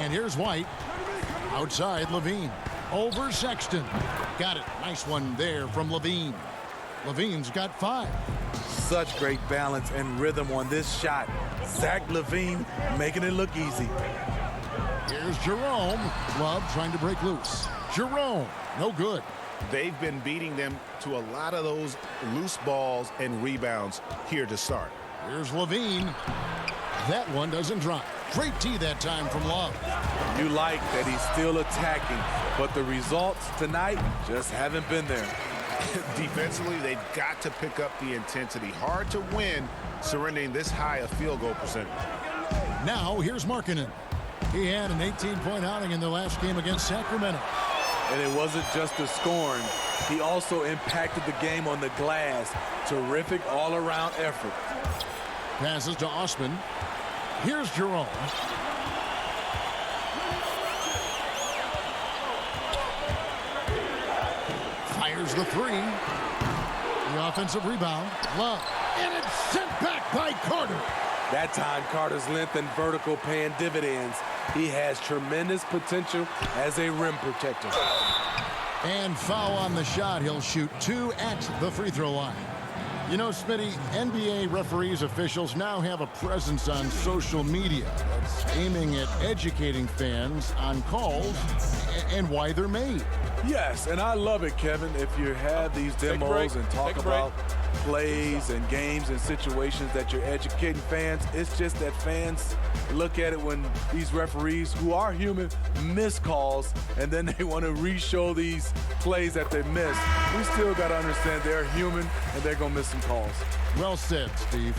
And here's White. Outside, Levine. Over Sexton. Got it. Nice one there from Levine. Levine's got 5. Such great balance and rhythm on this shot. Zach Levine making it look easy. Here's Jerome. Love trying to break loose. Jerome, no good. They've been beating them to a lot of those loose balls and rebounds here to start. Here's Levine. That one doesn't drop. Great D that time from Love. You like that he's still attacking, but the results tonight just haven't been there. Defensively, they've got to pick up the intensity. Hard to win surrendering this high a field goal percentage. Now here's Markkanen. He had an 18-point outing in the last game against Sacramento. And it wasn't just the scoring. He also impacted the game on the glass. Terrific all-around effort. Passes to Osman. Here's Jerome. Fires the 3. The offensive rebound. Love. And it's sent back by Carter. That time, Carter's length and vertical paying dividends. He has tremendous potential as a rim protector. And foul on the shot. He'll shoot 2 at the free throw line. You know, Smitty, NBA referees, officials now have a presence on social media that's aiming at educating fans on calls and why they're made. Yes, and I love it, Kevin. If you have these demos and talk about plays and games and situations that you're educating fans, it's just that fans look at it when these referees, who are human, miss calls, and then they want to re-show these plays that they missed. We still got to understand they're human and they're going to miss some calls. Well said, Steve.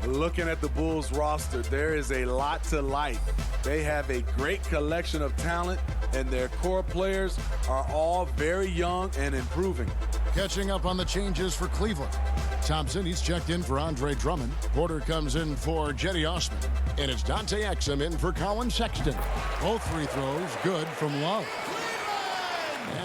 Looking at the Bulls roster, there is a lot to like. They have a great collection of talent, and their core players are all very young and improving. Catching up on the changes for Cleveland. Thompson, he's checked in for Andre Drummond. Porter comes in for Jetty Osman. And it's Dante Exum in for Colin Sexton. Both free throws good from Love.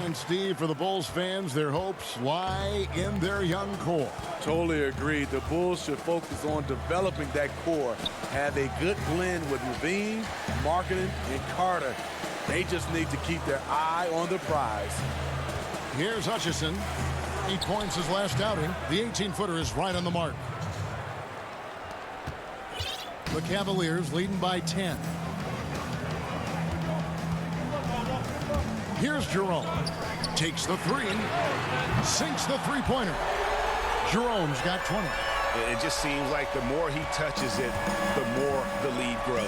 And Steve, for the Bulls fans, their hopes lie in their young core. Totally agree. The Bulls should focus on developing that core. Have a good blend with Levine, Markkanen, and Carter. They just need to keep their eye on the prize. Here's Hutchison. 8 points his last outing. The 18-footer is right on the mark. The Cavaliers leading by 10. Here's Jerome. Takes the 3. Sinks the three-pointer. Jerome's got 20. It just seems like the more he touches it, the more the lead grows.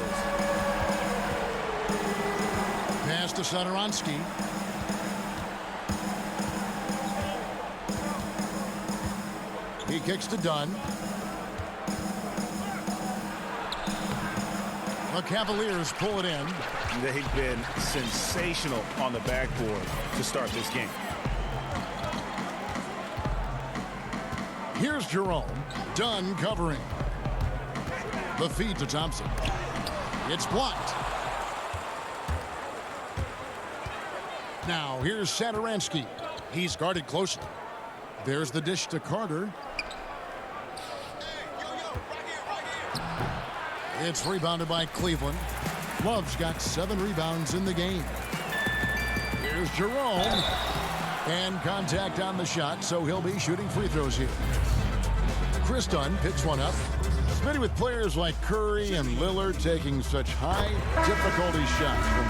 Pass to Satoransky. He kicks to Dunn. The Cavaliers pull it in. They've been sensational on the backboard to start this game. Here's Jerome. Dunn covering. The feed to Thompson. It's blocked. Now here's Satoransky. He's guarded closely. There's the dish to Carter. It's rebounded by Cleveland. Love's got 7 rebounds in the game. Here's Jerome. And contact on the shot, so he'll be shooting free throws here. Chris Dunn picks one up. Smitty, with players like Curry and Lillard taking such high difficulty shots from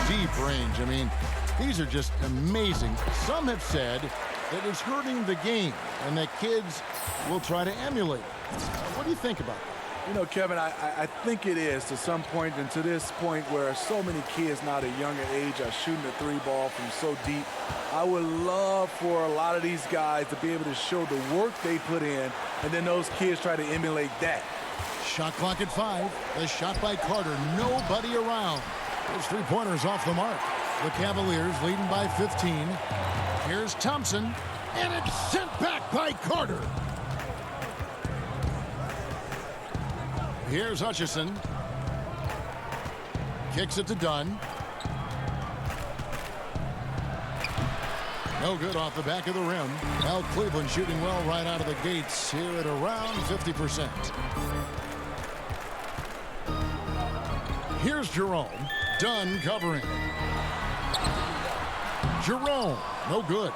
deep range. I mean, these are just amazing. Some have said that it's hurting the game and that kids will try to emulate it. What do you think about that? You know, Kevin, I think it is to some point, and to this point where so many kids now at a younger age are shooting the 3-ball from so deep. I would love for a lot of these guys to be able to show the work they put in, and then those kids try to emulate that. Shot clock at 5. The shot by Carter. Nobody around. Those 3-pointers off the mark. The Cavaliers leading by 15. Here's Thompson, and it's sent back by Carter. Here's Hutchison. Kicks it to Dunn. No good off the back of the rim. Now Cleveland shooting well right out of the gates here at around 50%. Here's Jerome. Done covering. Jerome, no good.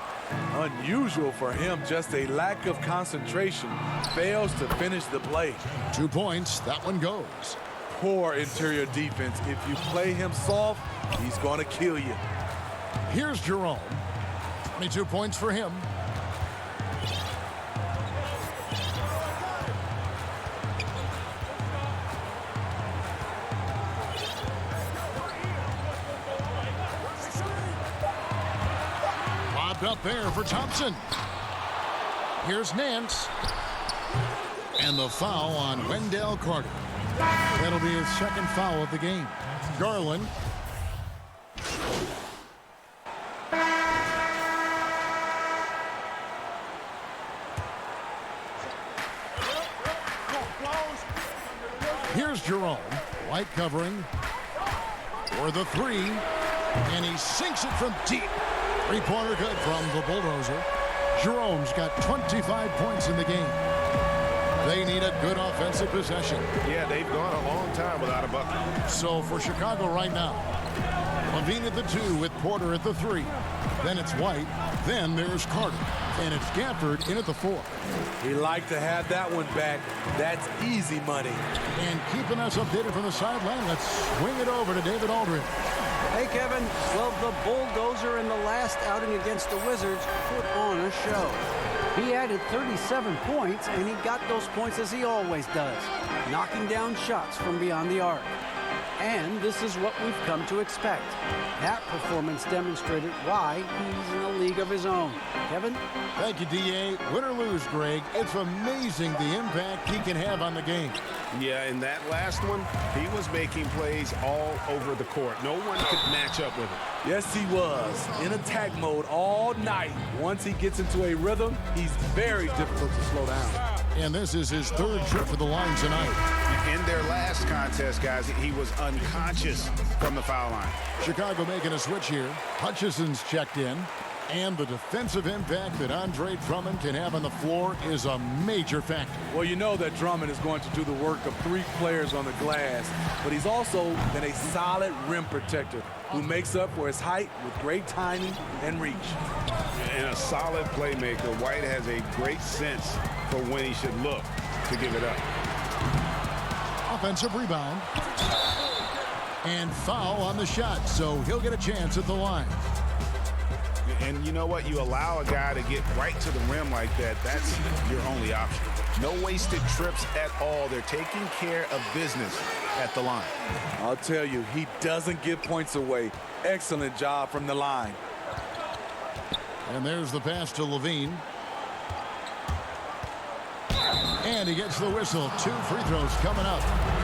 Unusual for him, just a lack of concentration. Fails to finish the play. 2 points, that one goes. Poor interior defense. If you play him soft, he's going to kill you. Here's Jerome. 22 points for him. Up there for Thompson. Here's Nance. And the foul on Wendell Carter. That'll be his second foul of the game. Garland. Here's Jerome. White covering for the three. And he sinks it from deep. Three-pointer good from the Bulldozer. Jerome's got 25 points in the game. They need a good offensive possession. Yeah, they've gone a long time without a bucket. So for Chicago right now, Levine at the 2 with Porter at the 3. Then it's White. Then there's Carter. And it's Gafford in at the 4. He liked to have that one back. That's easy money. And keeping us updated from the sideline, let's swing it over to David Aldridge. Hey, Kevin. Well, the Bulldozer in the last outing against the Wizards put on a show. He added 37 points, and he got those points as he always does, knocking down shots from beyond the arc. And this is what we've come to expect. That performance demonstrated why he's in a league of his own. Kevin? Thank you, D.A. Win or lose, Greg, it's amazing the impact he can have on the game. Yeah, in that last one, he was making plays all over the court. No one could match up with him. Yes, he was. In attack mode all night. Once he gets into a rhythm, he's very difficult to slow down. And this is his third trip for the line tonight. In their last contest, guys, he was unconscious from the foul line. Chicago making a switch here. Hutchison's checked in. And the defensive impact that Andre Drummond can have on the floor is a major factor. Well, you know that Drummond is going to do the work of 3 players on the glass, but he's also been a solid rim protector who makes up for his height with great timing and reach. And a solid playmaker, White has a great sense for when he should look to give it up. Offensive rebound. And foul on the shot, so he'll get a chance at the line. And you know what? You allow a guy to get right to the rim like that. That's your only option. No wasted trips at all. They're taking care of business at the line. I'll tell you, he doesn't give points away. Excellent job from the line. And there's the pass to Levine. And he gets the whistle. 2 free throws coming up.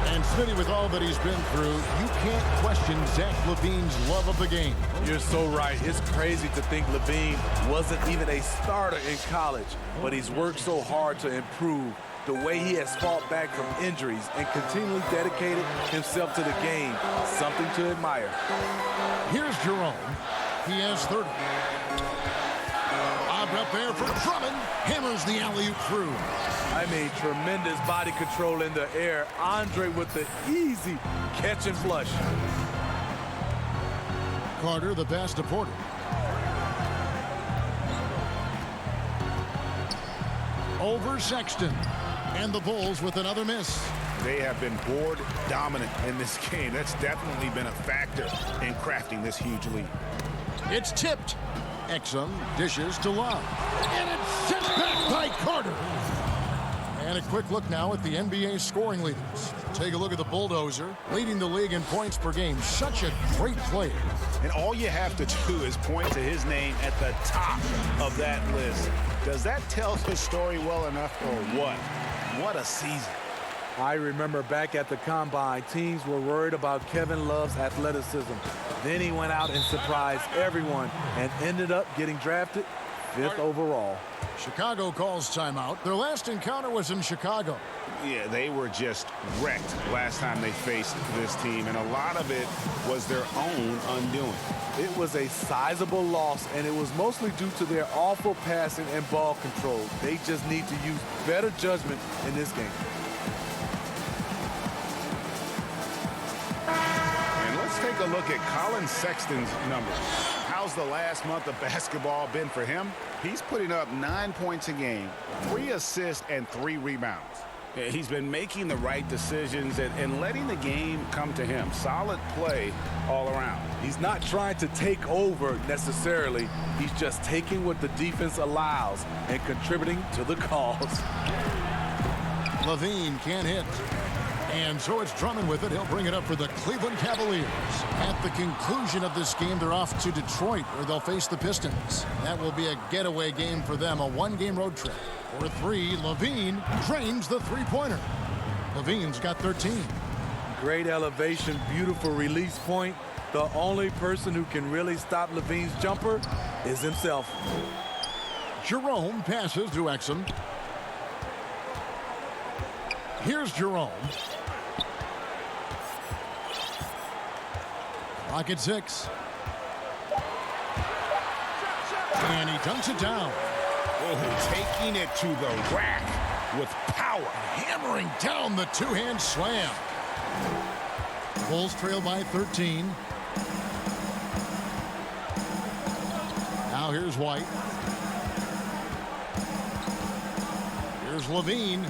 And Smitty, with all that he's been through, you can't question Zach LaVine's love of the game. You're so right. It's crazy to think LaVine wasn't even a starter in college, but he's worked so hard to improve. The way he has fought back from injuries and continually dedicated himself to the game, something to admire. Here's Jerome. He has 30. Lobbed up there for Drummond. Hammers the alley-oop through. I mean, tremendous body control in the air. Andre with the easy catch and flush. Carter, the pass to Porter. Over Sexton. And the Bulls with another miss. They have been board dominant in this game. That's definitely been a factor in crafting this huge lead. It's tipped. Exum dishes to Love. And it's sent back by Carter. And a quick look now at the NBA scoring leaders. Take a look at the Bulldozer, leading the league in points per game. Such a great player. And all you have to do is point to his name at the top of that list. Does that tell the story well enough or what? What a season. I remember back at the Combine, teams were worried about Kevin Love's athleticism. Then he went out and surprised everyone and ended up getting drafted 5th overall. Chicago calls timeout. Their last encounter was in Chicago. Yeah, they were just wrecked last time they faced this team, and a lot of it was their own undoing. It was a sizable loss, and it was mostly due to their awful passing and ball control. They just need to use better judgment in this game. a look at Colin Sexton's numbers. How's the last month of basketball been for him? He's putting up 9 points a game, 3 assists, and 3 rebounds. He's been making the right decisions and letting the game come to him. Solid play all around. He's not trying to take over necessarily. He's just taking what the defense allows and contributing to the cause. Levine can't hit. And so it's Drummond with it. He'll bring it up for the Cleveland Cavaliers. At the conclusion of this game, they're off to Detroit, where they'll face the Pistons. That will be a getaway game for them, a one-game road trip. For 3, Levine drains the three-pointer. Levine's got 13. Great elevation, beautiful release point. The only person who can really stop Levine's jumper is himself. Jerome passes to Exum. Here's Jerome. Clock at 6. And he dunks it down. Oh, taking it to the rack with power. Hammering down the two-hand slam. Bulls trail by 13. Now here's White. Here's Levine.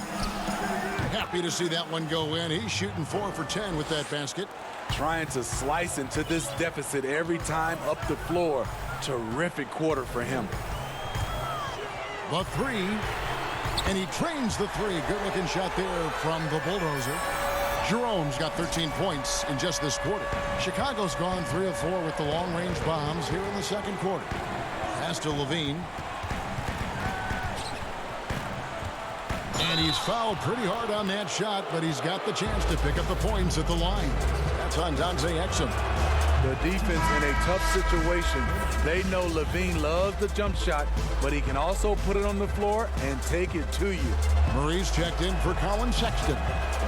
Happy to see that one go in. He's shooting 4 for 10 with that basket. Trying to slice into this deficit every time up the floor. Terrific quarter for him. The 3. And he trains the 3. Good looking shot there from the bulldozer. Jerome's got 13 points in just this quarter. Chicago's gone 3 of 4 with the long-range bombs here in the second quarter. Pass to Levine. And he's fouled pretty hard on that shot, but he's got the chance to pick up the points at the line. That's on Dante Exum. The defense in a tough situation. They know Levine loves the jump shot, but he can also put it on the floor and take it to you. Murray's checked in for Colin Sexton.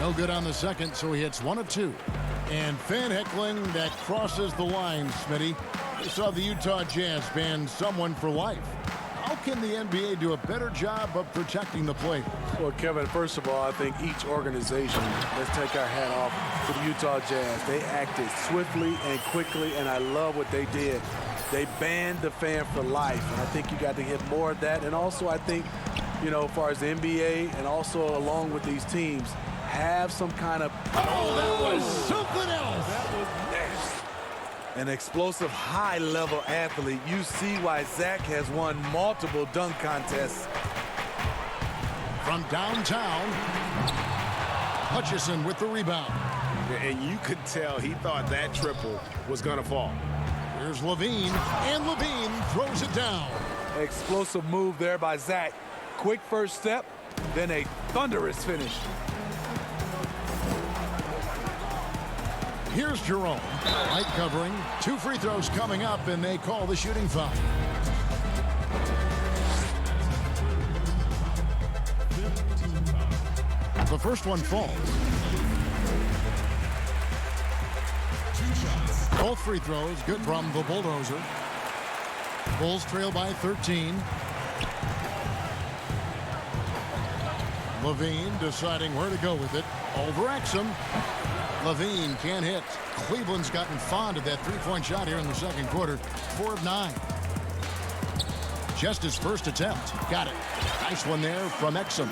No good on the second, so he hits 1 of 2. And fan heckling that crosses the line, Smitty. We saw the Utah Jazz ban someone for life. How can the NBA do a better job of protecting the play? Well, Kevin, first of all, I think each organization, let's take our hat off to the Utah Jazz. They acted swiftly and quickly, and I love what they did. They banned the fan for life, and I think you got to hit more of that. And also, I think, you know, as far as the NBA and also along with these teams, have some kind of... Oh, that was something else. That was nasty. An explosive, high-level athlete. You see why Zach has won multiple dunk contests. From downtown, Hutchison with the rebound. And you could tell he thought that triple was going to fall. Here's Levine, and Levine throws it down. Explosive move there by Zach. Quick first step, then a thunderous finish. Here's Jerome. Light covering. 2 free throws coming up, and they call the shooting foul. The first one falls. Both free throws good from the bulldozer. Bulls trail by 13. Levine deciding where to go with it. Over Exum. Levine can't hit. Cleveland's gotten fond of that three-point shot here in the second quarter. 4 of 9. Just his first attempt. Got it. Nice one there from Exum.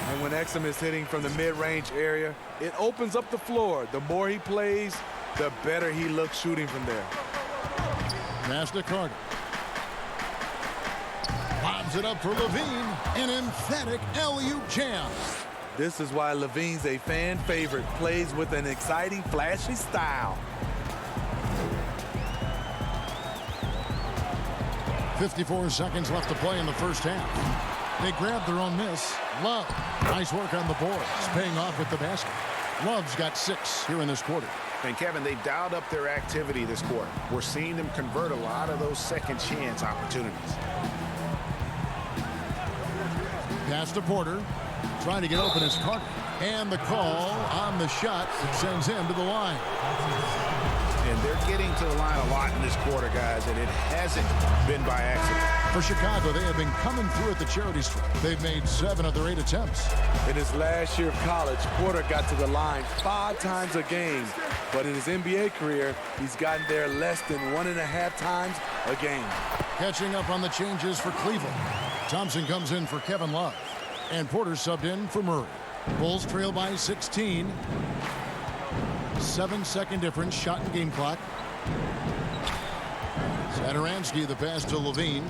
And when Exum is hitting from the mid-range area, it opens up the floor. The more he plays, the better he looks shooting from there. Pass to Carter. Bobs it up for Levine. An emphatic alley-oop jam. This is why Levine's a fan favorite. Plays with an exciting, flashy style. 54 seconds left to play in the first half. They grabbed their own miss. Love. Nice work on the boards. Paying off with the basket. Love's got 6 here in this quarter. And Kevin, they've dialed up their activity this quarter. We're seeing them convert a lot of those second chance opportunities. Pass to Porter. Trying to get open is Carter. And the call on the shot that sends him to the line. And they're getting to the line a lot in this quarter, guys, and it hasn't been by accident. For Chicago, they have been coming through at the charity stripe. They've made 7 of their 8 attempts. In his last year of college, Porter got to the line 5 times a game. But in his NBA career, he's gotten there less than 1.5 times a game. Catching up on the changes for Cleveland. Thompson comes in for Kevin Love. And Porter subbed in for Murray. Bulls trail by 16. 7-second difference, shot and game clock. Satoransky, the pass to Levine.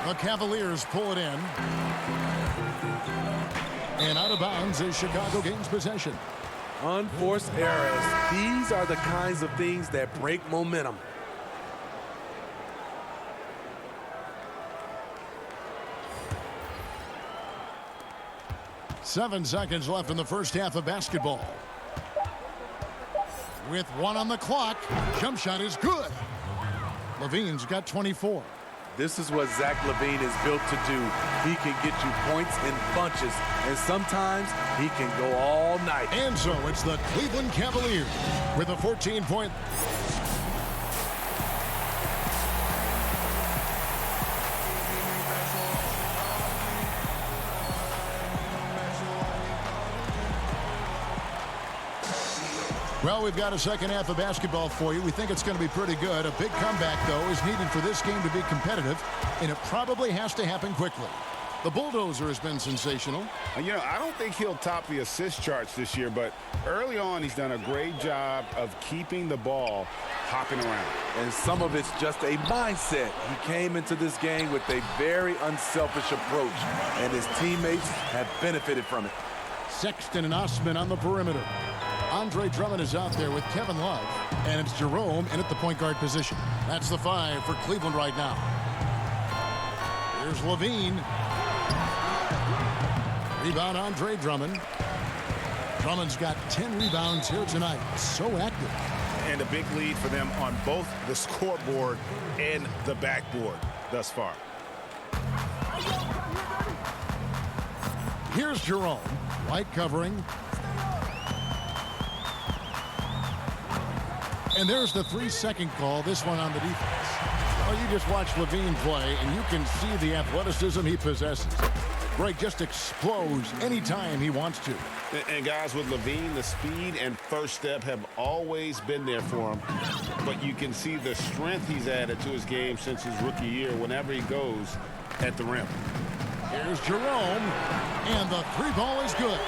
The Cavaliers pull it in. And out of bounds as Chicago gains possession. Unforced errors. These are the kinds of things that break momentum. Seven seconds left in the first half of basketball. With 1 on the clock, jump shot is good. Levine's got 24. This is what Zach LaVine is built to do. He can get you points in bunches, and sometimes he can go all night. And so it's the Cleveland Cavaliers with a 14-point. Well, we've got a second half of basketball for you. We think it's going to be pretty good. A big comeback, though, is needed for this game to be competitive, and it probably has to happen quickly. The bulldozer has been sensational. You know, I don't think he'll top the assist charts this year, but early on he's done a great job of keeping the ball hopping around. And some of it's just a mindset. He came into this game with a very unselfish approach, and his teammates have benefited from it. Sexton and Osman on the perimeter. Andre Drummond is out there with Kevin Love, and it's Jerome in at the point guard position. That's the 5 for Cleveland right now. Here's Levine. Rebound, Andre Drummond. Drummond's got 10 rebounds here tonight. So active. And a big lead for them on both the scoreboard and the backboard thus far. Here's Jerome. White covering. And there's the 3-second call, this one on the defense. Well, you just watch Levine play, and you can see the athleticism he possesses. Greg just explodes anytime he wants to. And guys, with Levine, the speed and first step have always been there for him. But you can see the strength he's added to his game since his rookie year whenever he goes at the rim. Here's Jerome, and the 3-ball is good.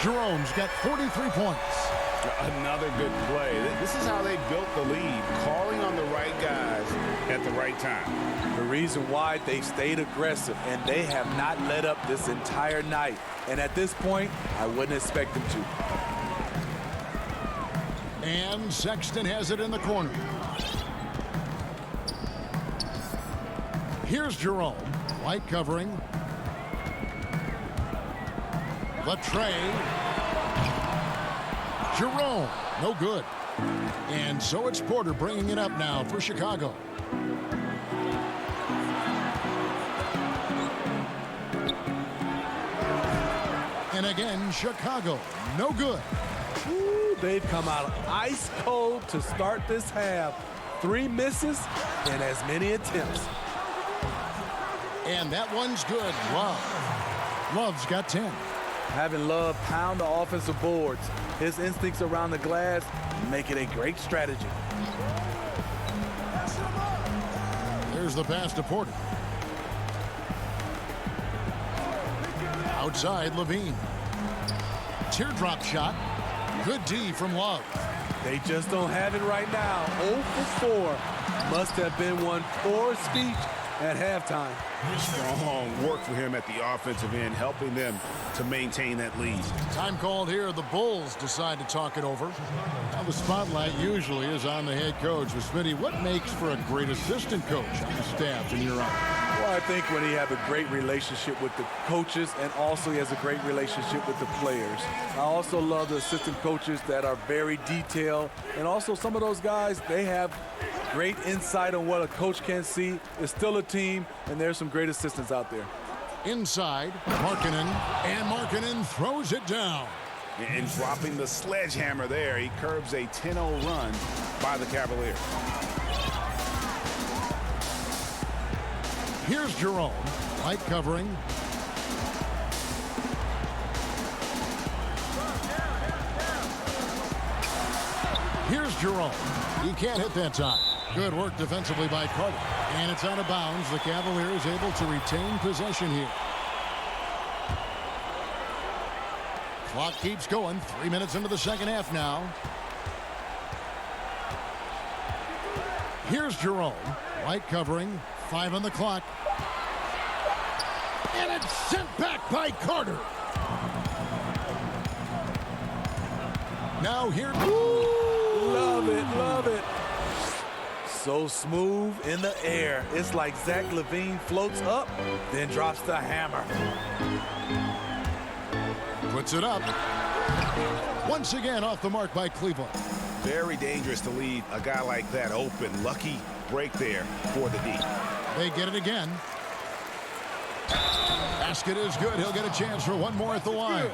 Jerome's got 43 points. Another good play. This is how they built the lead, calling on the right guys at the right time. The reason why they stayed aggressive, and they have not let up this entire night. And at this point, I wouldn't expect them to. And Sexton has it in the corner. Here's Jerome. White covering. Latre. Jerome, no good. And so it's Porter bringing it up now for Chicago. And again, Chicago, no good. Ooh, they've come out ice cold to start this half. 3 misses and as many attempts. And that one's good. Love. Love's got 10. Having Love pound the offensive boards, his instincts around the glass make it a great strategy. There's the pass to Porter. Outside, Levine. Teardrop shot. Good D from Love. They just don't have it right now. 0 for 4. Must have been one for speech at halftime. Strong work for him at the offensive end, helping them to maintain that lead. Time called here. The Bulls decide to talk it over. Now the spotlight usually is on the head coach. But Smitty, what makes for a great assistant coach on the staff in your eye? Well, I think when he has a great relationship with the coaches and also he has a great relationship with the players. I also love the assistant coaches that are very detailed. And also some of those guys, they have great insight on what a coach can see. It's still a team, and there's some great assistants out there. Inside, Markkanen, and Markkanen throws it down. And dropping the sledgehammer there, he curbs a 10-0 run by the Cavaliers. Here's Jerome, light covering. Here's Jerome. He can't hit that time. Good work defensively by Carter. And it's out of bounds. The Cavaliers able to retain possession here. Clock keeps going. 3 minutes into the second half now. Here's Jerome. Light covering. 5 on the clock. And it's sent back by Carter. Now here. Love it, love it. So smooth in the air. It's like Zach LaVine floats up, then drops the hammer. Puts it up. Once again off the mark by Cleveland. Very dangerous to leave a guy like that open. Lucky break there for the D. They get it again. Basket is good. He'll get a chance for one more at the line.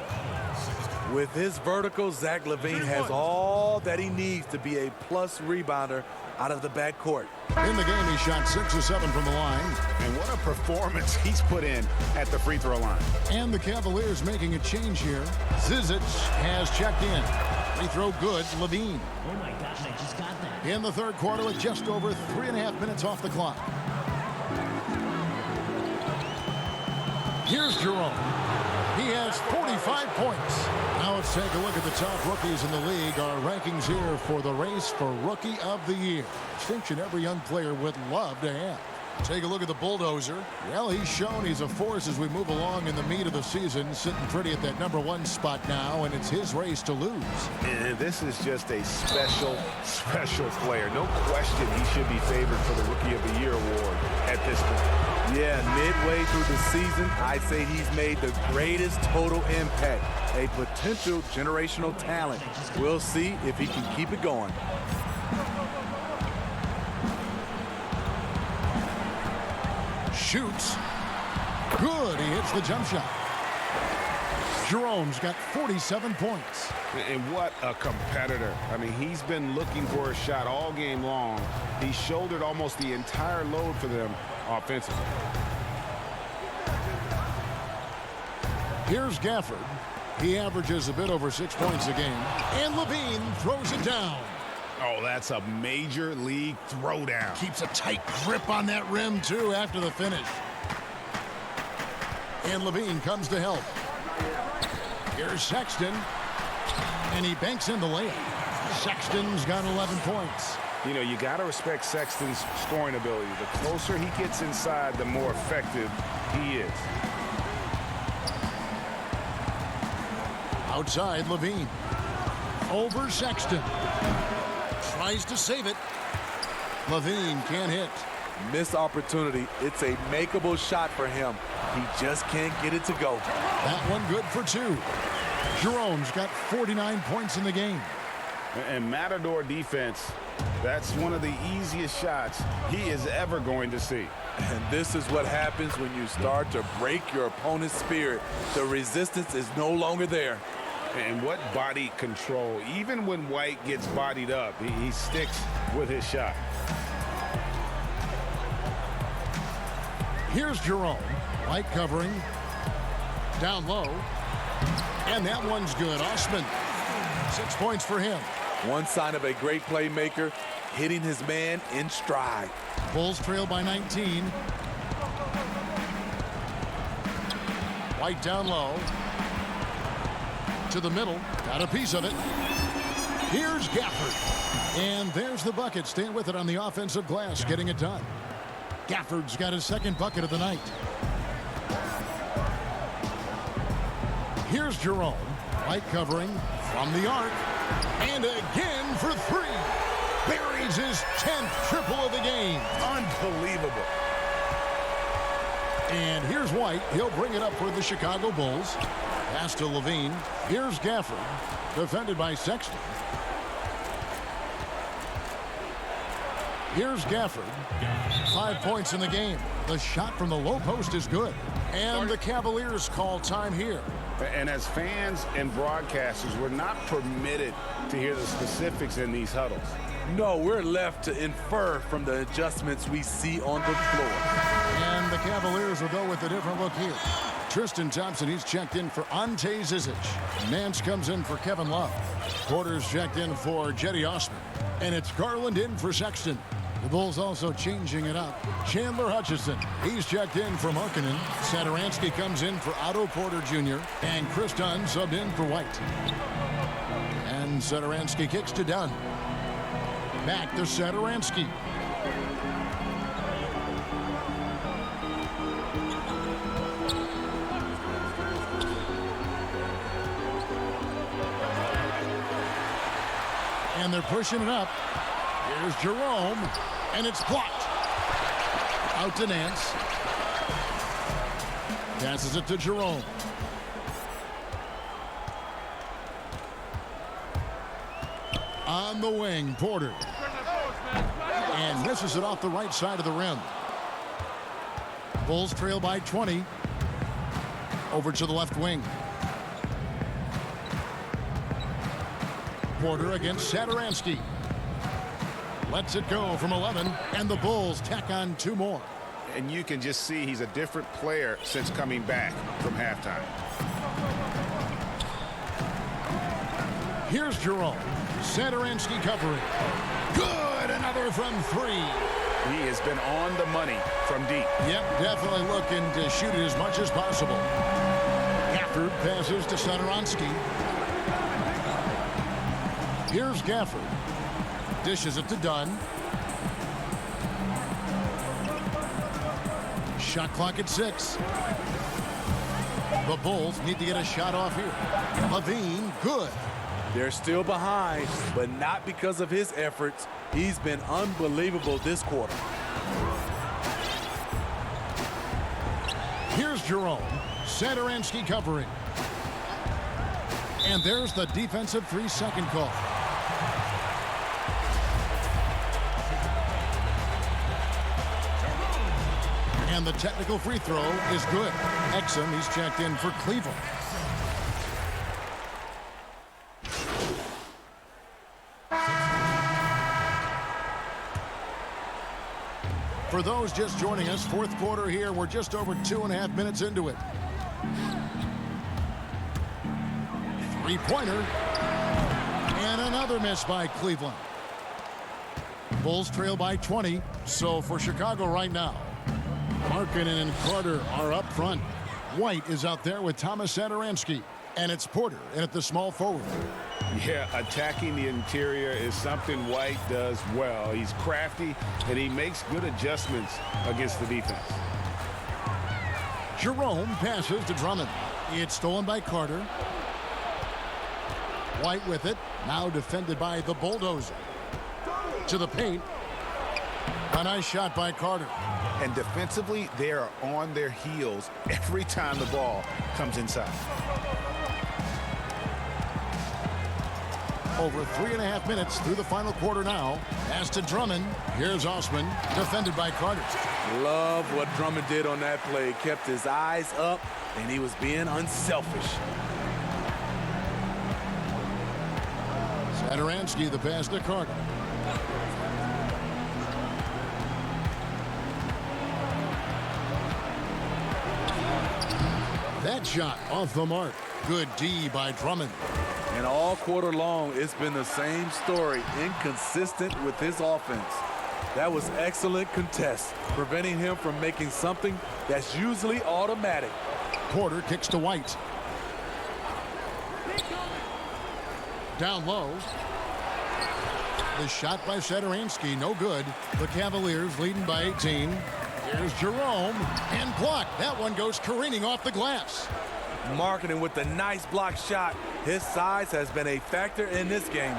With his vertical, Zach LaVine has all that he needs to be a plus rebounder out of the backcourt. In the game, he shot 6 of 7 from the line. And what a performance he's put in at the free throw line. And the Cavaliers making a change here. Zizic has checked in. Free throw good, LaVine. Oh my gosh, I just got that. In the third quarter with just over 3.5 minutes off the clock. Here's Jerome. He has 45 points. Now let's take a look at the top rookies in the league. Our rankings here for the race for Rookie of the Year. Distinction every young player would love to have. Take a look at the bulldozer. Well, he's shown he's a force as we move along in the meat of the season, sitting pretty at that #1 spot now, and it's his race to lose. And this is just a special, special player. No question he should be favored for the Rookie of the Year award at this point. Yeah, midway through the season, I'd say he's made the greatest total impact. A potential generational talent. We'll see if he can keep it going. Shoots. Good. He hits the jump shot. Jerome's got 47 points. And what a competitor. I mean, he's been looking for a shot all game long. He shouldered almost the entire load for them offensively. Here's Gafford. He averages a bit over 6 points a game. And LaVine throws it down. Oh, that's a major league throwdown. Keeps a tight grip on that rim, too, after the finish. And LaVine comes to help. Here's Sexton. And he banks in the layup. Sexton's got 11 points. You know, you got to respect Sexton's scoring ability. The closer he gets inside, the more effective he is. Outside, LaVine. Over Sexton. Tries to save it. LaVine can't hit. Missed opportunity. It's a makeable shot for him. He just can't get it to go. That one good for 2. Jerome's got 49 points in the game. And Matador defense, that's one of the easiest shots he is ever going to see. And this is what happens when you start to break your opponent's spirit. The resistance is no longer there. And what body control. Even when White gets bodied up, he sticks with his shot. Here's Jerome. White covering. Down low. And that one's good. Osman. 6 points for him. One sign of a great playmaker, hitting his man in stride. Bulls trail by 19. White down low. To the middle. Got a piece of it. Here's Gafford. And there's the bucket. Staying with it on the offensive glass. Getting it done. Gafford's got his second bucket of the night. Here's Jerome. White covering from the arc. And again for 3. Buries his 10th triple of the game. Unbelievable. And here's White. He'll bring it up for the Chicago Bulls. Pass to LaVine. Here's Gafford. Defended by Sexton. Here's Gafford. 5 points in the game. The shot from the low post is good. And the Cavaliers call time here. And as fans and broadcasters, we're not permitted to hear the specifics in these huddles. No, we're left to infer from the adjustments we see on the floor. And the Cavaliers will go with a different look here. Tristan Thompson, he's checked in for Ante Zizic. Nance comes in for Kevin Love. Porter's checked in for Jetty Osman. And it's Garland in for Sexton. The Bulls also changing it up. Chandler Hutchison, he's checked in for Markkanen. Satoransky comes in for Otto Porter Jr. And Chris Dunn subbed in for White. And Satoransky kicks to Dunn. Back to Satoransky. And they're pushing it up. Here's Jerome, and it's blocked. Out to Nance. Passes it to Jerome. On the wing, Porter. And misses it off the right side of the rim. Bulls trail by 20. Over to the left wing. Porter against Satoransky. Lets it go from 11, and the Bulls tack on 2 more. And you can just see he's a different player since coming back from halftime. Here's Jerome. Satoransky covering. Good, another from 3. He has been on the money from deep. Yep, definitely looking to shoot it as much as possible. Gafford passes to Satoransky. Here's Gafford. Dishes it to Dunn. Shot clock at 6. The Bulls need to get a shot off here. Levine, good. They're still behind, but not because of his efforts. He's been unbelievable this quarter. Here's Jerome. Satoransky covering. And there's the defensive 3-second call. And the technical free throw is good. Exum, he's checked in for Cleveland. For those just joining us, 4th quarter here. We're just over 2.5 minutes into it. 3-pointer. And another miss by Cleveland. Bulls trail by 20. So for Chicago right now, Markkanen and Carter are up front. White is out there with Thomas Satoransky. And it's Porter in at the small forward. Yeah, attacking the interior is something White does well. He's crafty, and he makes good adjustments against the defense. Jerome passes to Drummond. It's stolen by Carter. White with it. Now defended by the Bulldozer. To the paint. A nice shot by Carter. And defensively, they are on their heels every time the ball comes inside. Over 3.5 minutes through the final quarter now. As to Drummond, here's Osman, defended by Carter. Love what Drummond did on that play. Kept his eyes up, and he was being unselfish. Satoransky, the pass to Carter. That shot off the mark. Good D by Drummond. And all quarter long, it's been the same story, inconsistent with his offense. That was excellent contest, preventing him from making something that's usually automatic. Porter kicks to White. Down low. The shot by Satoransky, no good. The Cavaliers leading by 18. Here's Jerome, and blocked. That one goes careening off the glass. Markkanen with the nice block shot. His size has been a factor in this game.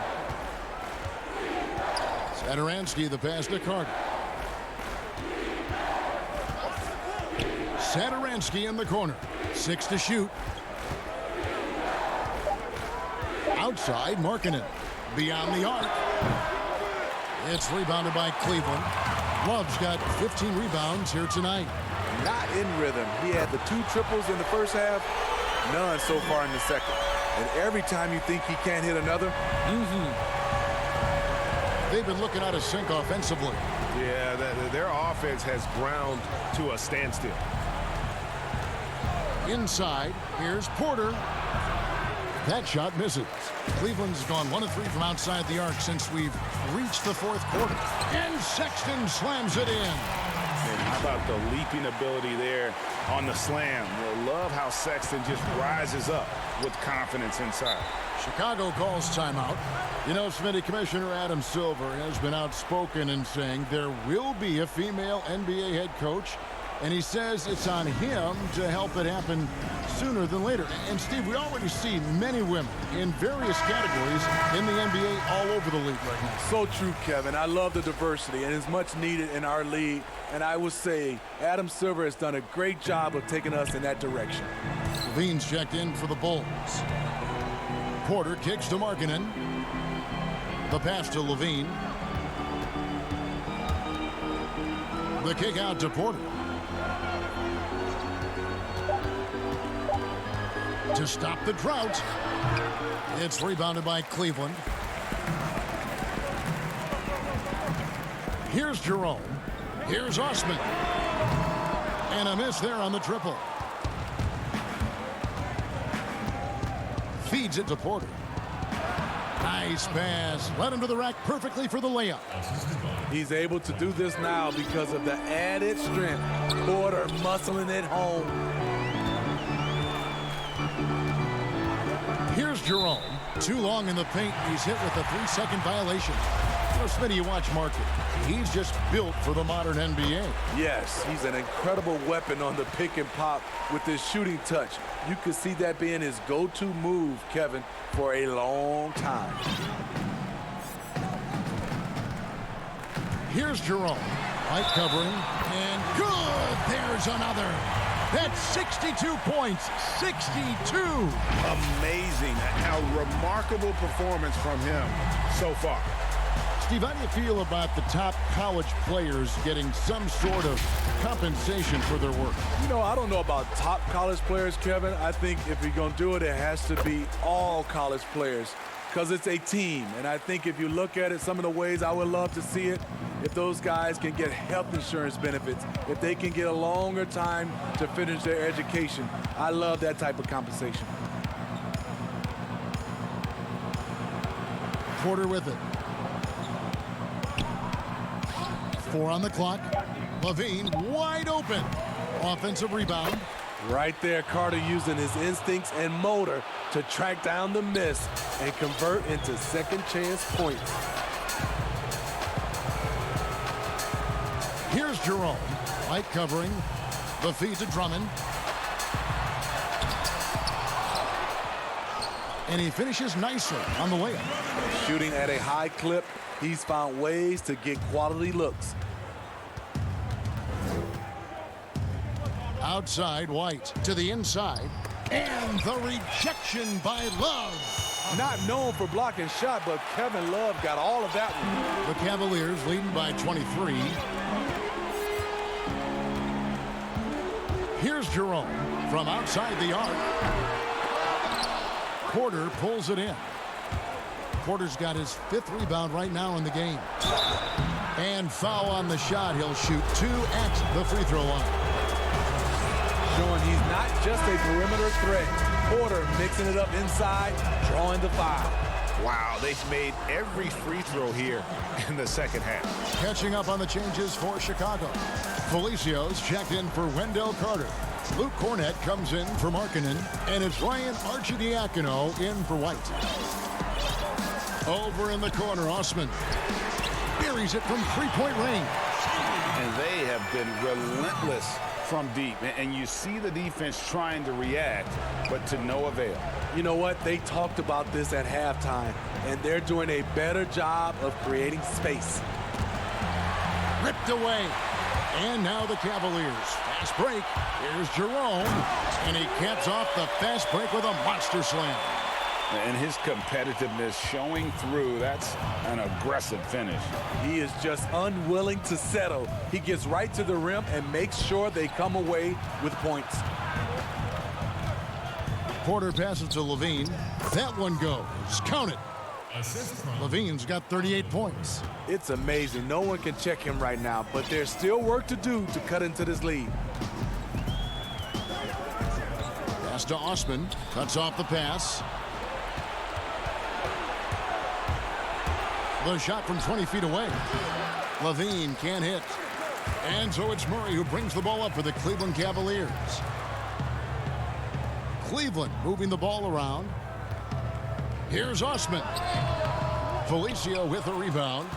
Satoransky, the pass to Carter. Satoransky in the corner. 6 to shoot. Outside, Markkanen. Beyond the arc. It's rebounded by Cleveland. Love's got 15 rebounds here tonight. not in rhythm. He had the 2 triples in the first half, none so far in the second. And every time you think he can't hit another, They've been looking out of sync offensively. Yeah, their offense has ground to a standstill. Inside, here's Porter. That shot misses. Cleveland's gone 1 of 3 from outside the arc since we've reached the 4th quarter. And Sexton slams it in. And how about the leaping ability there on the slam? We'll love how Sexton just rises up with confidence inside. Chicago calls timeout. You know, Smitty, Commissioner Adam Silver has been outspoken in saying there will be a female NBA head coach, and he says it's on him to help it happen sooner than later. And, Steve, we already see many women in various categories in the NBA all over the league right now. So true, Kevin. I love the diversity, and it's much needed in our league. And I would say Adam Silver has done a great job of taking us in that direction. Levine's checked in for the Bulls. Porter kicks to Markkanen. The pass to Levine. The kick out to Porter. To stop the drought. It's rebounded by Cleveland. Here's Jerome. Here's Osman. And a miss there on the triple. Feeds it to Porter. Nice pass. Led him to the rack perfectly for the layup. He's able to do this now because of the added strength. Porter muscling it home. Here's Jerome. Too long in the paint. He's hit with a 3-second violation. You know, Smitty, you watch Markkanen. He's just built for the modern NBA. Yes, he's an incredible weapon on the pick and pop with his shooting touch. You could see that being his go-to move, Kevin, for a long time. Here's Jerome. Light covering. And good! There's another. That's 62 points. 62. Amazing. How remarkable performance from him so far. Steve, how do you feel about the top college players getting some sort of compensation for their work? You know, I don't know about top college players, Kevin. I think if you're going to do it, it has to be all college players because it's a team. And I think if you look at it, some of the ways I would love to see it, if those guys can get health insurance benefits, if they can get a longer time to finish their education, I love that type of compensation. Porter with it. 4 on the clock. Levine wide open. Offensive rebound. Right there, Carter using his instincts and motor to track down the miss and convert into second chance points. Here's Jerome. Light covering. The feed to Drummond. And he finishes nicely on the layup. Shooting at a high clip, he's found ways to get quality looks. Outside, White to the inside. And the rejection by Love. Not known for blocking shot, but Kevin Love got all of that one. The Cavaliers leading by 23. Here's Jerome from outside the arc. Porter pulls it in. Porter's got his 5th rebound right now in the game. And foul on the shot. He'll shoot 2 at the free throw line. Showing he's not just a perimeter threat. Porter mixing it up inside, drawing the foul. Wow, they've made every free throw here in the second half. Catching up on the changes for Chicago. Felicio's checked in for Wendell Carter. Luke Cornett comes in for Markkanen. And it's Ryan Arcidiacono in for White. Over in the corner, Osman buries it from 3-point range. And they have been relentless from deep. And you see the defense trying to react, but to no avail. You know what? They talked about this at halftime, and they're doing a better job of creating space. Ripped away. And now the Cavaliers. Fast break. Here's Jerome. And he caps off the fast break with a monster slam. And his competitiveness showing through. That's an aggressive finish. He is just unwilling to settle. He gets right to the rim and makes sure they come away with points. Porter passes to Levine. That one goes. Count it. Levine's got 38 points. It's amazing. No one can check him right now, but there's still work to do to cut into this lead. Pass to Osman. Cuts off the pass. The shot from 20 feet away. Levine can't hit. And so it's Murray who brings the ball up for the Cleveland Cavaliers. Cleveland moving the ball around. Here's Osman. Felicio with a rebound.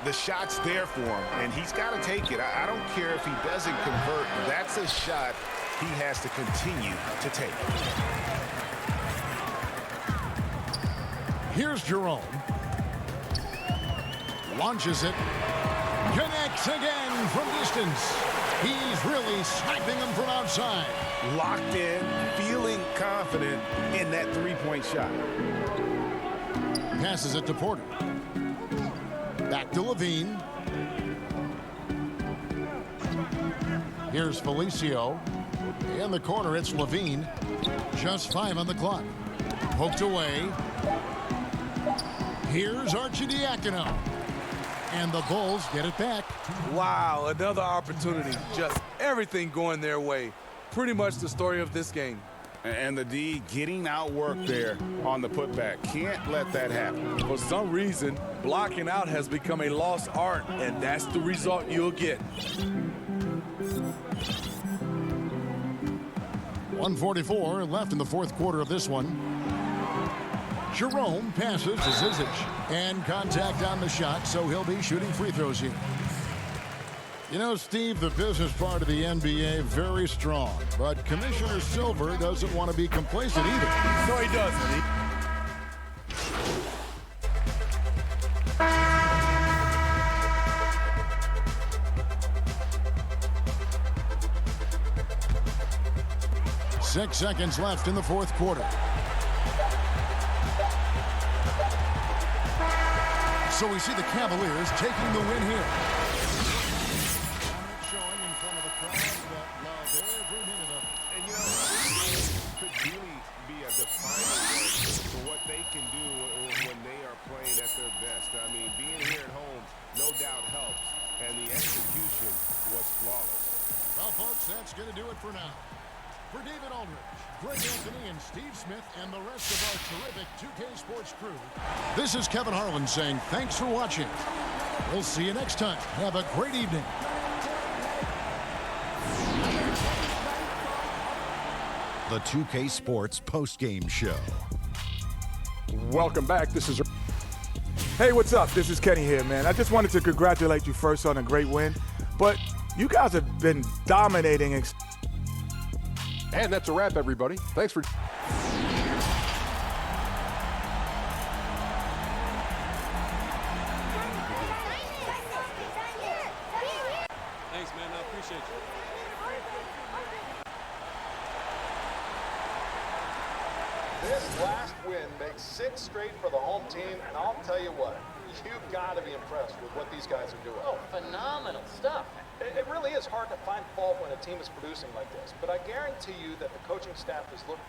The shot's there for him, and he's got to take it. I don't care if he doesn't convert. That's a shot he has to continue to take. Here's Jerome. Launches it. Connects again from distance. He's really sniping them from outside. Locked in, feeling confident in that three-point shot. Passes it to Porter. Back to Levine. Here's Felicio. In the corner, it's Levine. Just 5 on the clock. Poked away. Here's Arcidiacono. And the Bulls get it back. Wow, another opportunity. Just everything going their way. Pretty much the story of this game. And the D getting outworked there on the putback. Can't let that happen. For some reason, blocking out has become a lost art, and that's the result you'll get. 1:44 left in the fourth quarter of this one. Jerome passes to Zizic. And contact on the shot, so he'll be shooting free throws here. You know, Steve, the business part of the NBA, very strong. But Commissioner Silver doesn't want to be complacent either. No, he doesn't. 6 seconds left in the fourth quarter. So we see the Cavaliers taking the win here. Showing in front of the crowd that love every minute of it. And you know, this could really be a defining for what they can do when they are playing at their best. I mean, being here at home no doubt helps, and the execution was flawless. Well, folks, that's going to do it for now. For David Aldridge, Greg Anthony, and Steve Smith, and the rest of our terrific 2K Sports crew, this is Kevin Harlan saying thanks for watching. We'll see you next time. Have a great evening. The 2K Sports postgame show. Welcome back. This is... Hey, what's up? This is Kenny here, man. I just wanted to congratulate you first on a great win, but you guys have been dominating. And that's a wrap, everybody. Thanks for... Thanks, man. I appreciate you. This last win makes 6 straight for the home team, and I'll tell you what, you've got to be impressed with what these guys are doing. Oh, phenomenal stuff. It really is hard to find fault when a team is producing like this, but I guarantee you that the coaching staff is looking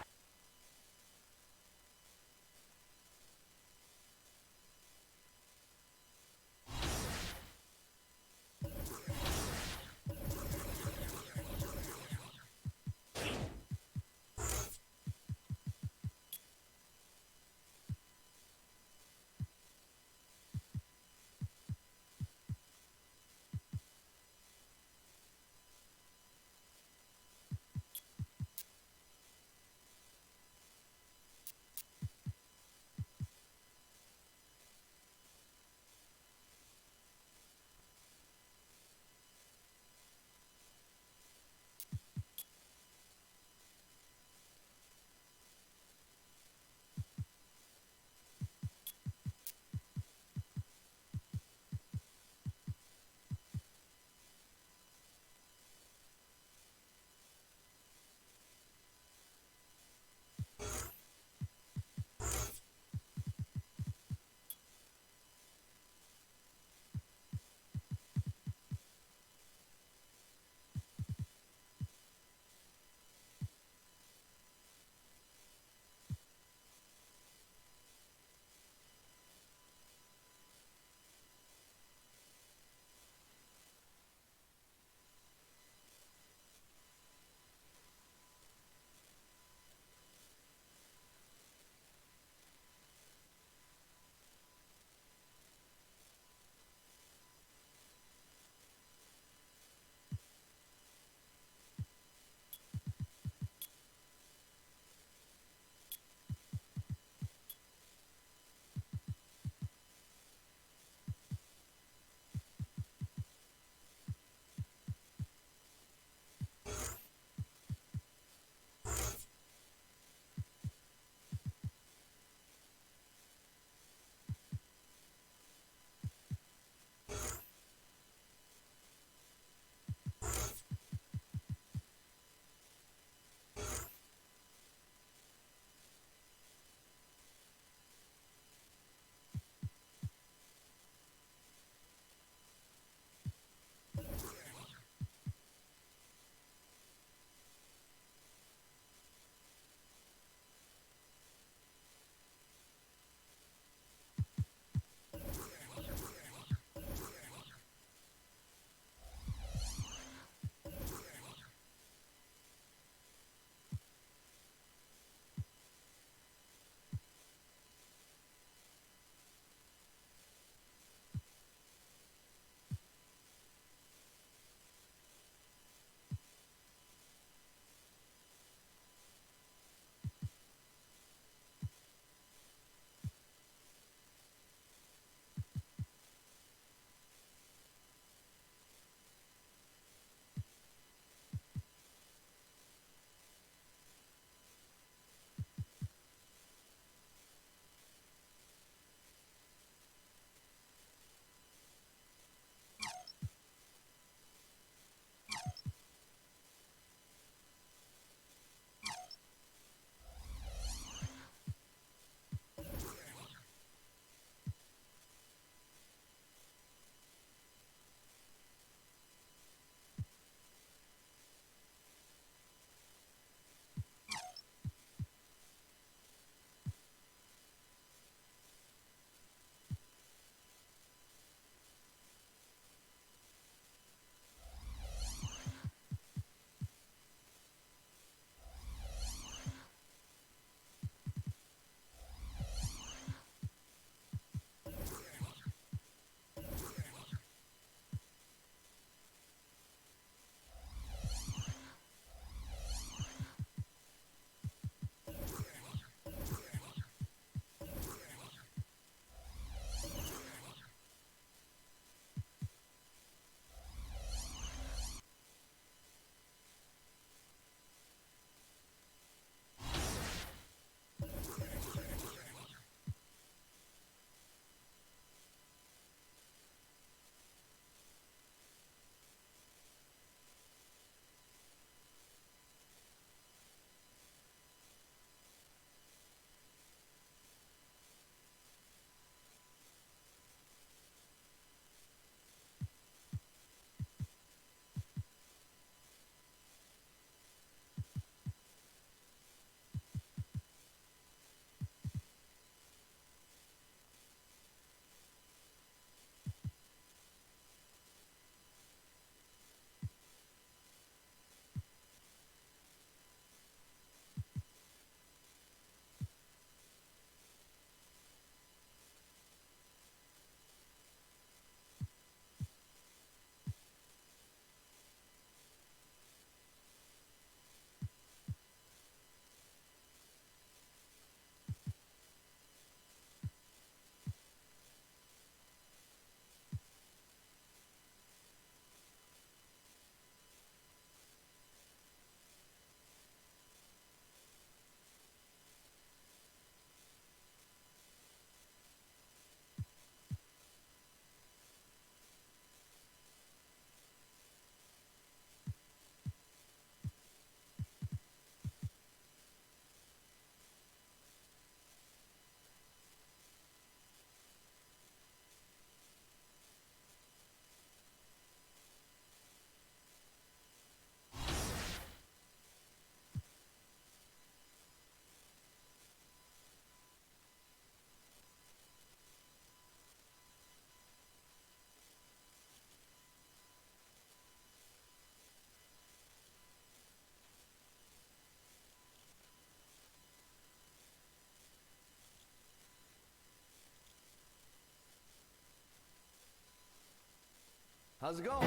How's it going?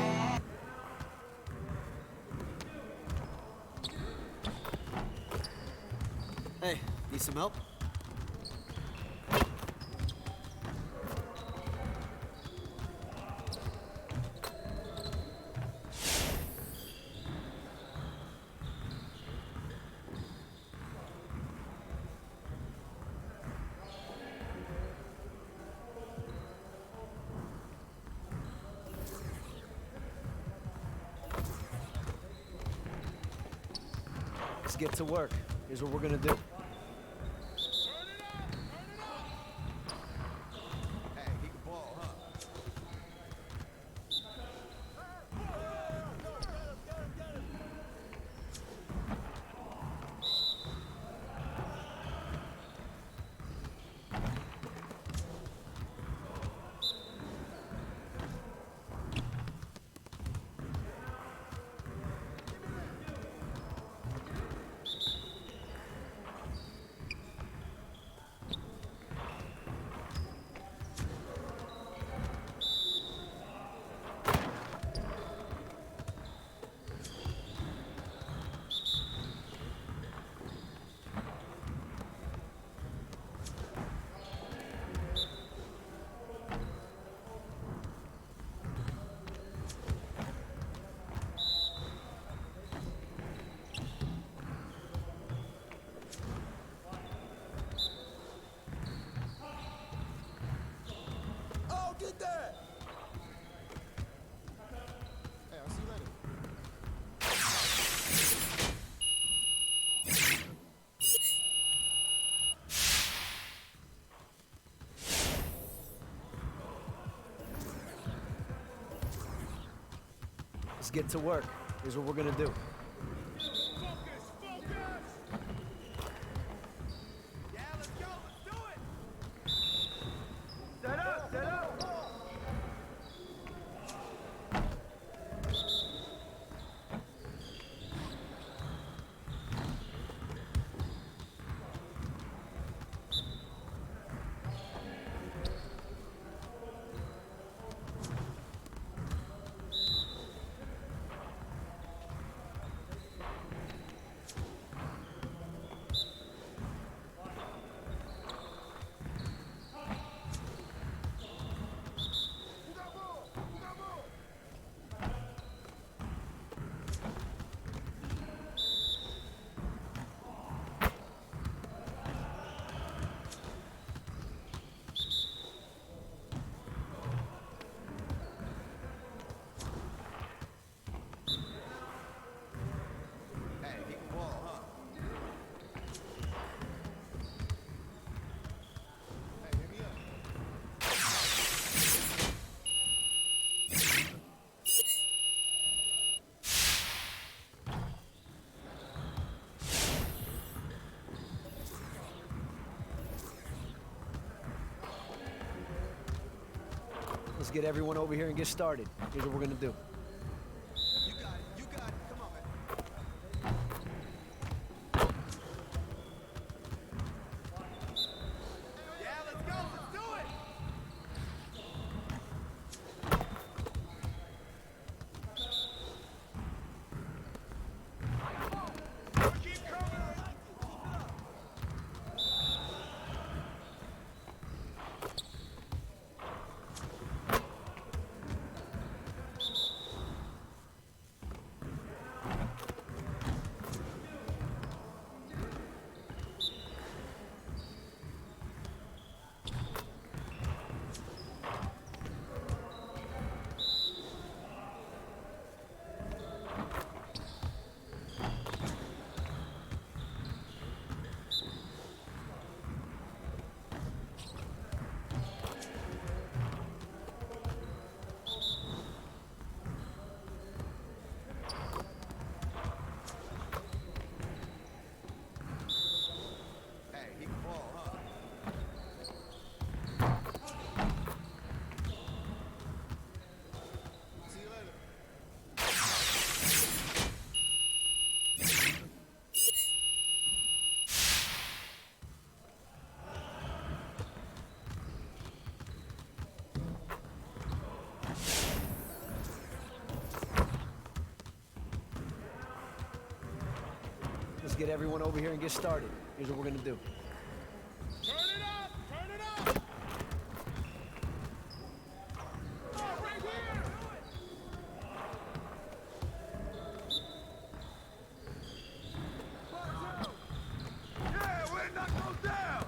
Hey, need some help? Let's get to work. Here's what we're gonna do. Hey, he can ball, huh? Hey, I'll see you later. Let's get to work. Here's what we're gonna do. Hey, he can ball, huh? Hey, hit me up. Let's get everyone over here and get started. Here's what we're gonna do. You got it. You got it. Come on, man. Yeah, let's go. Let's do it. Keep coming. Let's get everyone over here and get started. Here's what we're going to do. Turn it up! Turn it up! Oh, right here! Yeah, we're not going down!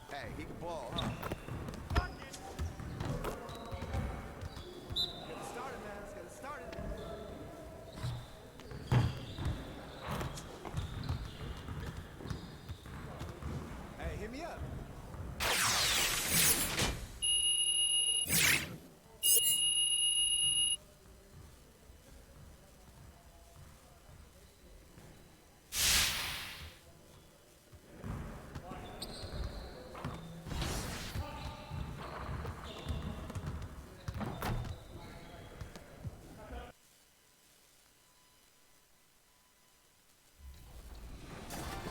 Hey, he can ball, huh? Get it started, man. Let's get it started. Hey, hit me up.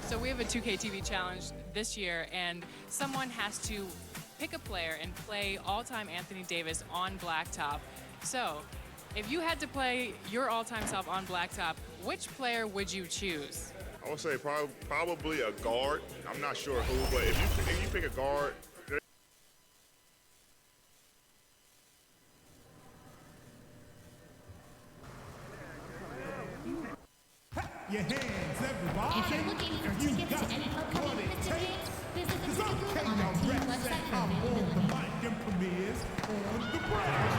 So we have a 2K TV challenge this year, and someone has to pick a player and play all-time Anthony Davis on blacktop. So if you had to play your all-time self on blacktop, which player would you choose? I would say probably a guard. I'm not sure who, but if you pick a guard, your hands, everybody. If you're looking for tickets to any upcoming Princeton games, visit the ticket booth on the team website for availability. Premieres on the brand.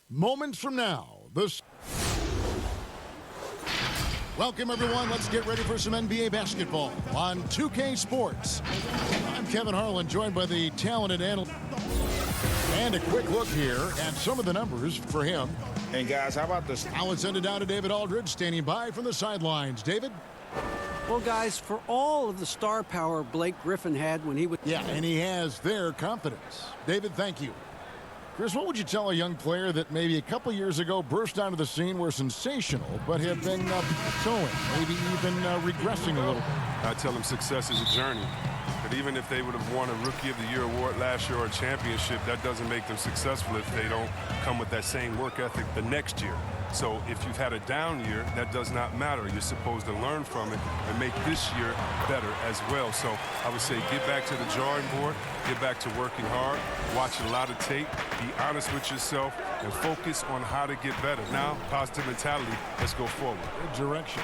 Moments from now, this. Welcome, everyone. Let's get ready for some NBA basketball on 2K Sports. I'm Kevin Harlan, joined by the talented analyst. And a quick look here at some of the numbers for him. And guys, how about this? Now let's send it down to David Aldridge, standing by from the sidelines. David? Well, guys, for all of the star power Blake Griffin had when he was... Yeah, and he has their confidence. David, thank you. Chris, what would you tell a young player that maybe a couple years ago burst onto the scene, were sensational, but have been plateauing, maybe even regressing a little? I tell them success is a journey. But even if they would have won a Rookie of the Year award last year or a championship, that doesn't make them successful if they don't come with that same work ethic the next year. So if you've had a down year, that does not matter. You're supposed to learn from it and make this year better as well. So I would say get back to the drawing board, get back to working hard, watch a lot of tape, be honest with yourself, and focus on how to get better. Now, positive mentality, let's go forward. Good direction.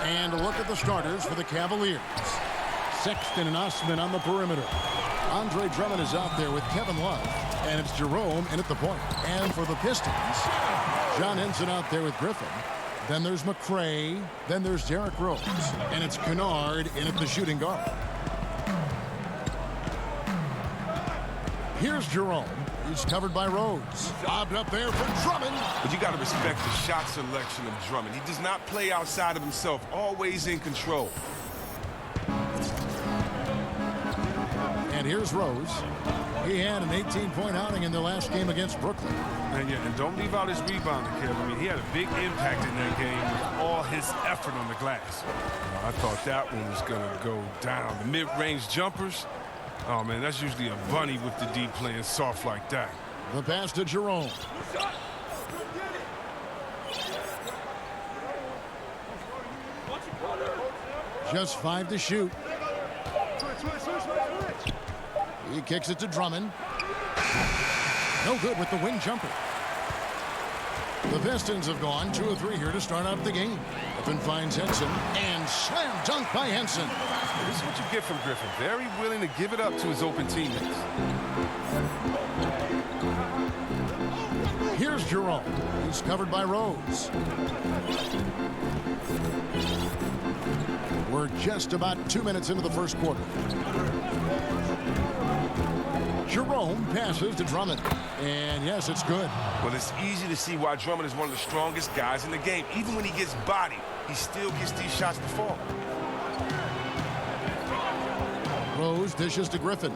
And a look at the starters for the Cavaliers. Sexton and Osman on the perimeter. Andre Drummond is out there with Kevin Love, and it's Jerome in at the point. And for the Pistons, John Henson out there with Griffin. Then there's McRae. Then there's Derrick Rose. And it's Kennard in at the shooting guard. Here's Jerome. He's covered by Rose. Lobbed up there for Drummond. But you got to respect the shot selection of Drummond. He does not play outside of himself, always in control. And here's Rose. He had an 18-point outing in their last game against Brooklyn. And don't leave out his rebounding, Kevin. I mean, he had a big impact in that game with all his effort on the glass. I thought that one was going to go down. The mid-range jumpers, oh, man, that's usually a bunny with the D playing soft like that. The pass to Jerome. Just 5 to shoot. He kicks it to Drummond. No good with the wing jumper. The Pistons have gone 2 of 3 here to start out the game. Griffin finds Henson and slam dunk by Henson. This is what you get from Griffin. Very willing to give it up to his open teammates. Here's Jerome. He's covered by Rose. We're just about 2 minutes into the first quarter. Jerome passes to Drummond. And yes, it's good. Well, it's easy to see why Drummond is one of the strongest guys in the game. Even when he gets bodied, he still gets these shots to fall. Rose dishes to Griffin.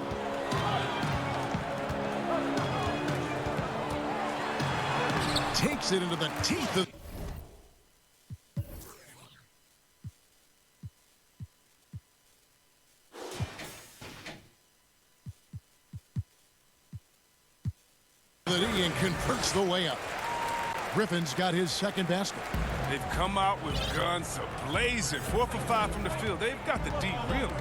Takes it into the teeth of... and converts the layup. Griffin's got his second basket. They've come out with guns blazing. 4 for 5 from the field. They've got the deep, really.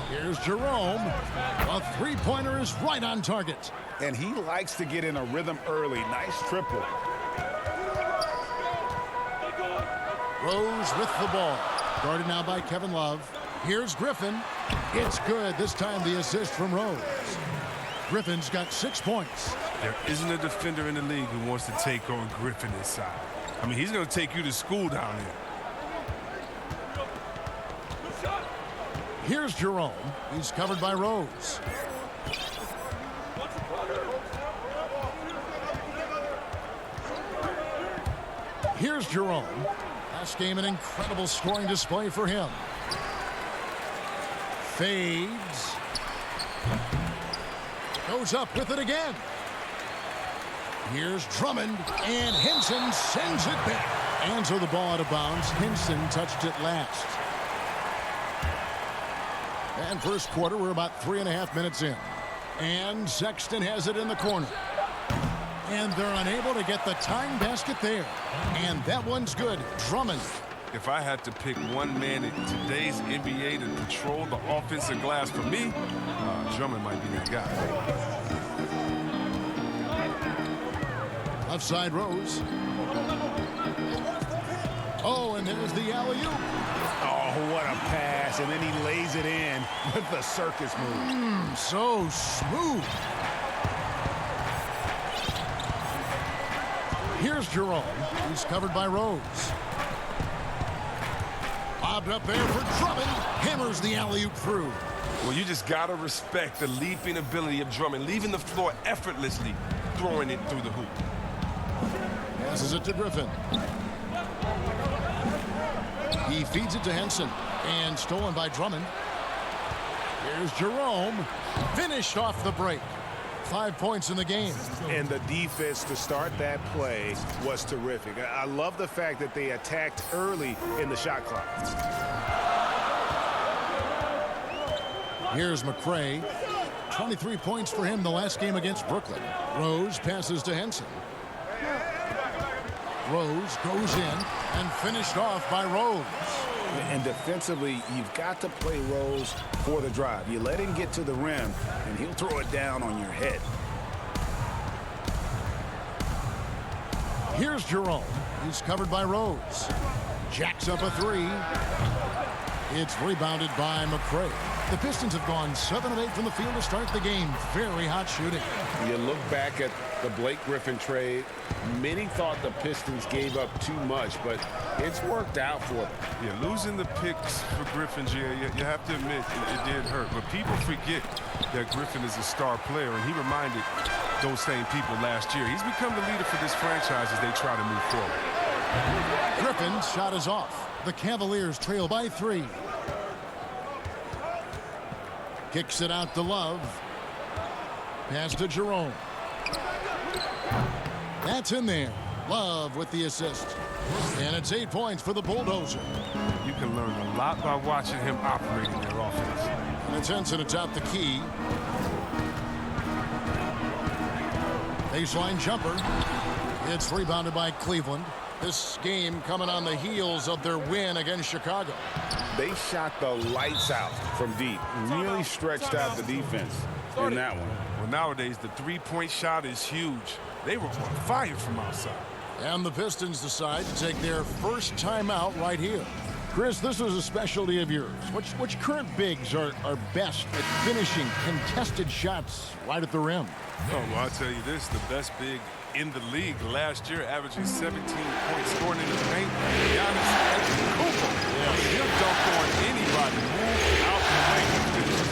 Here's Jerome. A three-pointer is right on target. And he likes to get in a rhythm early. Nice triple. Rose with the ball. Guarded now by Kevin Love. Here's Griffin. It's good. This time the assist from Rose. Griffin's got 6 points. There isn't a defender in the league who wants to take on Griffin inside. I mean, he's going to take you to school down there. Here's Jerome. He's covered by Rose. Here's Jerome. Last game, an incredible scoring display for him. Fades. Goes up with it again. Here's Drummond, and Henson sends it back. And so the ball out of bounds. Henson touched it last. And first quarter, we're about 3.5 minutes in. And Sexton has it in the corner. And they're unable to get the tying basket there. And that one's good. Drummond. If I had to pick one man in today's NBA to control the offensive glass for me, Drummond might be that guy. Left side Rose. Oh, and there's the alley-oop. Oh, what a pass. And then he lays it in with the circus move. So smooth. Here's Jerome. He's covered by Rose. Bobbed up there for Drummond. Hammers the alley-oop through. Well, you just got to respect the leaping ability of Drummond, leaving the floor effortlessly, throwing it through the hoop. Passes it to Griffin. He feeds it to Henson. And stolen by Drummond. Here's Jerome. Finished off the break. 5 points in the game. And the defense to start that play was terrific. I love the fact that they attacked early in the shot clock. Here's McCray. 23 points for him the last game against Brooklyn. Rose passes to Henson. Rose goes in and finished off by Rose. And defensively, you've got to play Rose for the drive. You let him get to the rim, and he'll throw it down on your head. Here's Jerome. He's covered by Rose. Jacks up a three. It's rebounded by McCray. The Pistons have gone 7 of 8 from the field to start the game. Very hot shooting. You look back at the Blake Griffin trade. Many thought the Pistons gave up too much, but it's worked out for them. Yeah, losing the picks for Griffin, Jerry, you have to admit it did hurt. But people forget that Griffin is a star player, and he reminded those same people last year. He's become the leader for this franchise as they try to move forward. Griffin's shot is off. The Cavaliers trail by 3. Kicks it out to Love. Pass to Jerome. That's in there. Love with the assist. And it's 8 points for the Bulldozer. You can learn a lot by watching him operating their offense. And it's Henson atop the key. Baseline jumper. It's rebounded by Cleveland. This game coming on the heels of their win against Chicago. They shot the lights out from deep. Really stretched out the defense in that one. Well, nowadays, the three-point shot is huge. They were on fire from outside. And the Pistons decide to take their first timeout right here. Chris, this is a specialty of yours. Which current bigs are best at finishing contested shots right at the rim? Oh, well, I'll tell you this, the best big in the league last year, averaging 17 points scoring in the paint. Giannis Antetokounmpo. Yeah, he'll dunk on anybody. Move out the way.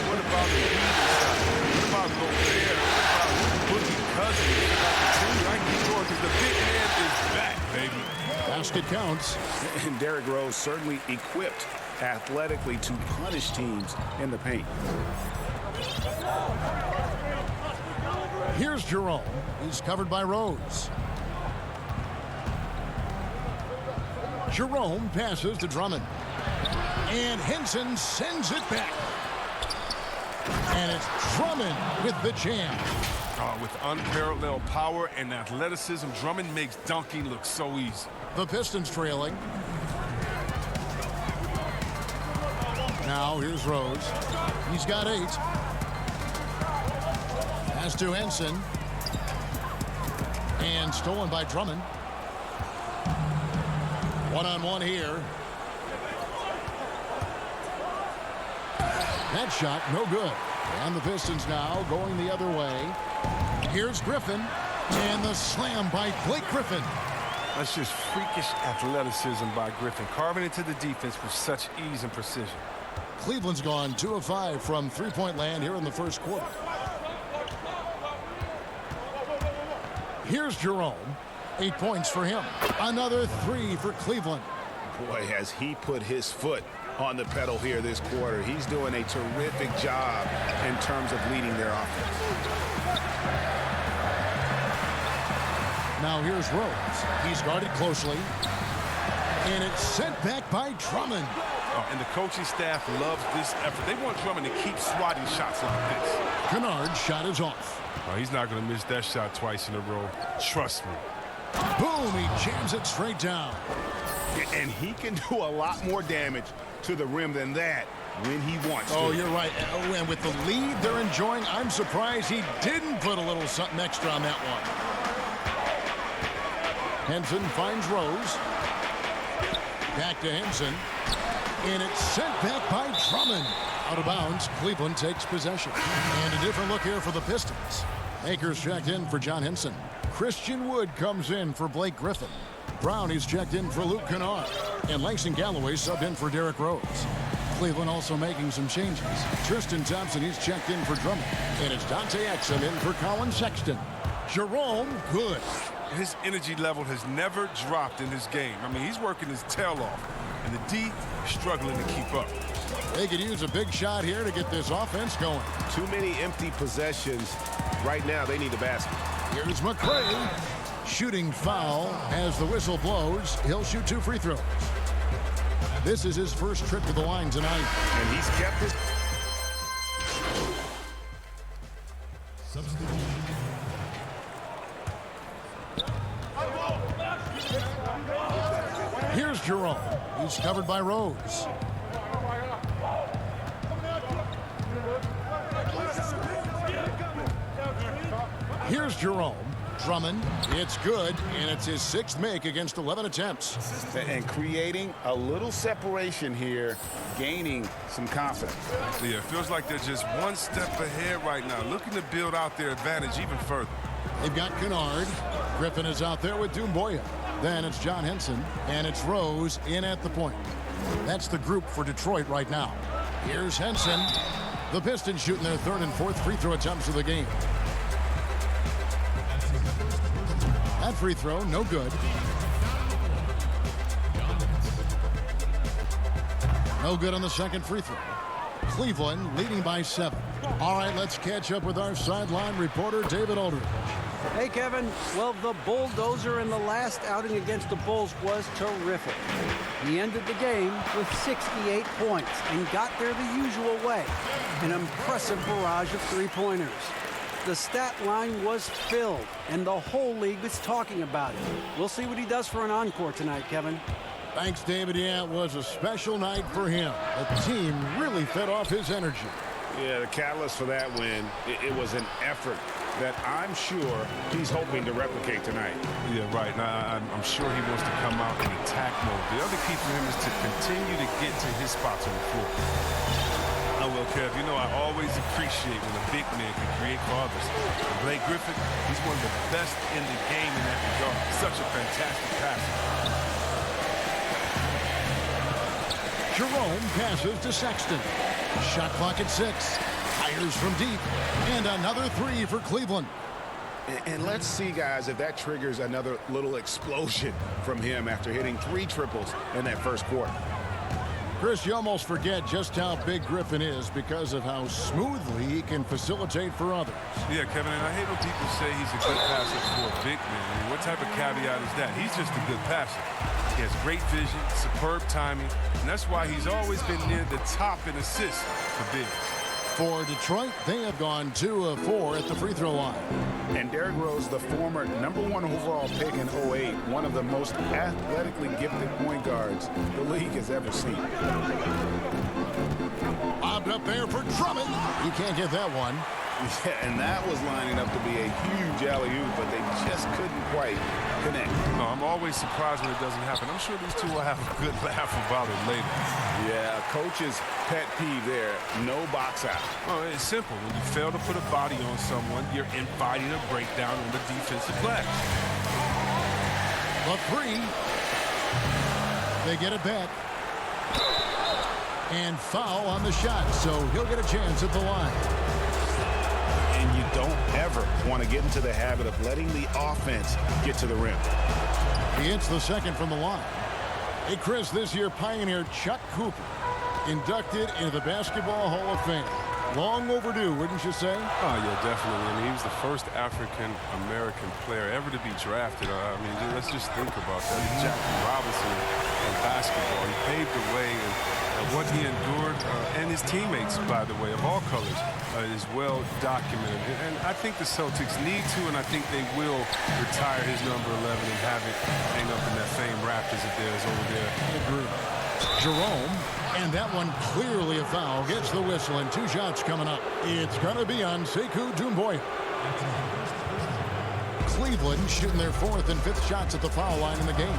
What about the Heat side? What about Gobert? What about Boogie Cousins? What about the team like Detroit? Because the big man is back, baby. Basket counts. And Derrick Rose certainly equipped athletically to punish teams in the paint. Here's Jerome. He's covered by Rose. Jerome passes to Drummond. And Henson sends it back. And it's Drummond with the jam. With unparalleled power and athleticism, Drummond makes dunking look so easy. The Pistons trailing. Now here's Rose. He's got 8. Pass to Henson. And stolen by Drummond. One-on-one here. That shot, no good. And the Pistons now going the other way. Here's Griffin. And the slam by Blake Griffin. That's just freakish athleticism by Griffin, carving into the defense with such ease and precision. Cleveland's gone 2 of 5 from three-point land here in the first quarter. Here's Jerome. 8 points for him. Another 3 for Cleveland. Boy, has he put his foot on the pedal here this quarter. He's doing a terrific job in terms of leading their offense. Now here's Rose. He's guarded closely. And it's sent back by Drummond. And the coaching staff loves this effort. They want Drummond to keep swatting shots like this. Kennard's shot is off. Oh, he's not going to miss that shot twice in a row. Trust me. Boom, he jams it straight down. And he can do a lot more damage to the rim than that when he wants to. Oh, you're right. And with the lead they're enjoying, I'm surprised he didn't put a little something extra on that one. Henson finds Rose. Back to Henson. And it's sent back by Drummond. Out of bounds, Cleveland takes possession. And a different look here for the Pistons. Akers checked in for John Henson. Christian Wood comes in for Blake Griffin. Brownie's checked in for Luke Kennard. And Langston Galloway subbed in for Derrick Rose. Cleveland also making some changes. Tristan Thompson, he's checked in for Drummond. And it's Dante Exum in for Colin Sexton. Jerome, good. His energy level has never dropped in this game. I mean, he's working his tail off. And the D struggling to keep up. They could use a big shot here to get this offense going. Too many empty possessions. Right now, they need a basket. Here's McRae. Shooting foul as the whistle blows. He'll shoot 2 free throws. This is his first trip to the line tonight. And he's kept his... Here's Jerome. He's covered by Rose. Here's Jerome. Drummond, it's good, and it's his 6th make against 11 attempts. And creating a little separation here, gaining some confidence. Yeah, it feels like they're just one step ahead right now, looking to build out their advantage even further. They've got Kennard. Griffin is out there with Doumbouya. Then it's John Henson, and it's Rose in at the point. That's the group for Detroit right now. Here's Henson. The Pistons shooting their 3rd and 4th free throw attempts of the game. That free throw, no good. No good on the second free throw. Cleveland leading by 7. All right, let's catch up with our sideline reporter, David Aldridge. Hey, Kevin. Well, the bulldozer in the last outing against the Bulls was terrific. He ended the game with 68 points and got there the usual way. An impressive barrage of three-pointers. The stat line was filled, and the whole league was talking about it. We'll see what he does for an encore tonight, Kevin. Thanks, David. Yeah, it was a special night for him. The team really fed off his energy. Yeah, the catalyst for that win, it was an effort that I'm sure he's hoping to replicate tonight. Yeah, right. Now, I'm sure he wants to come out in attack mode. The other key for him is to continue to get to his spots on the floor. Oh, well, Kev, you know I always appreciate when a big man can create for others. And Blake Griffin, he's one of the best in the game in that regard. Such a fantastic passer. Jerome passes to Sexton. Shot clock at 6. Fires from deep. And another 3 for Cleveland. And let's see, guys, if that triggers another little explosion from him after hitting 3 triples in that first quarter. Chris, you almost forget just how big Griffin is because of how smoothly he can facilitate for others. Yeah, Kevin, and I hate when people say he's a good passer for a big man. I mean, what type of caveat is that? He's just a good passer. He has great vision, superb timing, and that's why he's always been near the top in assists for bigs. For Detroit, they have gone 2 of 4 at the free throw line. And Derrick Rose, the former #1 overall pick in 08, one of the most athletically gifted point guards the league has ever seen. Bobbed up there for Drummond. You can't get that one. Yeah, and that was lining up to be a huge alley-oop, but they just couldn't quite connect. No, I'm always surprised when it doesn't happen. I'm sure these two will have a good laugh about it later. Yeah, coach's pet peeve there, no box out. Oh, it's simple. When you fail to put a body on someone, you're inviting a breakdown on the defensive glass. The 3. They get it back. And foul on the shot, so he'll get a chance at the line. And you don't ever want to get into the habit of letting the offense get to the rim. He hits the second from the line. Hey, Chris, this year pioneer Chuck Cooper inducted into the Basketball Hall of Fame. Long overdue, wouldn't you say? Oh, yeah, definitely. I mean, he was the first African-American player ever to be drafted. I mean, let's just think about that. Jackie Robinson in basketball. He paved the way, and what he endured, and his teammates, by the way, of all colors, is well documented. And I think the Celtics need to, and I think they will retire his number 11 and have it hang up in that famed Raptors of theirs over there. I agree. Jerome, and that one clearly a foul, gets the whistle, and 2 shots coming up. It's going to be on Sekou Doumbouya. Cleveland shooting their 4th and 5th shots at the foul line in the game.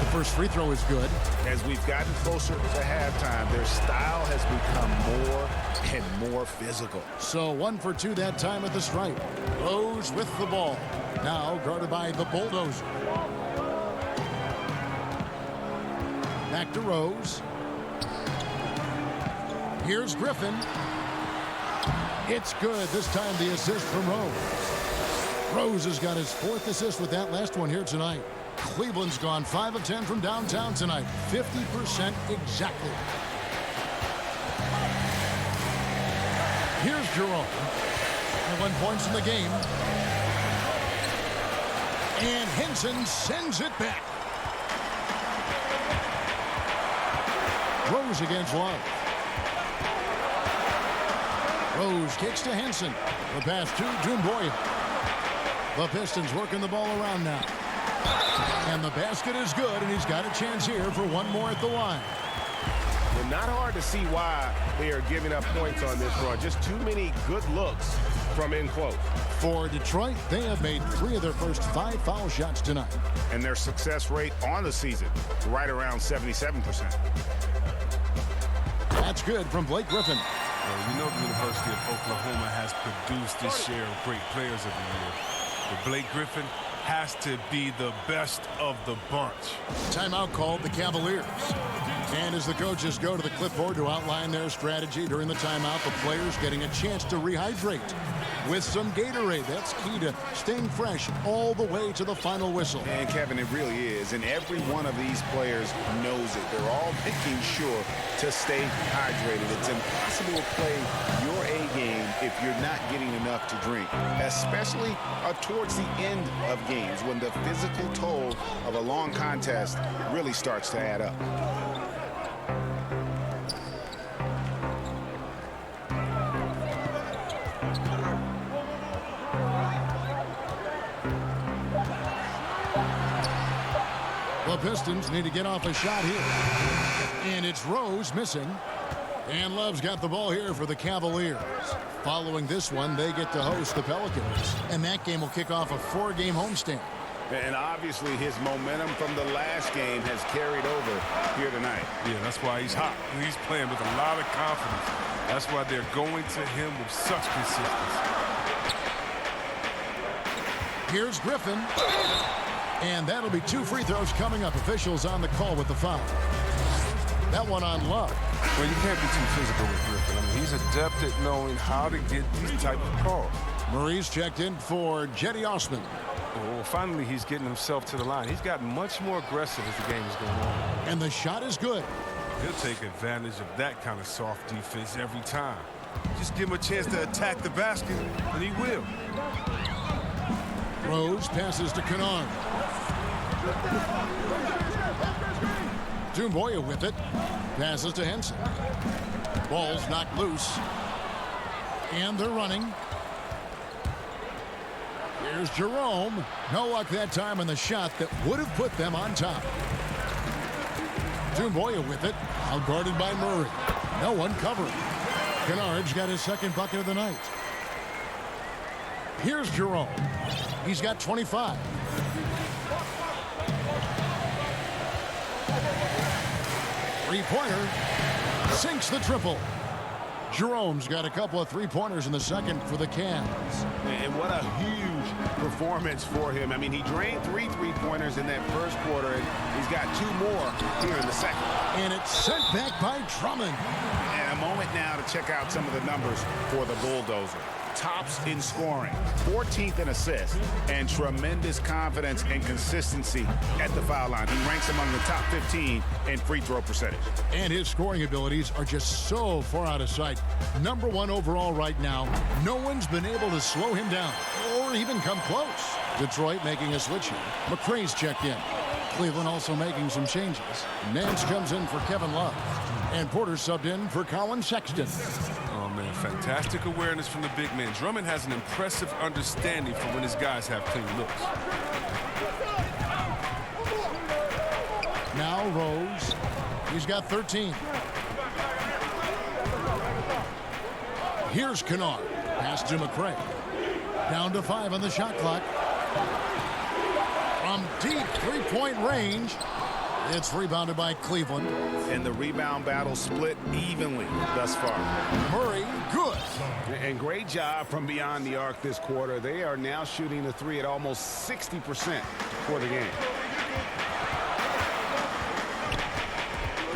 The first free throw is good. As we've gotten closer to halftime, their style has become more and more physical. So 1 for 2 that time at the stripe. Rose with the ball. Now guarded by the Bulldozer. Back to Rose. Here's Griffin. It's good. This time the assist from Rose. Rose has got his 4th assist with that last one here tonight. Cleveland's gone 5 of 10 from downtown tonight. 50% exactly. Here's Jerome. 1 points in the game. And Henson sends it back. Rose against Love. Rose kicks to Henson. The pass to Doumbouya. The Pistons working the ball around now. And the basket is good, and he's got a chance here for 1 more at the line. Well, not hard to see why they are giving up points on this run. Just too many good looks from in close. For Detroit, they have made 3 of their first 5 foul shots tonight. And their success rate on the season, right around 77%. That's good from Blake Griffin. You know the University of Oklahoma has produced this share of great players of the year. But Blake Griffin has to be the best of the bunch. Timeout called the Cavaliers. And as the coaches go to the clipboard to outline their strategy during the timeout, the players getting a chance to rehydrate with some Gatorade. That's key to staying fresh all the way to the final whistle. And Kevin, it really is. And every one of these players knows it. They're all making sure to stay hydrated. It's impossible to play your A game if you're not getting enough to drink, especially towards the end of games when the physical toll of a long contest really starts to add up. The Pistons need to get off a shot here. And it's Rose missing. And Love's got the ball here for the Cavaliers. Following this one, they get to host the Pelicans, and that game will kick off a 4-game homestand. And obviously his momentum from the last game has carried over here tonight. Yeah, that's why he's hot. He's playing with a lot of confidence. That's why they're going to him with such consistency. Here's Griffin. And that'll be 2 free throws coming up. Officials on the call with the foul. That one on Love. Well, you can't be too physical with Griffin. I mean, he's adept at knowing how to get these type of calls. Murray's checked in for Jetty Osman. Oh, finally he's getting himself to the line. He's gotten much more aggressive as the game is going on. And the shot is good. He'll take advantage of that kind of soft defense every time. Just give him a chance to attack the basket, and he will. Rose passes to Kennard. Dumboya with it. Passes to Henson. Ball's knocked loose. And they're running. Here's Jerome. No luck that time on the shot that would have put them on top. Dumboya with it. Out guarded by Murray. No one covering. Kennard's got his second bucket of the night. Here's Jerome. He's got 25. Three-pointer. Sinks the triple. Jerome's got a couple of three-pointers in the second for the Cavs. And what a huge performance for him. I mean, he drained 3 three-pointers in that first quarter, and he's got 2 more here in the second. And it's sent back by Drummond. And a moment now to check out some of the numbers for the Bulldozer. Tops in scoring, 14th in assists, and tremendous confidence and consistency at the foul line. He ranks among the top 15 in free throw percentage. And his scoring abilities are just so far out of sight. Number 1 overall right now. No one's been able to slow him down or even come close. Detroit making a switch here. McRae's checked in. Cleveland also making some changes. Nance comes in for Kevin Love. And Porter subbed in for Colin Sexton. Oh, man, fantastic awareness from the big man. Drummond has an impressive understanding for when his guys have clean looks. Now Rose. He's got 13. Here's Kennard. Pass to McRae. Down to 5 on the shot clock. From deep three-point range. It's rebounded by Cleveland. And the rebound battle split evenly thus far. Murray, good. And great job from beyond the arc this quarter. They are now shooting the 3 at almost 60% for the game.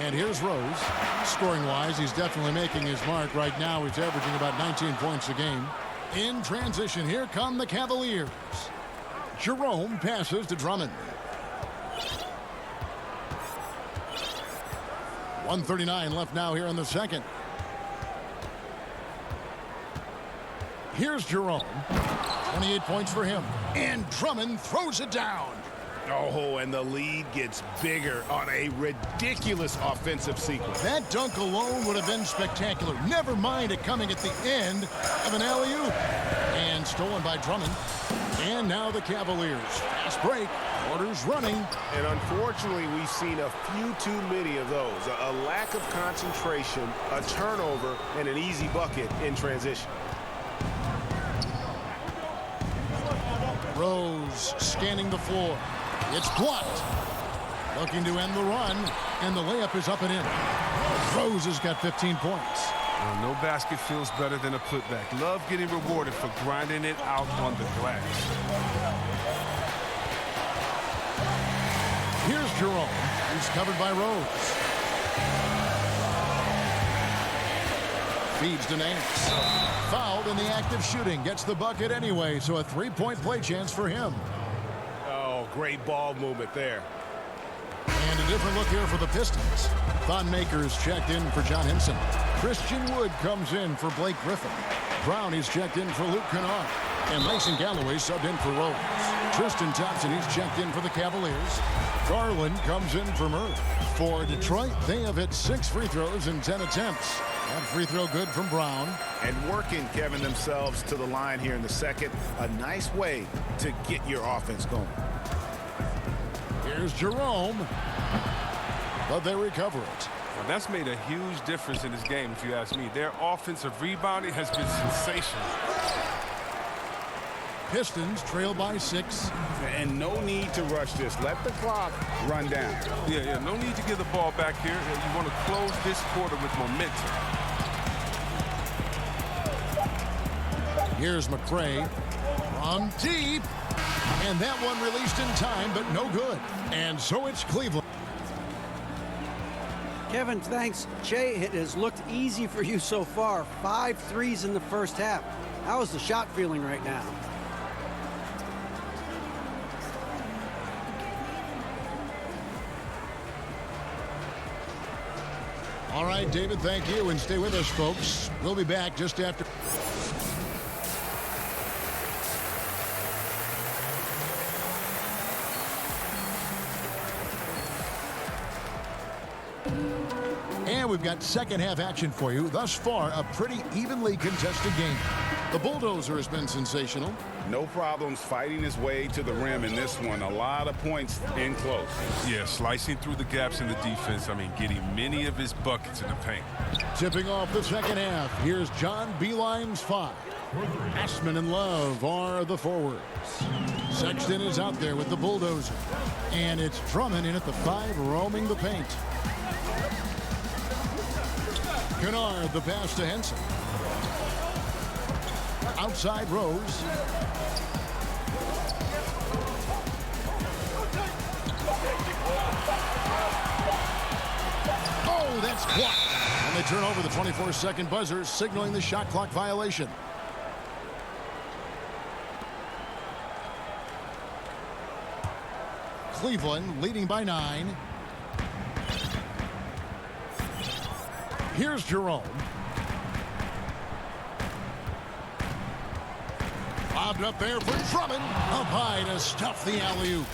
And here's Rose. Scoring-wise, he's definitely making his mark. Right now, he's averaging about 19 points a game. In transition, here come the Cavaliers. Jerome passes to Drummond. 1:39 left now here in the second. Here's Jerome. 28 points for him. And Drummond throws it down. Oh, and the lead gets bigger on a ridiculous offensive sequence. That dunk alone would have been spectacular. Never mind it coming at the end of an alley-oop. And stolen by Drummond. And now the Cavaliers. Fast break. Porter's running. And unfortunately, we've seen a few too many of those. A lack of concentration, a turnover, and an easy bucket in transition. Rose scanning the floor. It's blocked. Looking to end the run. And the layup is up and in. Rose has got 15 points. Well, no basket feels better than a putback. Love getting rewarded for grinding it out on the glass. Here's Jerome. He's covered by Rose. Feeds to Nance. Fouled in the act of shooting. Gets the bucket anyway, so a 3-point play chance for him. Oh, great ball movement there. And a different look here for the Pistons. Thon Maker's checked in for John Henson. Christian Wood comes in for Blake Griffin. Brown is checked in for Luke Kennard. And Mason Galloway subbed in for Rose. Tristan Thompson, he's checked in for the Cavaliers. Garland comes in for Murray. For Detroit, they have hit 6 free throws in 10 attempts. One free throw good from Brown. And working, Kevin, themselves to the line here in the second. A nice way to get your offense going. Here's Jerome. But they recover it. Well, that's made a huge difference in this game, if you ask me. Their offensive rebounding has been sensational. Pistons trail by 6. And no need to rush this. Let the clock run down. Yeah, no need to give the ball back here. You want to close this quarter with momentum. Here's McRae from deep. And that one released in time, but no good. And so it's Cleveland. Kevin, thanks. Jay, it has looked easy for you so far. 5 threes in the first half. How is the shot feeling right now? All right, David, thank you. And stay with us, folks. We'll be back just after. And we've got second half action for you. Thus far, a pretty evenly contested game. The bulldozer has been sensational. No problems fighting his way to the rim in this one. A lot of points in close. Yeah, slicing through the gaps in the defense. I mean, getting many of his buckets in the paint. Tipping off the second half, here's John Beeline's 5. Ashman and Love are the forwards. Sexton is out there with the bulldozer. And it's Drummond in at the 5, roaming the paint. Kennard, the pass to Henson. Outside Rose. Oh, that's blocked. And they turn over the 24-second buzzer, signaling the shot clock violation. Cleveland leading by 9. Here's Jerome. Lobbed up there for Drummond. Up high to stuff the alley-oop.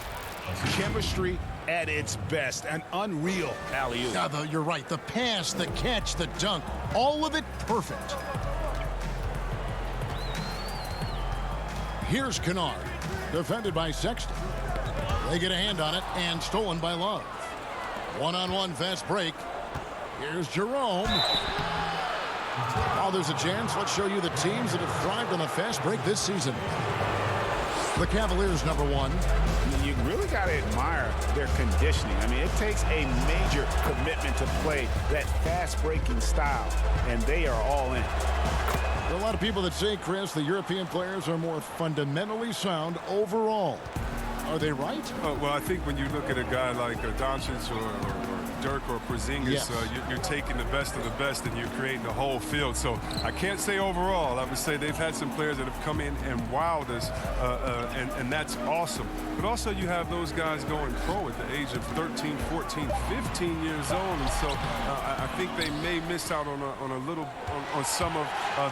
Chemistry at its best. An unreal alley-oop. Yeah, you're right. The pass, the catch, the dunk. All of it perfect. Here's Kennard. Defended by Sexton. They get a hand on it and stolen by Love. One-on-one fast break. Here's Jerome. Oh, there's a chance. Let's show you the teams that have thrived on a fast break this season. The Cavaliers, number 1. You really got to admire their conditioning. I mean, it takes a major commitment to play that fast-breaking style, and they are all in. There are a lot of people that say, Chris, the European players are more fundamentally sound overall. Are they right? Well, I think when you look at a guy like Doncic or Dirk or Porzingis, yes. You're taking the best of the best and you're creating the whole field. So I can't say overall. I would say they've had some players that have come in and wowed us, and that's awesome. But also you have those guys going pro at the age of 13, 14, 15 years old, and so I think they may miss out on some of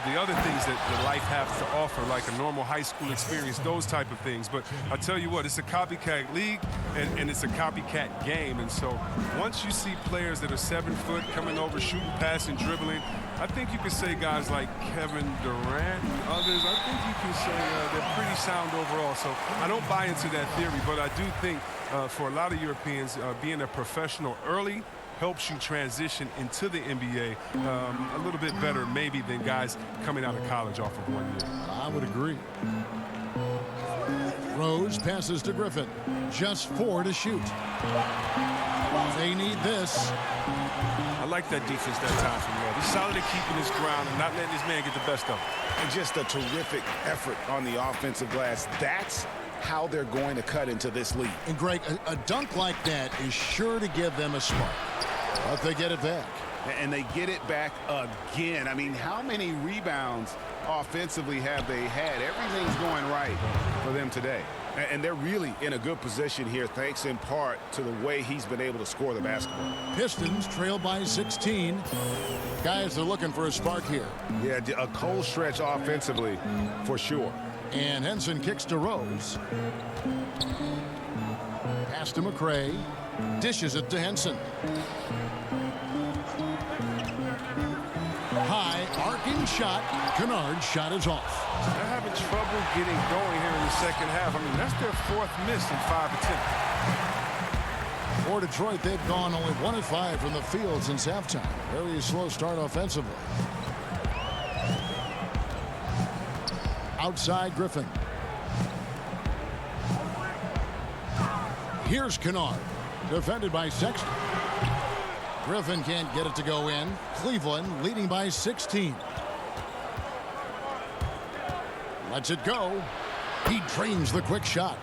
the other things that life has to offer, like a normal high school experience, those type of things. But I tell you what, it's a copycat league and it's a copycat game, and so once you see players that are 7 foot coming over, shooting, passing, dribbling, I think you could say guys like Kevin Durant and others, I think you can say they're pretty sound overall. So I don't buy into that theory, but I do think for a lot of Europeans, being a professional early helps you transition into the NBA a little bit better maybe than guys coming out of college off of 1 year. I would agree. Rose passes to Griffin. Just 4 to shoot. They need this. I like that defense that time from Love. He's solid at keeping his ground and not letting his man get the best of him. And just a terrific effort on the offensive glass. That's how they're going to cut into this league. And Greg, a dunk like that is sure to give them a spark. But they get it back. And they get it back again. I mean, how many rebounds offensively have they had? Everything's going right for them today. And they're really in a good position here, thanks in part to the way he's been able to score the basketball. Pistons trail by 16. Guys are looking for a spark here. Yeah, a cold stretch offensively for sure. And Henson kicks to Rose. Pass to McRae. Dishes it to Henson. High, arcing shot. Kennard's shot is off. They're having trouble getting going here in the second half. I mean, that's their 4th miss in 5 attempts. For Detroit, they've gone only 1 of 5 from the field since halftime. Very slow start offensively. Outside Griffin. Here's Kennard. Defended by Sexton. Griffin can't get it to go in. Cleveland leading by 16. Lets it go. He drains the quick shot.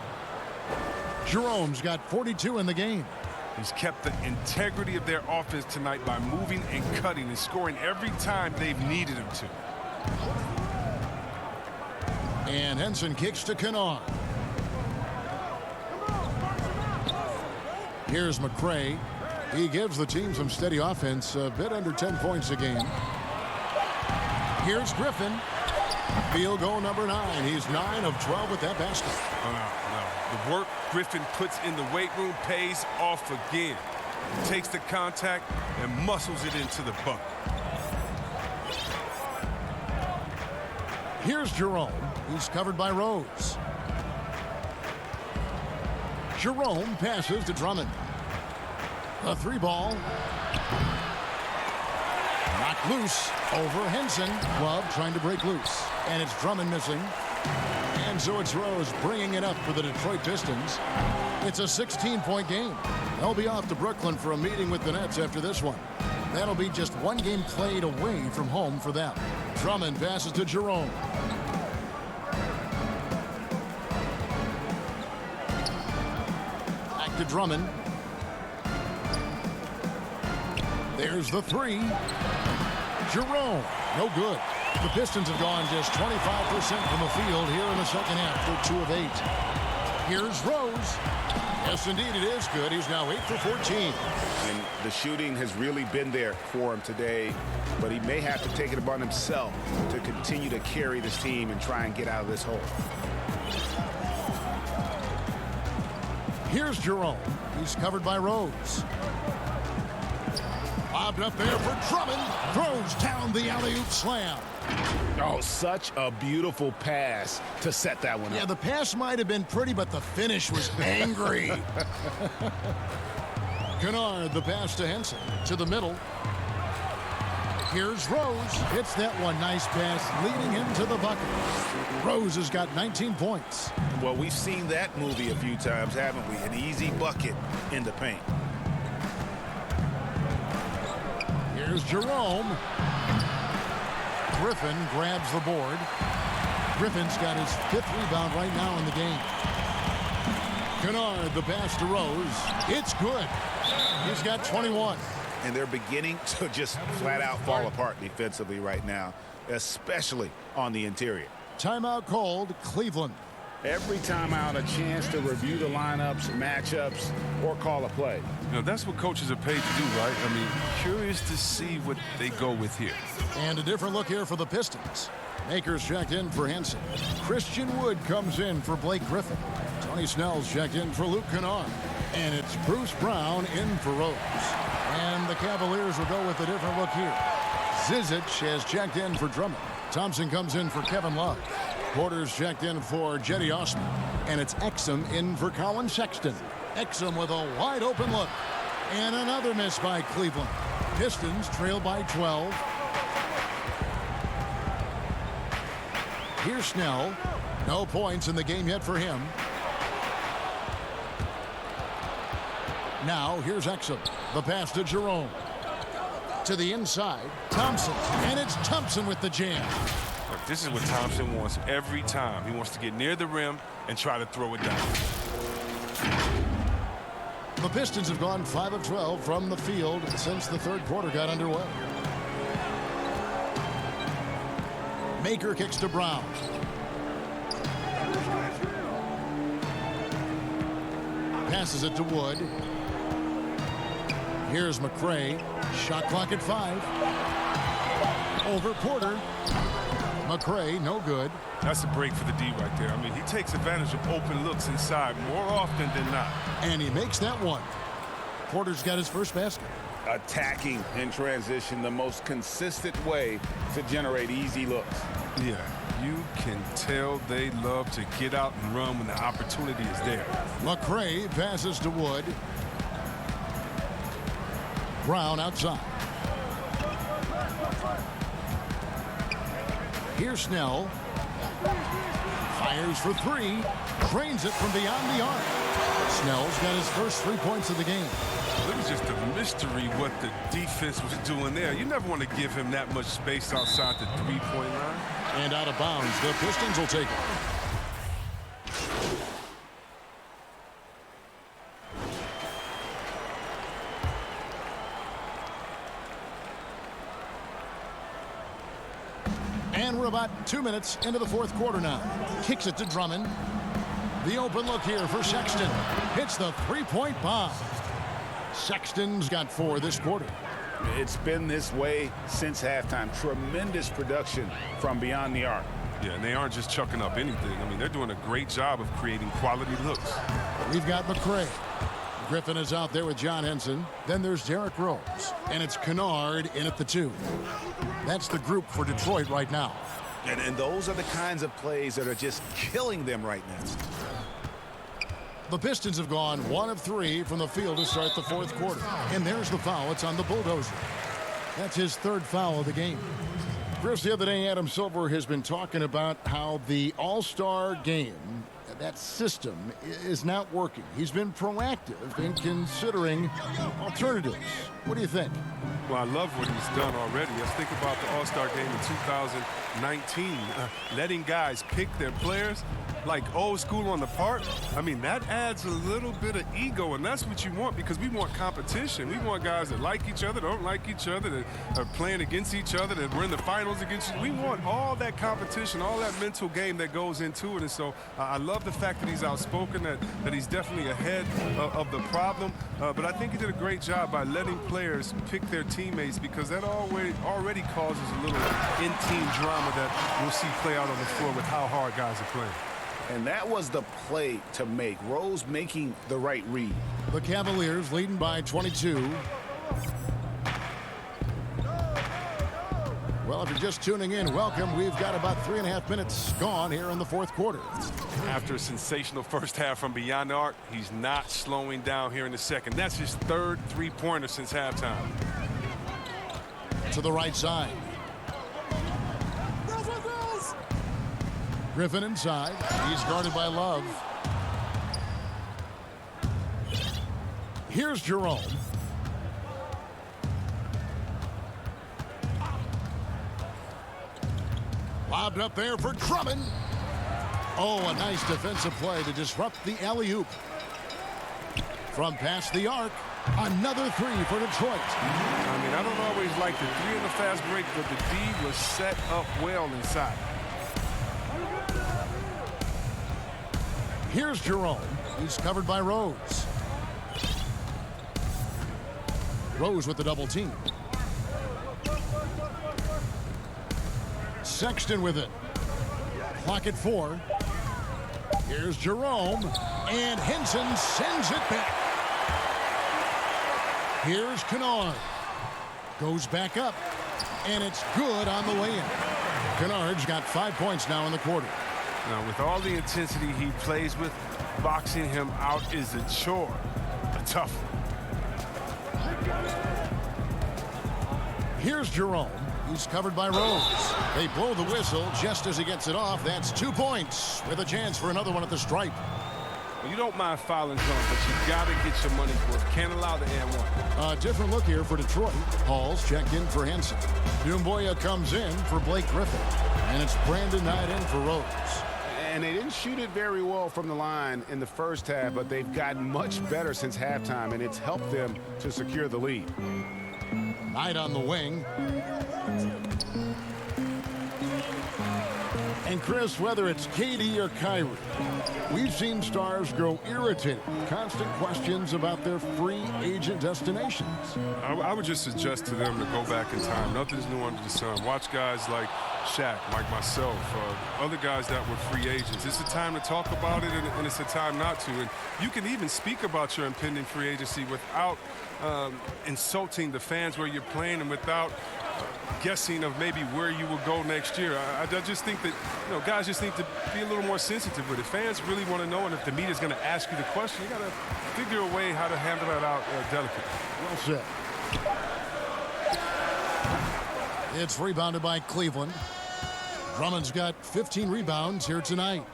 Jerome's got 42 in the game. He's kept the integrity of their offense tonight by moving and cutting and scoring every time they've needed him to. And Henson kicks to Kennard. Here's McCray. He gives the team some steady offense, a bit under 10 points a game. Here's Griffin. Field goal number 9. He's 9 of 12 with that basket. No. The work Griffin puts in the weight room pays off again. Takes the contact and muscles it into the bucket. Here's Jerome. He's covered by Rose. Jerome passes to Drummond. A 3-ball. Knocked loose over Henson. Love trying to break loose. And it's Drummond missing. And so it's Rose bringing it up for the Detroit Pistons. It's a 16-point game. They'll be off to Brooklyn for a meeting with the Nets after this one. That'll be just one game played away from home for them. Drummond passes to Jerome. Back to Drummond. There's the 3. Jerome, no good. The Pistons have gone just 25% from the field here in the second half. They're 2 of 8. Here's Rose. Yes, indeed, it is good. He's now 8 for 14. And the shooting has really been there for him today, but he may have to take it upon himself to continue to carry this team and try and get out of this hole. Here's Jerome. He's covered by Rose. Bobbed up there for Drummond. Throws down the alley-oop slam. Oh, such a beautiful pass to set that one up. Yeah, the pass might have been pretty, but the finish was angry. Kennard, the pass to Henson. To the middle. Here's Rose. Hits that one. Nice pass, leading him to the bucket. Rose has got 19 points. Well, we've seen that movie a few times, haven't we? An easy bucket in the paint. Here's Jerome. Griffin grabs the board. Griffin's got his 5th rebound right now in the game. Kennard, the pass to Rose. It's good. He's got 21. And they're beginning to just flat out fall apart defensively right now, especially on the interior. Timeout called, Cleveland. Every timeout, a chance to review the lineups, matchups, or call a play. You know, that's what coaches are paid to do, right? I mean, curious to see what they go with here. And a different look here for the Pistons. Makers checked in for Henson. Christian Wood comes in for Blake Griffin. Tony Snell's checked in for Luke Kennard. And it's Bruce Brown in for Rose. And the Cavaliers will go with a different look here. Zizic has checked in for Drummond. Thompson comes in for Kevin Love. Porter's checked in for Jetty Osman. And it's Exum in for Colin Sexton. Exum with a wide open look. And another miss by Cleveland. Pistons trail by 12. Here's Snell. No points in the game yet for him. Now here's Exum. The pass to Jerome. To the inside. Thompson. And it's Thompson with the jam. Look, this is what Thompson wants every time. He wants to get near the rim and try to throw it down. The Pistons have gone 5 of 12 from the field since the third quarter got underway. Maker kicks to Brown. Passes it to Wood. Here's McCray. Shot clock at 5. Over Porter. McCray, no good. That's a break for the D right there. I mean, he takes advantage of open looks inside more often than not. And he makes that one. Porter's got his first basket. Attacking in transition, the most consistent way to generate easy looks. Yeah, you can tell they love to get out and run when the opportunity is there. McCray passes to Wood. Brown outside. Here's Snell. Fires for three. Drains it from beyond the arc. Snell's got his first 3 points of the game. It was just a mystery what the defense was doing there. You never want to give him that much space outside the three-point line. And out of bounds, the Pistons will take it. And we're about 2 minutes into the fourth quarter now. Kicks it to Drummond. The open look here for Sexton. Hits the three-point bomb. Sexton's got 4 this quarter. It's been this way since halftime. Tremendous production from beyond the arc. Yeah, and they aren't just chucking up anything. I mean, they're doing a great job of creating quality looks. We've got McCray. Griffin is out there with John Henson. Then there's Derrick Rose. And it's Kennard in at the 2. That's the group for Detroit right now. And those are the kinds of plays that are just killing them right now. The Pistons have gone 1 of 3 from the field to start the fourth quarter. And there's the foul. It's on the Bulldozer. That's his 3rd foul of the game. Chris, the other day, Adam Silver has been talking about how the All-Star game, that system, is not working. He's been proactive in considering alternatives. What do you think? Well, I love what he's done already. Let's think about the All-Star game in 2019. Letting guys pick their players like old school on the park. I mean, that adds a little bit of ego, and that's what you want because we want competition. We want guys that like each other, don't like each other, that are playing against each other, that we're in the finals against each other. We want all that competition, all that mental game that goes into it. And so I love the fact that he's outspoken, that he's definitely ahead of the problem. But I think he did a great job by letting players pick their teammates because that already causes a little in-team drama that we'll see play out on the floor with how hard guys are playing. And that was the play to make. Rose making the right read. The Cavaliers leading by 22. Well, if you're just tuning in, welcome. We've got about 3.5 minutes gone here in the fourth quarter. After a sensational first half from beyond the arc, he's not slowing down here in the second. That's his 3rd three-pointer since halftime. To the right side. Griffin inside. He's guarded by Love. Here's Jerome. Lobbed up there for Drummond. Oh, a nice defensive play to disrupt the alley-oop. From past the arc, another 3 for Detroit. I mean, I don't always like the 3 in the fast break, but the D was set up well inside. Here's Jerome. He's covered by Rose. Rose with the double team. Sexton with it. Clock at 4. Here's Jerome. And Henson sends it back. Here's Kennard. Goes back up. And it's good on the way in. Kennard's got 5 points now in the quarter. Now, with all the intensity he plays with, boxing him out is a chore, a tough one. Here's Jerome. He's covered by Rose. They blow the whistle just as he gets it off. That's 2 points with a chance for another one at the stripe. Well, you don't mind fouling zone, but you got to get your money for it. Can't allow the and one. A different look here for Detroit. Hall's checked in for Henson. Dumboya comes in for Blake Griffin. And it's Brandon Knight in for Rose. And they didn't shoot it very well from the line in the first half, but they've gotten much better since halftime, and it's helped them to secure the lead. Knight on the wing. And Chris, whether it's KD or Kyrie, we've seen stars grow irritated with constant questions about their free agent destinations. I would just suggest to them to go back in time. Nothing's new under the sun. Watch guys like Shaq, like myself, other guys that were free agents. It's a time to talk about it, and it's a time not to. And you can even speak about your impending free agency without insulting the fans where you're playing and without guessing of maybe where you will go next year. I just think that, guys just need to be a little more sensitive with it. Fans really want to know, and if the media's going to ask you the question, you got to figure a way how to handle that out delicately. Well said. It's rebounded by Cleveland. Drummond's got 15 rebounds here tonight.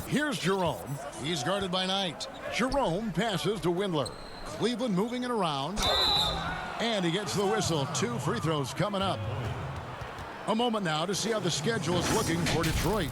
Here's Jerome. He's guarded by Knight. Jerome passes to Windler. Cleveland moving it around. And he gets the whistle. 2 free throws coming up. A moment now to see how the schedule is looking for Detroit.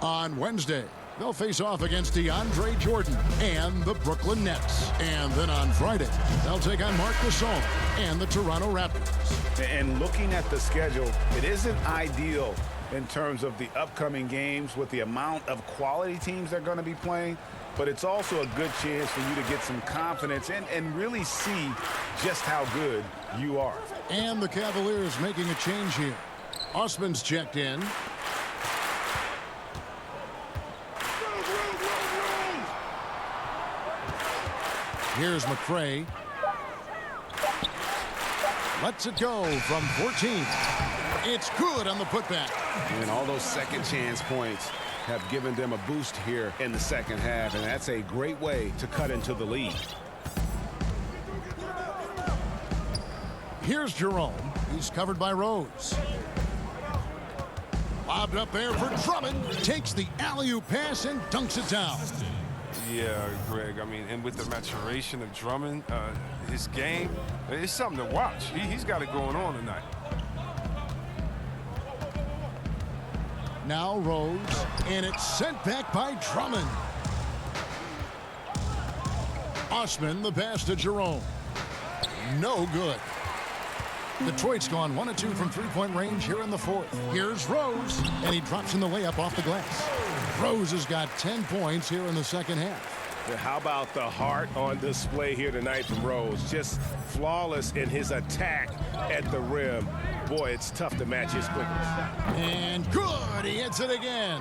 On Wednesday, they'll face off against DeAndre Jordan and the Brooklyn Nets. And then on Friday, they'll take on Marc Gasol and the Toronto Raptors. And looking at the schedule, it isn't ideal in terms of the upcoming games with the amount of quality teams they're going to be playing, but it's also a good chance for you to get some confidence and really see just how good you are. And the Cavaliers making a change here. Osman's checked in. Here's McCray. Lets it go from 14. It's good on the putback. And all those second chance points have given them a boost here in the second half, and that's a great way to cut into the lead. Here's Jerome. He's covered by Rose. Lobbed up there for Drummond. Takes the alley-oop pass and dunks it down. Yeah, Greg. I mean, and with the maturation of Drummond, his game, it's something to watch. He's got it going on tonight. Now Rose, and it's sent back by Drummond. Osman, the pass to Jerome. No good. Detroit's gone 1 of 2 from three-point range here in the fourth. Here's Rose, and he drops in the layup off the glass. Rose has got 10 points here in the second half. How about the heart on display here tonight from Rose? Just flawless in his attack at the rim. Boy, it's tough to match his quickness. And good, he hits it again.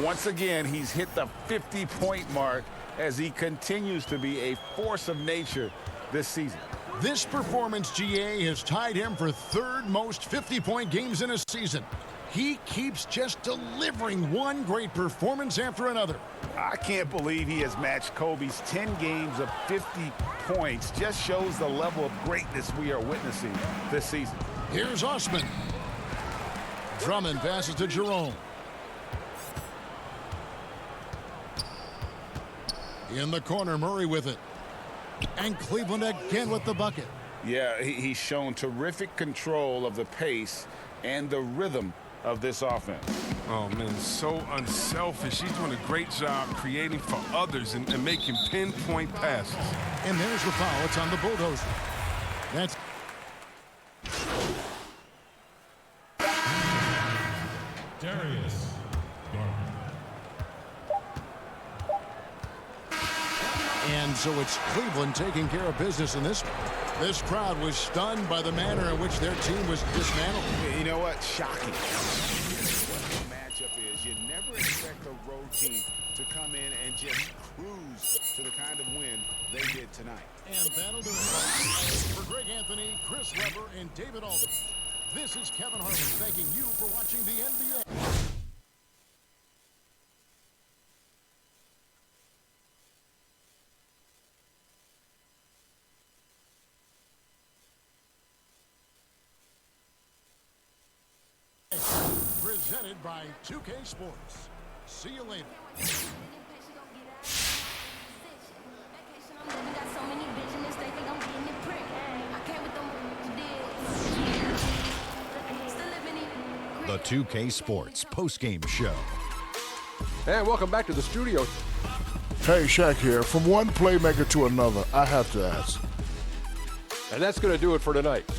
Once again, he's hit the 50-point mark as he continues to be a force of nature this season. This performance, GA, has tied him for third most 50-point games in a season. He keeps just delivering one great performance after another. I can't believe he has matched Kobe's 10 games of 50 points. Just shows the level of greatness we are witnessing this season. Here's Osman. Drummond passes to Jerome. In the corner, Murray with it. And Cleveland again with the bucket. Yeah, he's shown terrific control of the pace and the rhythm of this offense. Oh, man, so unselfish. He's doing a great job creating for others and making pinpoint passes. And there's the foul. It's on the bulldozer. That's... Darius. And so it's Cleveland taking care of business in this one. This crowd was stunned by the manner in which their team was dismantled. You know what? Shocking. What the matchup is, you never expect a road team to come in and just cruise to the kind of win they did tonight. And that'll do it. For Greg Anthony, Chris Webber, and David Aldridge, this is Kevin Harlan thanking you for watching the NBA. Presented by 2K Sports. See you later. The 2K Sports postgame show. And welcome back to the studio. Hey, Shaq here. From one playmaker to another, I have to ask. And that's going to do it for tonight.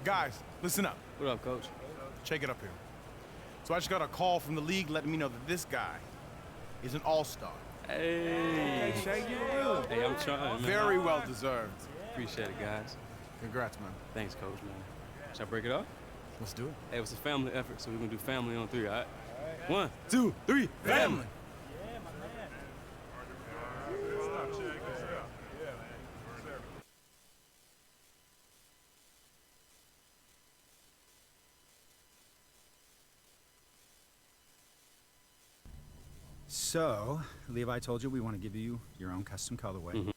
Guys, listen up. What up, Coach? Check it up here. So I just got a call from the league letting me know that this guy is an all-star Hey. Hey, Shaq, you good. Hey, I'm trying, man. Very well deserved. Appreciate it, guys. Congrats, man. Thanks, Coach, man. Should I break it up? Let's do it. Hey, it was a family effort, so we're going to do family on 3, all right? 1, 2, 3, family. So, Levi told you we want to give you your own custom colorway. Mm-hmm.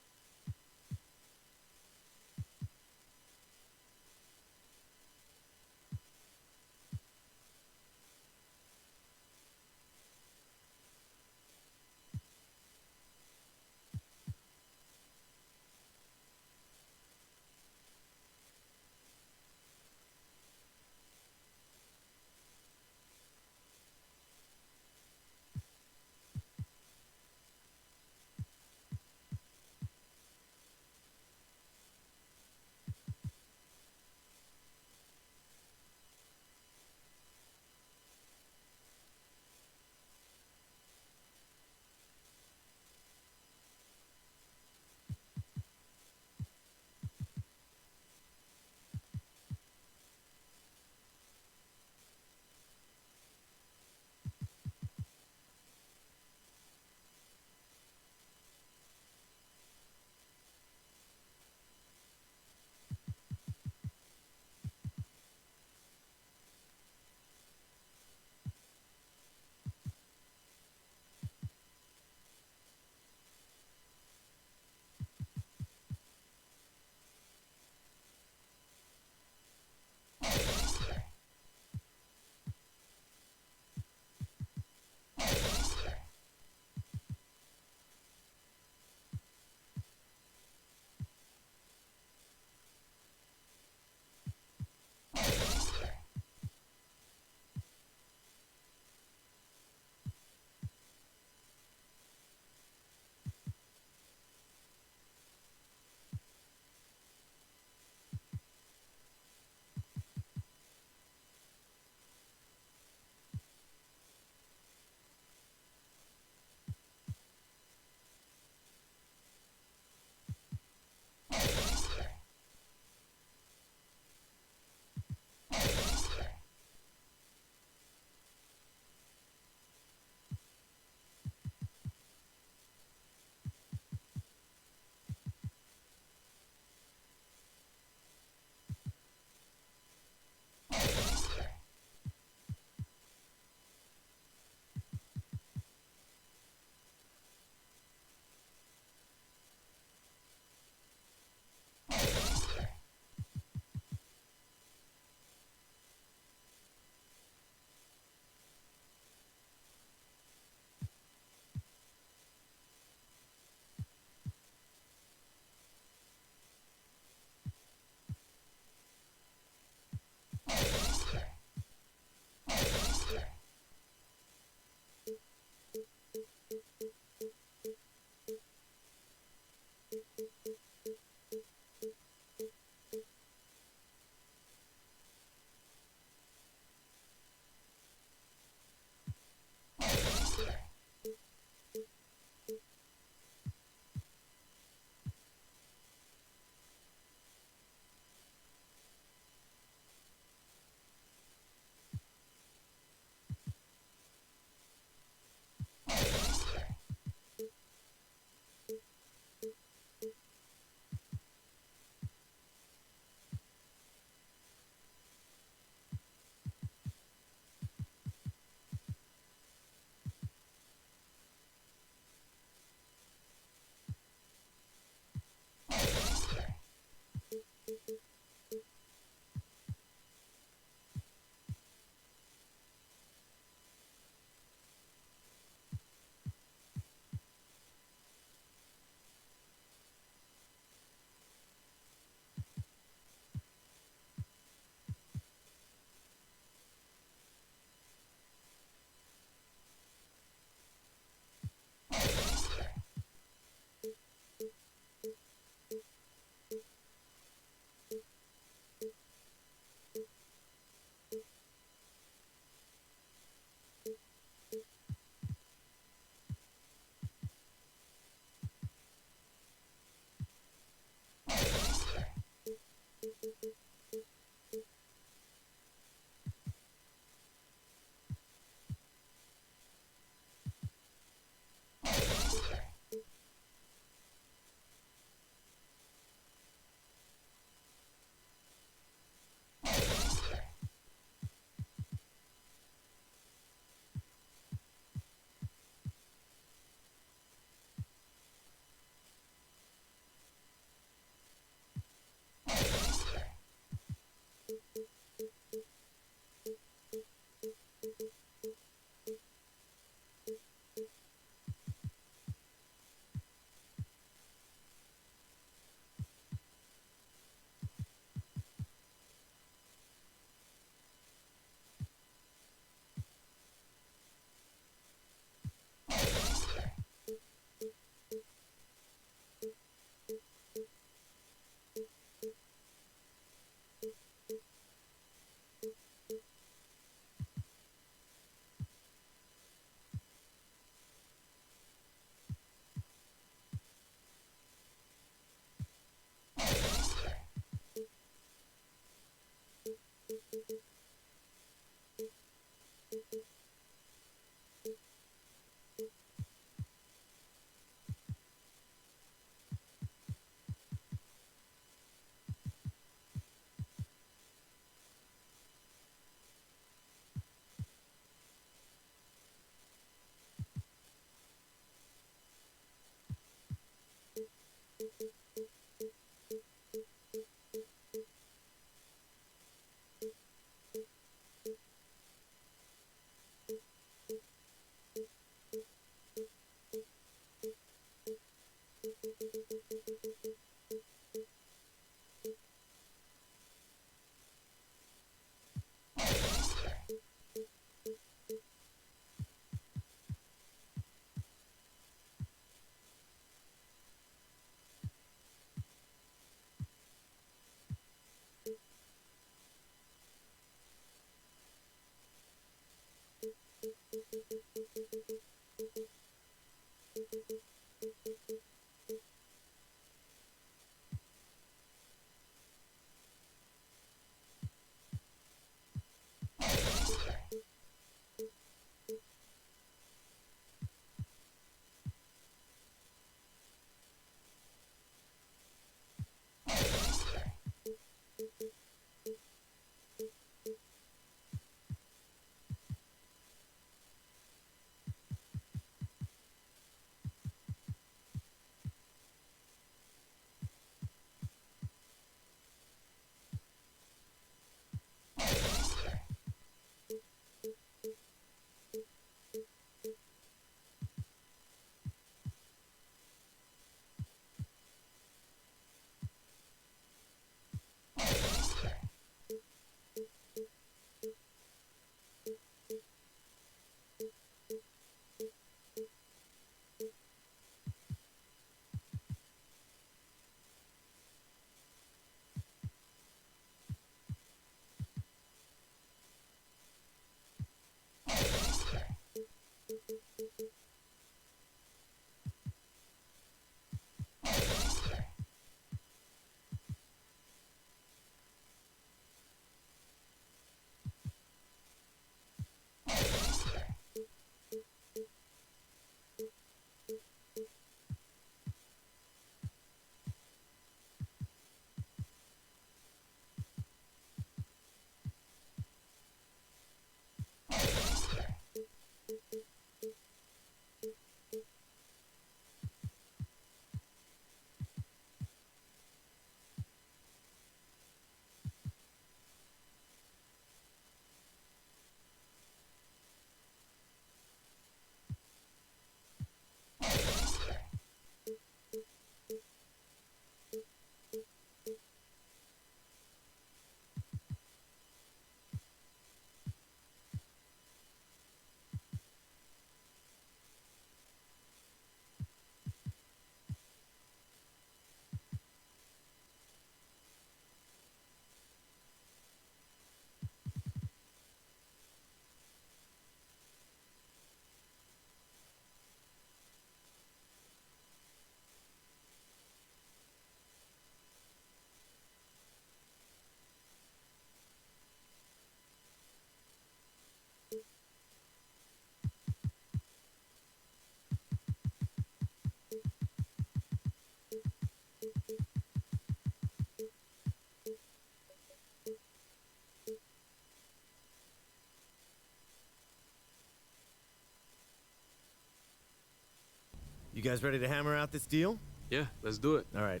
You guys ready to hammer out this deal? Yeah, let's do it. All right.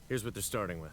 Here's what they're starting with.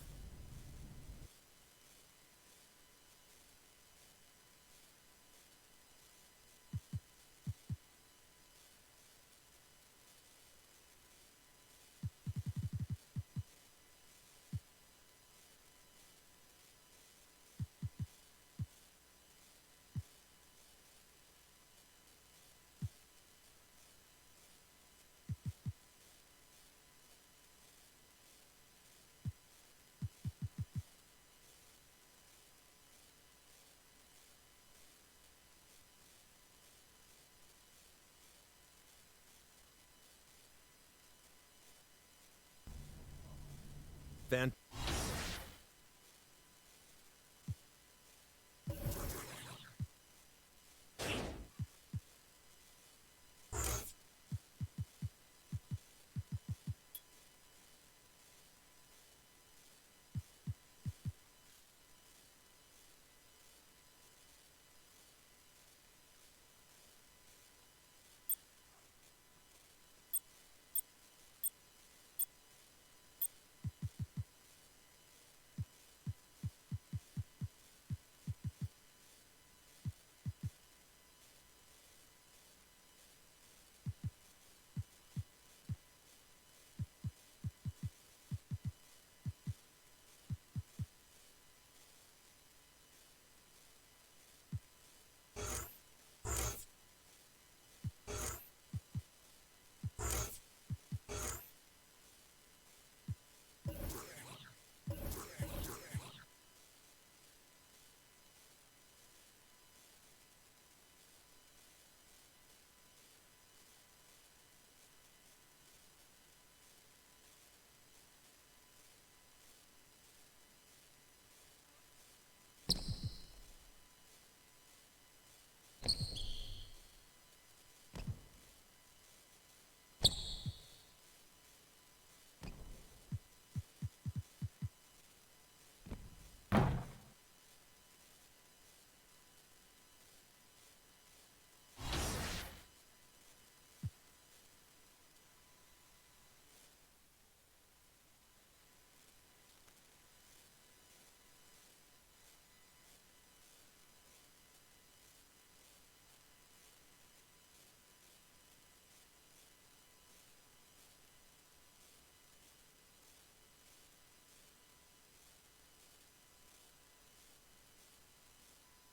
Fan.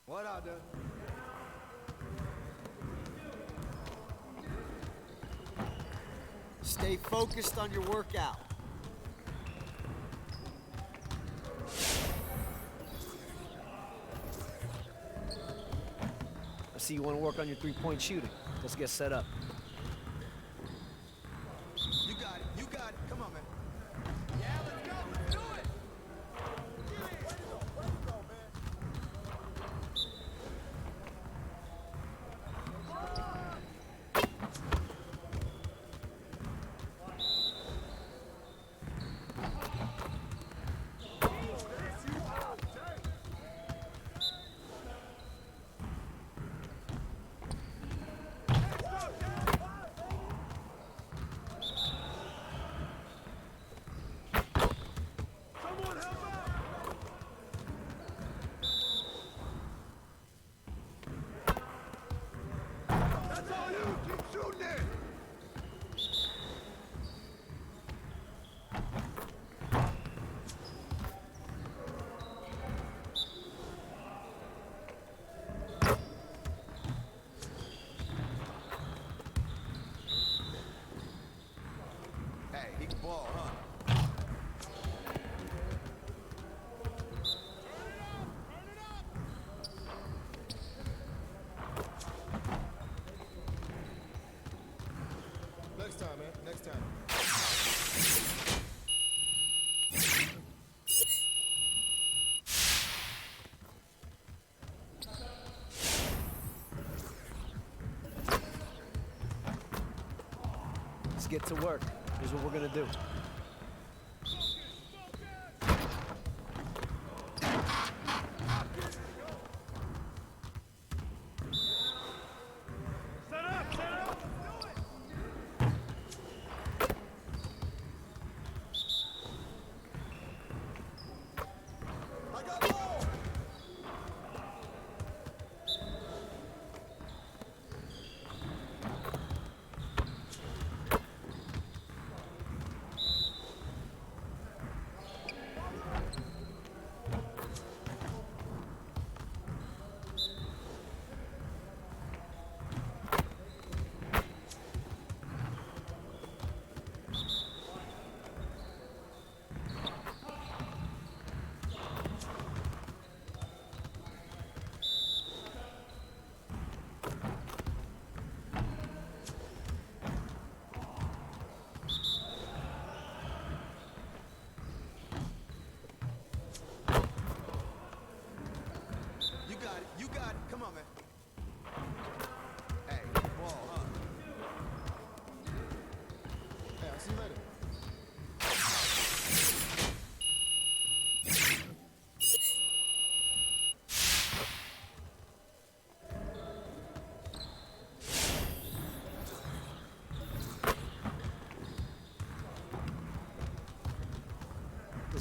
What I done? Stay focused on your workout. I see you want to work on your three-point shooting. Let's get set up. You got it. You got it. Come on, man. Yeah, let's go. Let's do it. Way to go, man. He can ball, huh? Next time, man. Next time. Let's get to work. Here's what we're gonna do.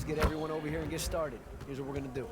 Let's get everyone over here and get started. Here's what we're going to do.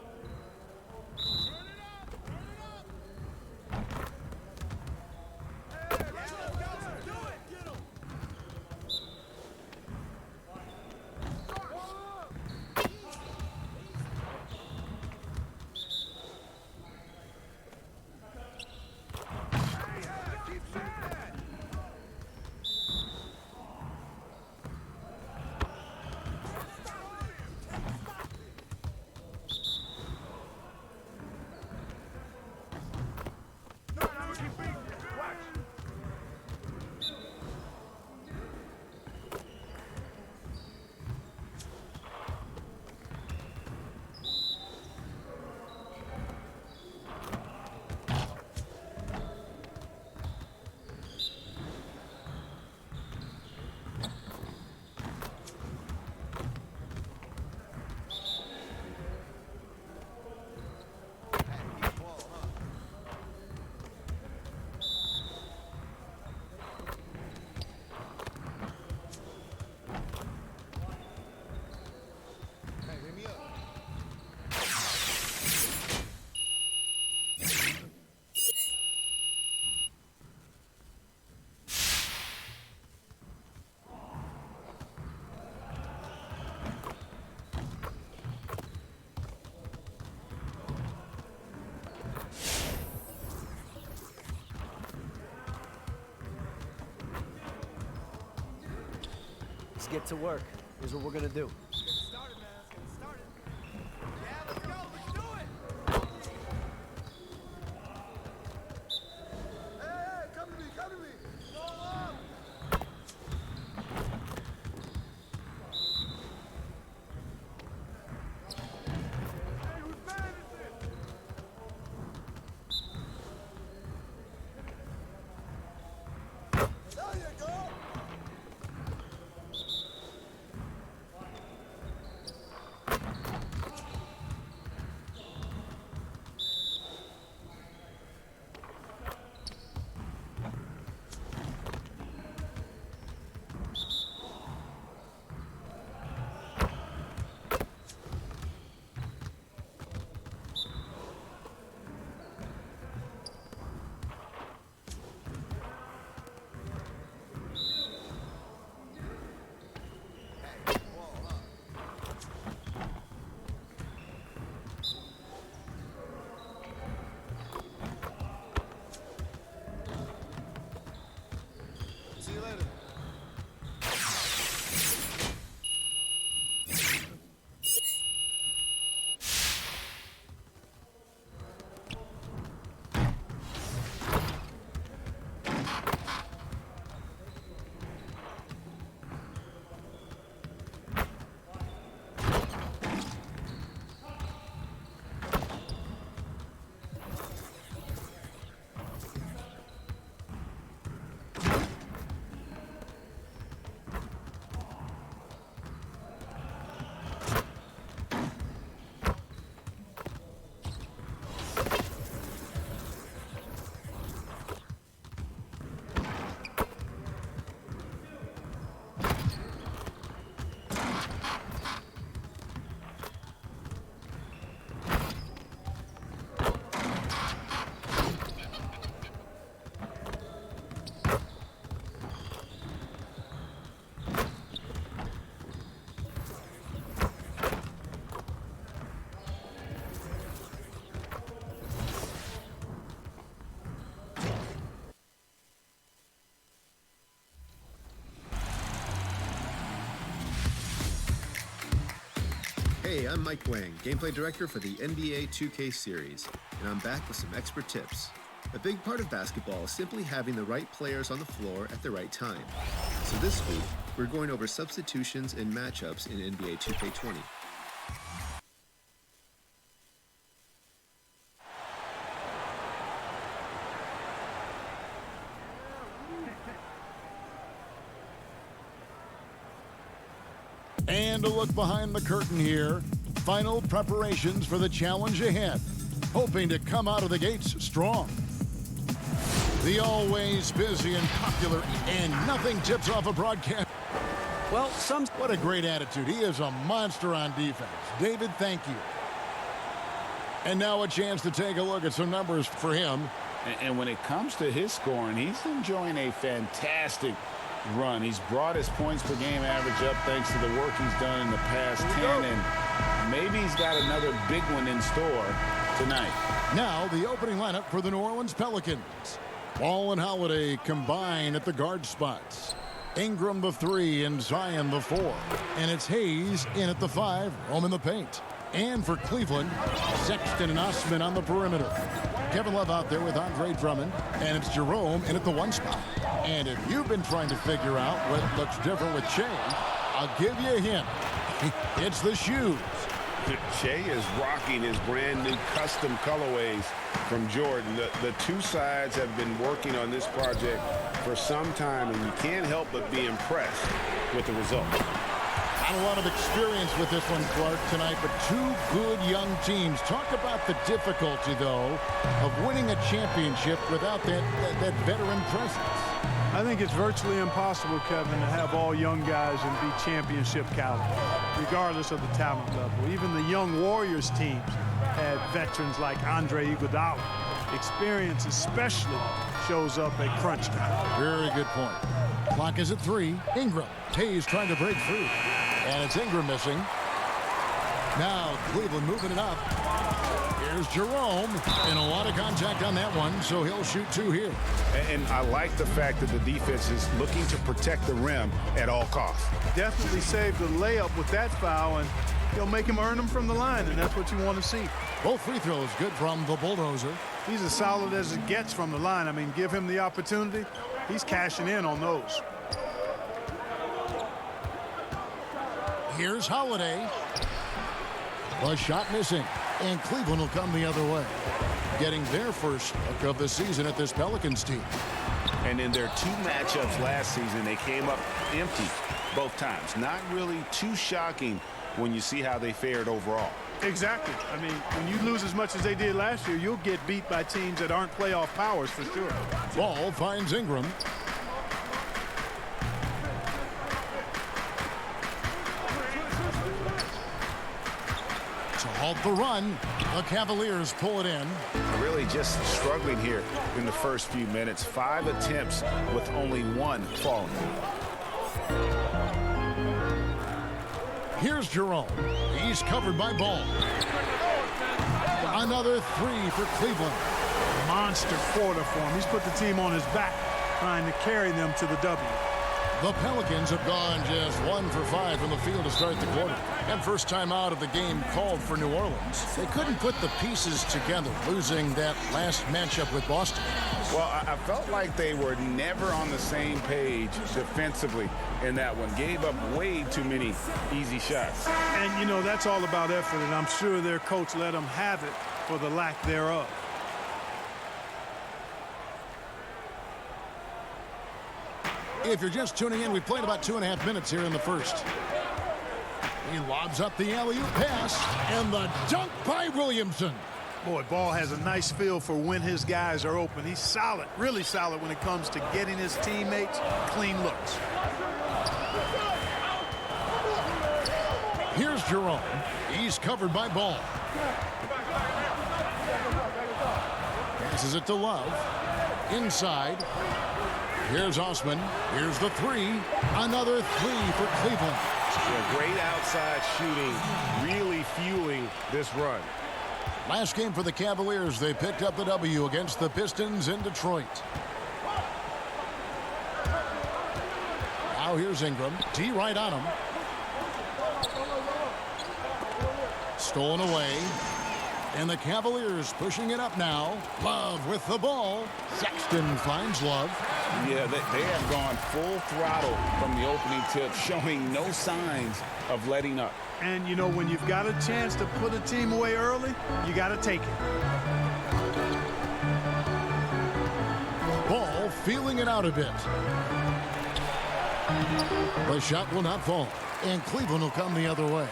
Let's get to work. Here's what we're going to do. See you later. Hey, I'm Mike Wang, Gameplay Director for the NBA 2K series, and I'm back with some expert tips. A big part of basketball is simply having the right players on the floor at the right time. So this week, we're going over substitutions and matchups in NBA 2K20. And a look behind the curtain here. Final preparations for the challenge ahead. Hoping to come out of the gates strong. The always busy and popular, and nothing tips off a broadcast. Well, What a great attitude. He is a monster on defense. David, thank you. And now a chance to take a look at some numbers for him. And when it comes to his scoring, he's enjoying a fantastic run. He's brought his points per game average up thanks to the work he's done in the past 10, and maybe he's got another big one in store tonight. Now the opening lineup for the New Orleans Pelicans. Ball and Holiday combine at the guard spots. Ingram the 3 and Zion the 4. And it's Hayes in at the 5, roaming the paint. And for Cleveland, Sexton and Osman on the perimeter. Kevin Love out there with Andre Drummond. And it's Jerome in at the 1 spot. And if you've been trying to figure out what looks different with Shea, I'll give you a hint. It's the shoes. Shea is rocking his brand new custom colorways from Jordan. The two sides have been working on this project for some time, and you can't help but be impressed with the result. Not a lot of experience with this one, Clark, tonight, but two good young teams. Talk about the difficulty, though, of winning a championship without that veteran presence. I think it's virtually impossible, Kevin, to have all young guys and be championship caliber, regardless of the talent level. Even the young Warriors teams had veterans like Andre Iguodala. Experience especially shows up at crunch time. Very good point. Clock is at 3. Ingram. Hayes trying to break through. And it's Ingram missing. Now Cleveland moving it up. Here's Jerome. And a lot of contact on that one, so he'll shoot 2 here. And I like the fact that the defense is looking to protect the rim at all costs. Definitely saved the layup with that foul, and he'll make him earn them from the line, and that's what you want to see. Both free throws good from the Bulldozer. He's as solid as it gets from the line. I mean, give him the opportunity. He's cashing in on those. Here's Holiday. A shot missing, and Cleveland will come the other way, getting their first look of the season at this Pelicans team. And in their 2 matchups last season, they came up empty both times. Not really too shocking when you see how they fared overall. Exactly. I mean, when you lose as much as they did last year, you'll get beat by teams that aren't playoff powers for sure. Ball finds Ingram. To halt the run, the Cavaliers pull it in. Really just struggling here in the first few minutes. 5 attempts with only 1 falling. Here's Jerome. He's covered by Ball. Another 3 for Cleveland. Monster quarter for him. He's put the team on his back, trying to carry them to the W. The Pelicans have gone just 1 for 5 from the field to start the quarter. And first time out of the game called for New Orleans. They couldn't put the pieces together, losing that last matchup with Boston. Well, I felt like they were never on the same page defensively in that one. Gave up way too many easy shots. And, you know, that's all about effort, and I'm sure their coach let them have it for the lack thereof. If you're just tuning in, we played about 2.5 minutes here in the first. He lobs up the alley-oop pass, and the dunk by Williamson. Boy, Ball has a nice feel for when his guys are open. He's solid, really solid when it comes to getting his teammates clean looks. Here's Jerome. He's covered by Ball. Passes it to Love. Inside. Here's Osman. Here's the 3. Another 3 for Cleveland. Yeah, great outside shooting, really fueling this run. Last game for the Cavaliers, they picked up the W against the Pistons in Detroit. Now here's Ingram. T right on him. Stolen away. And the Cavaliers pushing it up now. Love with the ball. Sexton finds Love. Yeah, they have gone full throttle from the opening tip, showing no signs of letting up. And, you know, when you've got a chance to put a team away early, you got to take it. Ball feeling it out a bit. The shot will not fall, and Cleveland will come the other way.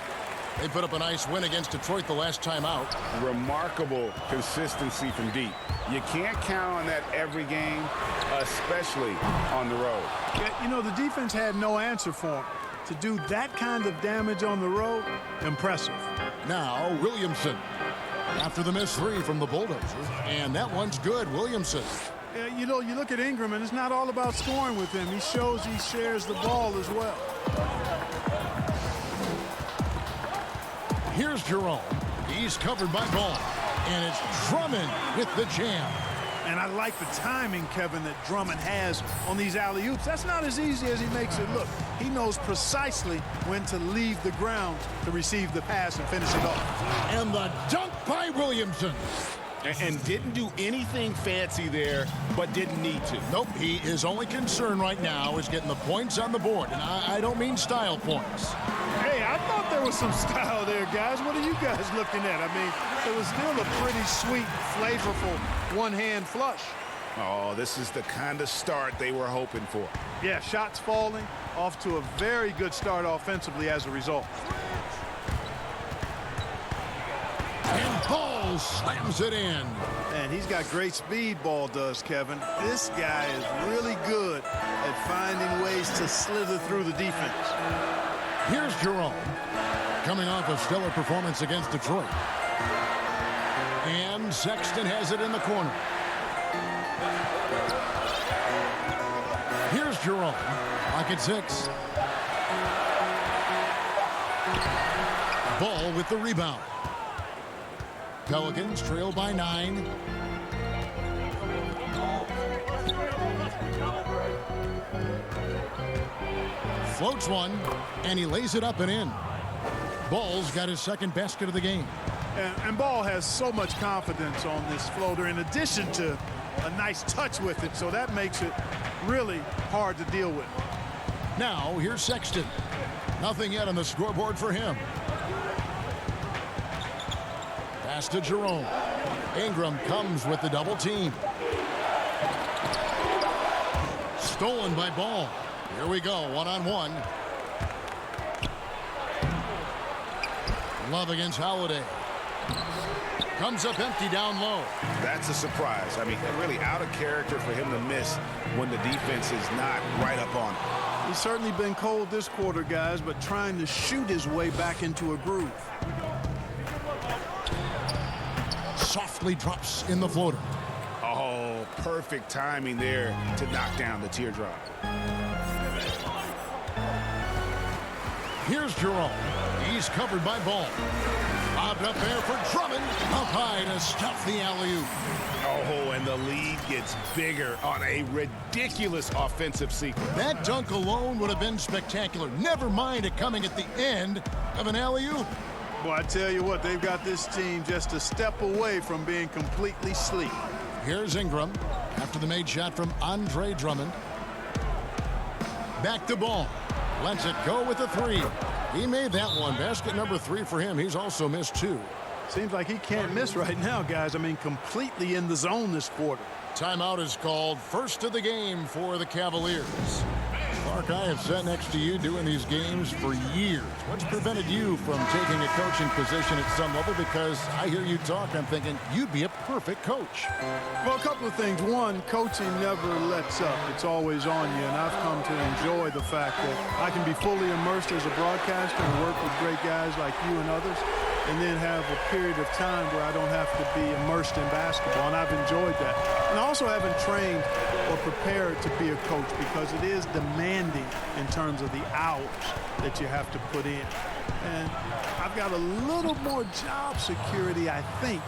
They put up a nice win against Detroit the last time out. Remarkable consistency from deep. You can't count on that every game, especially on the road. Yeah, you know, the defense had no answer for him. to do that kind of damage on the road, impressive. Now, Williamson. After the missed three from the Bulldozers. And that one's good, Williamson. Yeah, you know, you look at Ingram, and it's not all about scoring with him. He shows he shares the ball as well. Here's Jerome. He's covered by Ball. And it's Drummond with the jam. And I like the timing, Kevin, that Drummond has on these alley-oops. That's not as easy as he makes it look. He knows precisely when to leave the ground to receive the pass and finish it off. And the dunk by Williamson. And didn't do anything fancy there, but didn't need to. Nope, his only concern right now is getting the points on the board. And I don't mean style points. Hey, I thought there was some style there, guys. What are you guys looking at? I mean, it was still a pretty sweet, flavorful one-hand flush. Oh, this is the kind of start they were hoping for. Yeah, shots falling, off to a very good start offensively as a result. And Ball slams it in. And he's got great speed, Ball does, Kevin. This guy is really good at finding ways to slither through the defense. Here's Jerome, coming off a stellar performance against Detroit. And Sexton has it in the corner. Here's Jerome, pocket 6. Ball with the rebound. Pelicans trail by 9. Floats one, and he lays it up and in. Ball's got his second basket of the game. And Ball has so much confidence on this floater in addition to a nice touch with it, so that makes it really hard to deal with. Now, here's Sexton. Nothing yet on the scoreboard for him. Pass to Jerome. Ingram comes with the double team. Stolen by Ball. Here we go, one-on-one. Love against Holiday. Comes up empty down low. That's a surprise. I mean, really out of character for him to miss when the defense is not right up on him. He's certainly been cold this quarter, guys, but trying to shoot his way back into a groove. Softly drops in the floater. Oh, perfect timing there to knock down the teardrop. Here's Jerome. He's covered by Ball. Bobbed up there for Drummond. Up high to stuff the alley-oop. Oh, and the lead gets bigger on a ridiculous offensive sequence. That dunk alone would have been spectacular. Never mind it coming at the end of an alley-oop. Boy, I tell you what, they've got this team just a step away from being completely sleep. Here's Ingram after the made shot from Andre Drummond. Back to Ball. Lets it go with a 3. He made that one. Basket number 3 for him. He's also missed 2. Seems like he can't miss right now, guys. I mean, completely in the zone this quarter. Timeout is called. First of the game for the Cavaliers. Clark, I have sat next to you doing these games for years. What's prevented you from taking a coaching position at some level? Because I hear you talk, I'm thinking you'd be a perfect coach. Well, a couple of things. One, coaching never lets up. It's always on you, and I've come to enjoy the fact that I can be fully immersed as a broadcaster and work with great guys like you and others, and then have a period of time where I don't have to be immersed in basketball, and I've enjoyed that. And I also haven't trained or prepared to be a coach because it is demanding in terms of the hours that you have to put in. And I've got a little more job security, I think,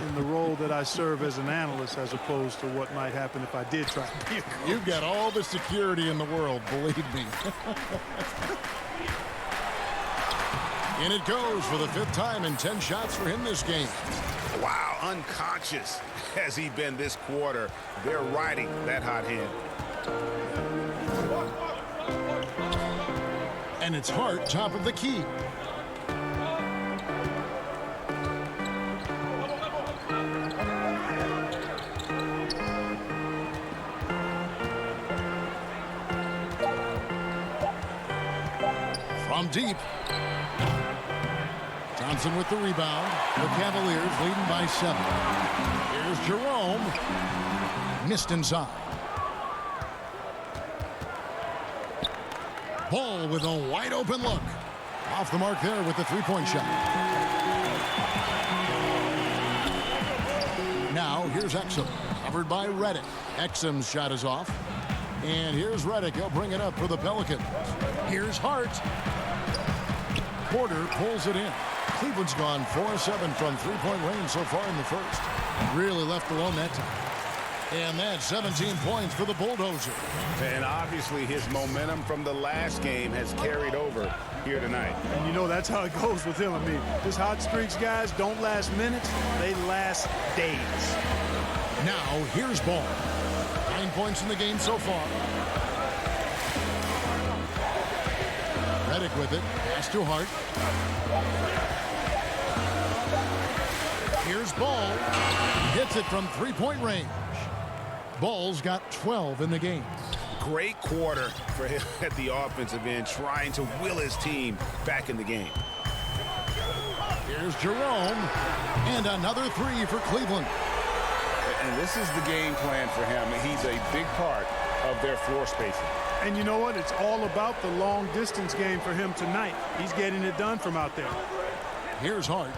in the role that I serve as an analyst as opposed to what might happen if I did try to be a coach. You've got all the security in the world, believe me. And it goes for the 5th time and 10 shots for him this game. Wow, unconscious has he been this quarter. They're riding that hot hand. And it's Hart top of the key. From deep. Johnson with the rebound. The Cavaliers leading by 7. Here's Jerome. Missed inside. Ball with a wide open look. Off the mark there with the three-point shot. Now here's Exum, covered by Reddick. Exum's shot is off. And here's Reddick. He'll bring it up for the Pelicans. Here's Hart. Porter pulls it in. Cleveland's gone 4-7 from three-point range so far in the first. Really left alone that time. And that's 17 points for the Bulldozer. And obviously his momentum from the last game has carried over here tonight. And you know that's how it goes with him. I mean, his hot streaks, guys, don't last minutes. They last days. Now here's Ball. 9 points in the game so far. Reddick with it. Pass to Hart. Here's Ball. Hits it from three-point range. Ball's got 12 in the game. Great quarter for him at the offensive end, trying to will his team back in the game. Here's Jerome. And another three for Cleveland. And this is the game plan for him. He's a big part of their floor spacing. And you know what? It's all about the long distance game for him tonight. He's getting it done from out there. Here's Hart.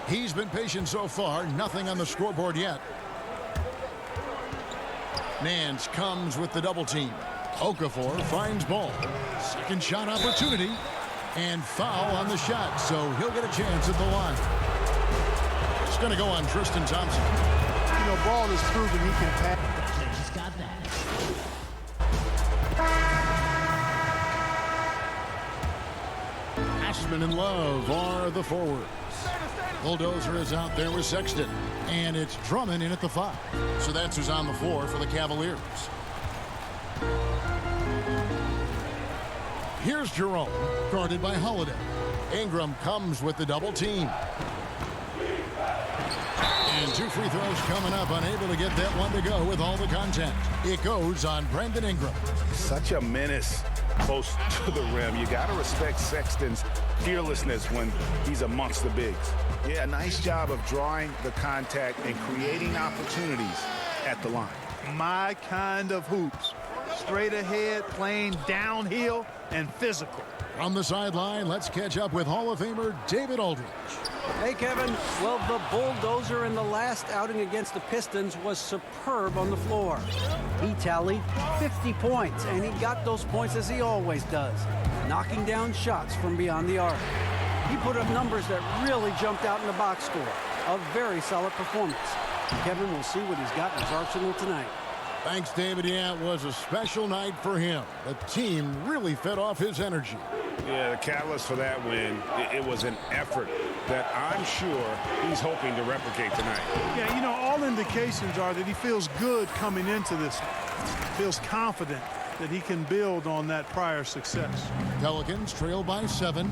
He's been patient so far. Nothing on the scoreboard yet. Nance comes with the double team. Okafor finds Ball. Second shot opportunity. And foul on the shot, so he'll get a chance at the line. It's going to go on Tristan Thompson. You know, Ball has proven he can pass. Just got that. Ashman and Love are the forwards. Bulldozer is out there with Sexton. And it's Drummond in at the 5. So that's who's on the floor for the Cavaliers. Here's Jerome, guarded by Holiday. Ingram comes with the double team. And 2 free throws coming up, unable to get that one to go with all the contact. It goes on Brandon Ingram. Such a menace close to the rim. You got to respect Sexton's fearlessness when he's amongst the bigs. Yeah, nice job of drawing the contact and creating opportunities at the line. My kind of hoops. Straight ahead, playing downhill, and physical. From the sideline, let's catch up with Hall of Famer David Aldridge. Hey, Kevin. Well, the Bulldozer in the last outing against the Pistons was superb on the floor. He tallied 50 points, and he got those points as he always does, knocking down shots from beyond the arc. He put up numbers that really jumped out in the box score. A very solid performance. Kevin will see what he's got in his arsenal tonight. Thanks, David. Yeah, it was a special night for him. The team really fed off his energy. Yeah, the catalyst for that win, it was an effort that I'm sure he's hoping to replicate tonight. Yeah, you know, all indications are that he feels good coming into this. Feels confident that he can build on that prior success. Pelicans trail by 7.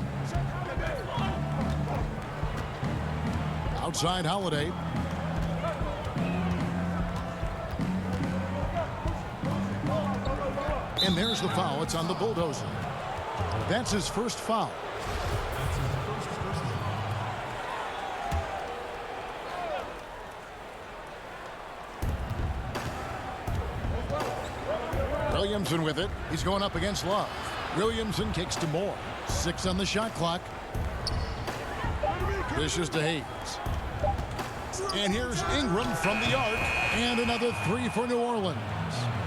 Outside Holiday. And there's the foul. It's on the Bulldozer. That's his first foul. Williamson with it. He's going up against Love. Williamson kicks to Moore. 6 on the shot clock. Dishes to Hayes. And here's Ingram from the arc. And another 3 for New Orleans.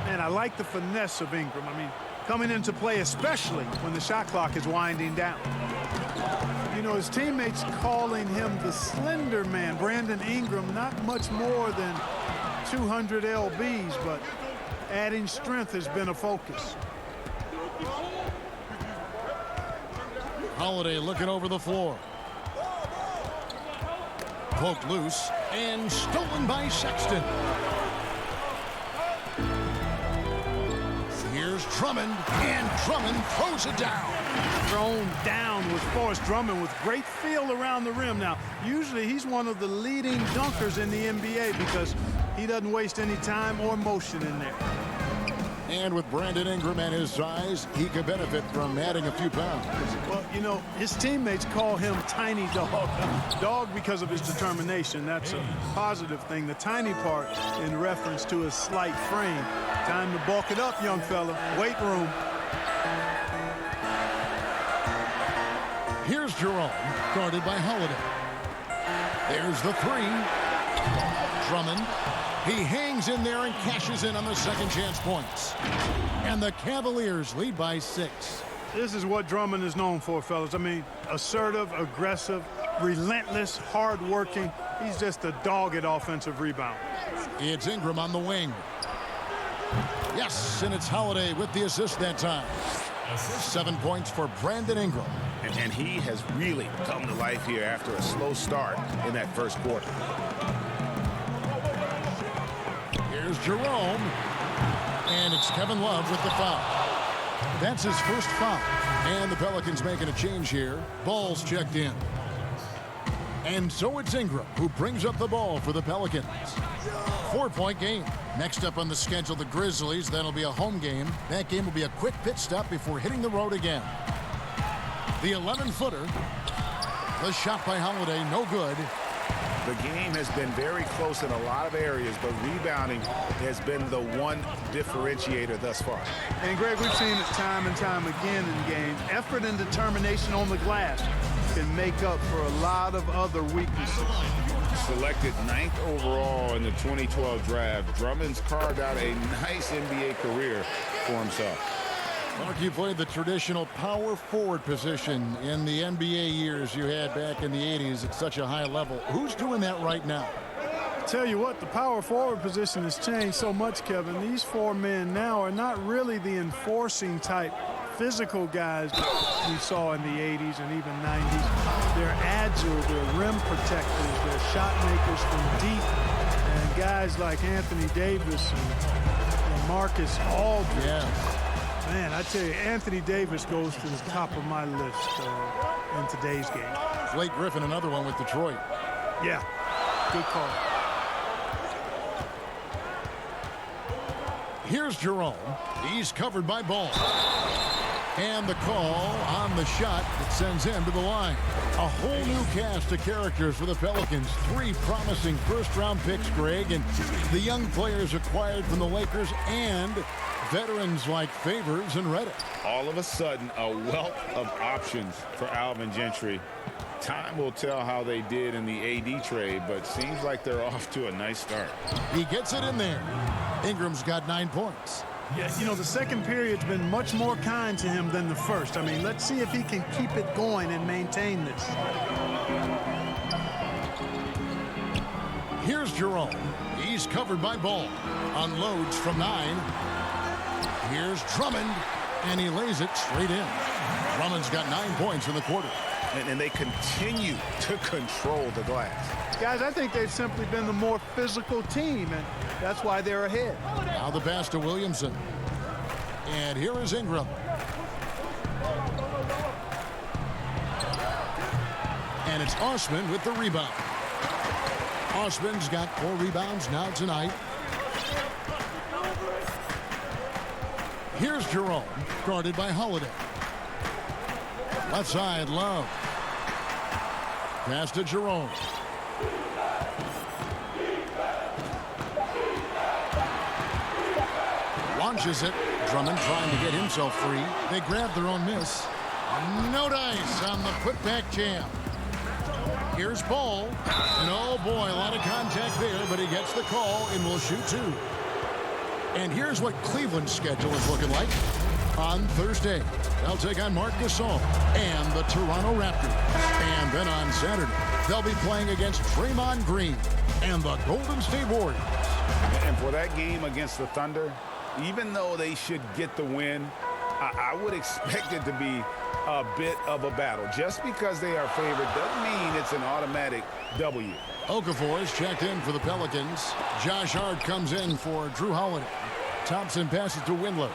And I like the finesse of Ingram. I mean, coming into play, especially when the shot clock is winding down. You know, his teammates calling him the slender man. Brandon Ingram, not much more than 200 lbs, but adding strength has been a focus. Holiday looking over the floor. Poked loose and stolen by Sexton. Here's Drummond, and Drummond throws it down. Thrown down was Forrest Drummond with great feel around the rim. Now, usually he's one of the leading dunkers in the NBA because he doesn't waste any time or motion in there. And with Brandon Ingram and his size, he could benefit from adding a few pounds. Well, you know, his teammates call him Tiny Dog. Dog because of his determination. That's a positive thing. The tiny part in reference to his slight frame. Time to bulk it up, young fella. Weight room. Jerome, guarded by Holiday. There's the three. Drummond. He hangs in there and cashes in on the second chance points. And the Cavaliers lead by 6. This is what Drummond is known for, fellas. I mean, assertive, aggressive, relentless, hard-working. He's just a dogged offensive rebound. It's Ingram on the wing. Yes, and it's Holiday with the assist that time. 7 points for Brandon Ingram. And he has really come to life here after a slow start in that first quarter. Here's Jerome. And it's Kevin Love with the foul. That's his first foul. And the Pelicans making a change here. Ball's checked in. And so it's Ingram who brings up the ball for the Pelicans. 4-point game. Next up on the schedule, the Grizzlies. That'll be a home game. That game will be a quick pit stop before hitting the road again. The 11-footer. The shot by Holiday, no good. The game has been very close in a lot of areas, but rebounding has been the one differentiator thus far. And, Greg, we've seen it time and time again in games. Effort and determination on the glass can make up for a lot of other weaknesses. Selected 9th overall in the 2012 draft, Drummond's carved out a nice NBA career for himself. Mark, you played the traditional power forward position in the NBA years you had back in the 80s at such a high level. Who's doing that right now? Tell you what, the power forward position has changed so much, Kevin. These 4 men now are not really the enforcing type physical guys that we saw in the 80s and even 90s. They're agile, they're rim protectors, they're shot makers from deep, and guys like Anthony Davis and Marcus Aldridge. Yeah. Man, I tell you, Anthony Davis goes to the top of my list in today's game. Blake Griffin, another one with Detroit. Yeah, good call. Here's Jerome. He's covered by Ball. And the call on the shot that sends him to the line. A whole new cast of characters for the Pelicans. 3 promising first-round picks, Greg, and the young players acquired from the Lakers and veterans like Favors and Reddick. All of a sudden, a wealth of options for Alvin Gentry. Time will tell how they did in the AD trade, but seems like they're off to a nice start. He gets it in there. Ingram's got 9 points. Yes, you know, the second period's been much more kind to him than the first. I mean, let's see if he can keep it going and maintain this. Here's Jerome. He's covered by Ball. Unloads from 9. Here's Drummond, and he lays it straight in. Drummond's got 9 points in the quarter. And they continue to control the glass. Guys, I think they've simply been the more physical team, and that's why they're ahead. Now the pass to Williamson. And here is Ingram. And it's Osman with the rebound. Osman's got 4 rebounds now tonight. Here's Jerome, guarded by Holiday. Left side, Love. Pass to Jerome. Launches it. Drummond trying to get himself free. They grab their own miss. No dice on the putback jam. Here's Ball. And oh boy, a lot of contact there, but he gets the call and will shoot 2. And here's what Cleveland's schedule is looking like on Thursday. They'll take on Marc Gasol and the Toronto Raptors. And then on Saturday, they'll be playing against Draymond Green and the Golden State Warriors. And for that game against the Thunder, even though they should get the win, I would expect it to be a bit of a battle. Just because they are favored doesn't mean it's an automatic W. Okafor is checked in for the Pelicans. Josh Hart comes in for Drew Holiday. Thompson passes to Windler.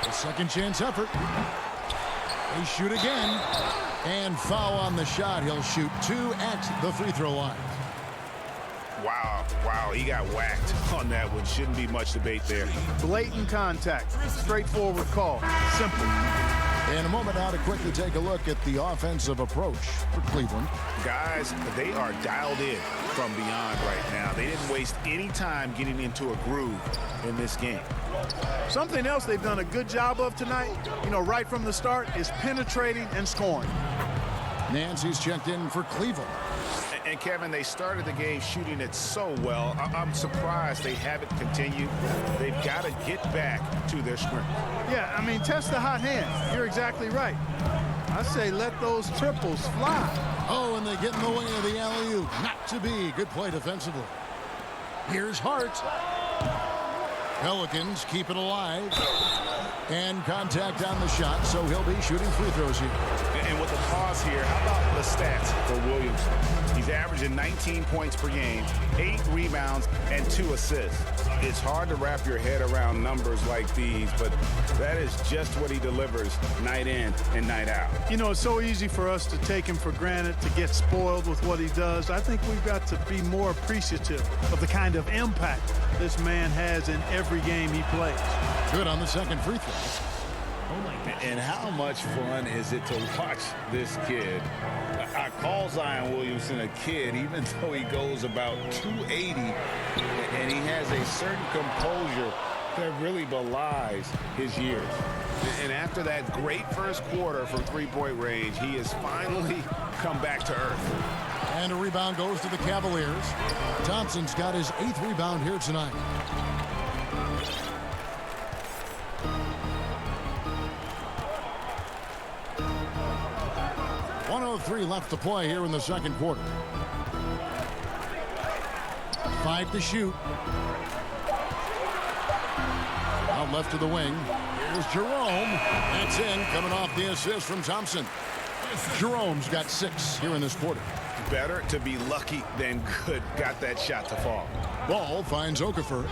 A second chance effort. They shoot again. And foul on the shot. He'll shoot 2 at the free throw line. Wow, he got whacked on that one. Shouldn't be much debate there. Blatant contact. Straightforward call. Simple. In a moment now to quickly take a look at the offensive approach for Cleveland. Guys, they are dialed in from beyond right now. They didn't waste any time getting into a groove in this game. Something else they've done a good job of tonight, you know, right from the start, is penetrating and scoring. Nancy's checked in for Cleveland. And Kevin, they started the game shooting it so well. I'm surprised they haven't continued. They've got to get back to their strength. Yeah, I mean, test the hot hand. You're exactly right. I say let those triples fly. Oh, and they get in the way of the alley-oop. Not to be. Good play defensively. Here's Hart. Pelicans keep it alive. And contact on the shot, so he'll be shooting free throws here. And with the pause here, how about the stats for Williamson? He's averaging 19 points per game, 8 rebounds, and 2 assists. It's hard to wrap your head around numbers like these, but that is just what he delivers night in and night out. You know, it's so easy for us to take him for granted, to get spoiled with what he does. I think we've got to be more appreciative of the kind of impact this man has in every game he plays. Good on the second free throw. And how much fun is it to watch this kid? I call Zion Williamson a kid, even though he goes about 280, and he has a certain composure that really belies his years. And after that great first quarter from three-point range, he has finally come back to earth. And a rebound goes to the Cavaliers. Thompson's got his 8th rebound here tonight. .103 left to play here in the second quarter. 5 to shoot. Out left to the wing. Here's Jerome. That's in, coming off the assist from Thompson. Jerome's got 6 here in this quarter. Better to be lucky than good. Got that shot to fall. Ball finds Okafor.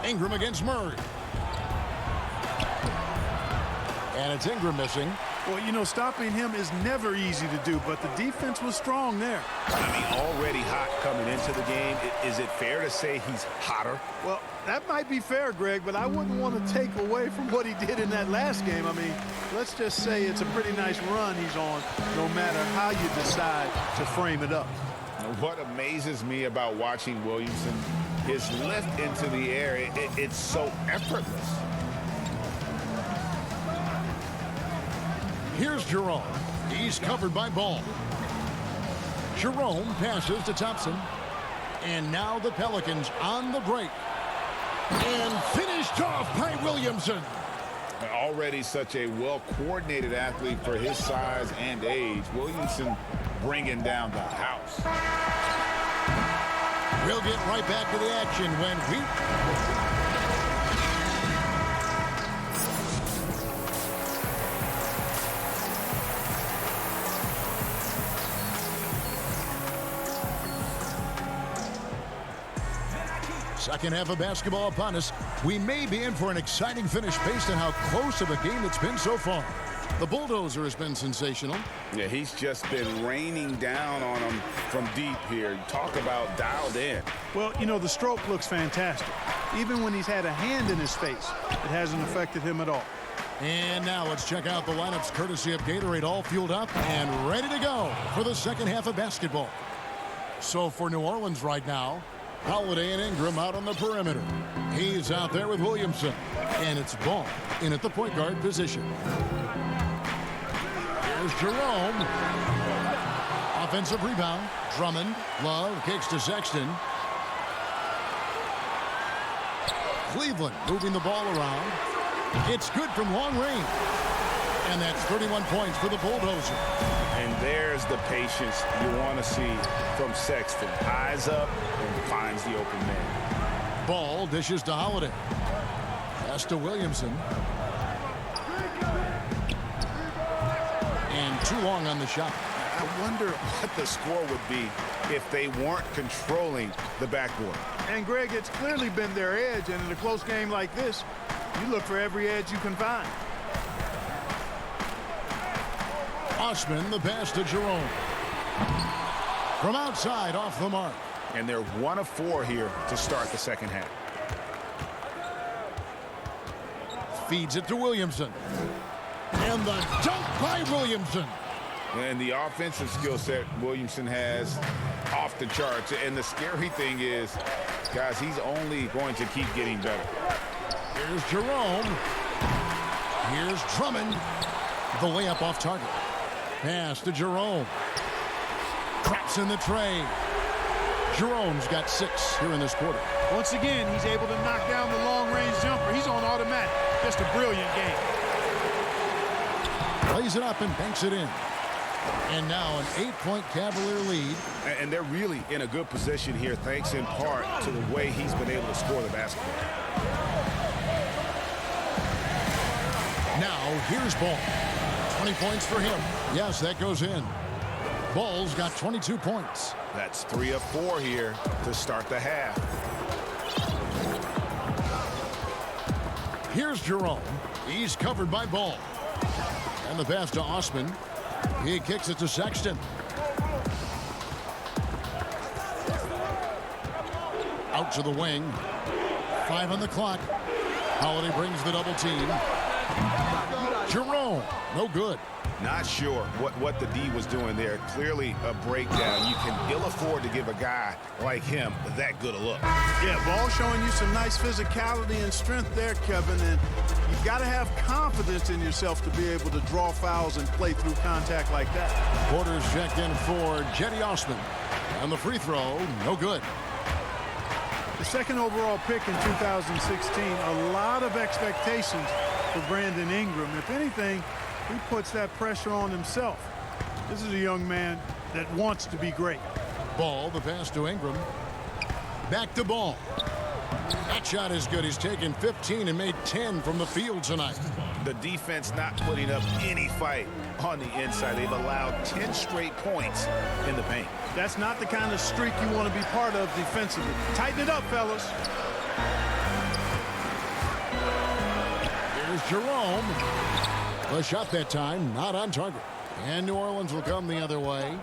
Ingram against Murray. And it's Ingram missing. Well, you know, stopping him is never easy to do, but the defense was strong there. I mean, already hot coming into the game. Is it fair to say he's hotter? Well, that might be fair, Greg, but I wouldn't want to take away from what he did in that last game. I mean, let's just say it's a pretty nice run he's on, no matter how you decide to frame it up. What amazes me about watching Williamson, his lift into the air, it's so effortless. Here's Jerome. He's covered by Ball. Jerome passes to Thompson. And now the Pelicans on the break. And finished off by Williamson. Already such a well-coordinated athlete for his size and age. Williamson bringing down the house. We'll get right back to the action when we... Second half of basketball upon us. We may be in for an exciting finish based on how close of a game it's been so far. The bulldozer has been sensational. Yeah, he's just been raining down on him from deep here. Talk about dialed in. Well, you know, the stroke looks fantastic. Even when he's had a hand in his face, it hasn't affected him at all. And now let's check out the lineups courtesy of Gatorade, all fueled up and ready to go for the second half of basketball. So for New Orleans right now, Holiday and Ingram out on the perimeter. He's out there with Williamson. And it's Ball in at the point guard position. Here's Jerome. Offensive rebound. Drummond. Love kicks to Sexton. Cleveland moving the ball around. It's good from long range. And that's 31 points for the bulldozer. And there's the patience you want to see from Sexton. Eyes up and finds the open man. Ball dishes to Holiday. Pass to Williamson. And too long on the shot. I wonder what the score would be if they weren't controlling the backboard. And Greg, it's clearly been their edge, and in a close game like this, you look for every edge you can find. Osman, the pass to Jerome. From outside, off the mark. And they're 1 of 4 here to start the second half. Feeds it to Williamson. And the dunk by Williamson. And the offensive skill set Williamson has off the charts. And the scary thing is, guys, he's only going to keep getting better. Here's Jerome. Here's Drummond. The layup off target. Pass to Jerome. Drops in the tray. Jerome's got 6 here in this quarter. Once again, he's able to knock down the long-range jumper. He's on automatic. Just a brilliant game. Lays it up and banks it in. And now an 8-point Cavalier lead. And they're really in a good position here, thanks in part to the way he's been able to score the basketball. Now, here's Ball. 20 points for him. Yes, that goes in. Ball's got 22 points. That's 3 of 4 here to start the half. Here's Jerome. He's covered by Ball. And the pass to Osman. He kicks it to Sexton. Out to the wing. 5 on the clock. Holiday brings the double team. Jerome, no good. Not sure what the D was doing there. Clearly a breakdown. You can ill afford to give a guy like him that good a look. Yeah, Ball showing you some nice physicality and strength there, Kevin. And you've got to have confidence in yourself to be able to draw fouls and play through contact like that. Porter's checked in for Jetty Osman. And the free throw, no good. The second overall pick in 2016, a lot of expectations for Brandon Ingram. If anything, he puts that pressure on himself. This is a young man that wants to be great. Ball, the pass to Ingram. Back to Ball. That shot is good. He's taken 15 and made 10 from the field tonight. The defense not putting up any fight on the inside. They've allowed 10 straight points in the paint. That's not the kind of streak you want to be part of defensively. Tighten it up, fellas. Here's Jerome. The shot that time, not on target. And New Orleans will come the other way.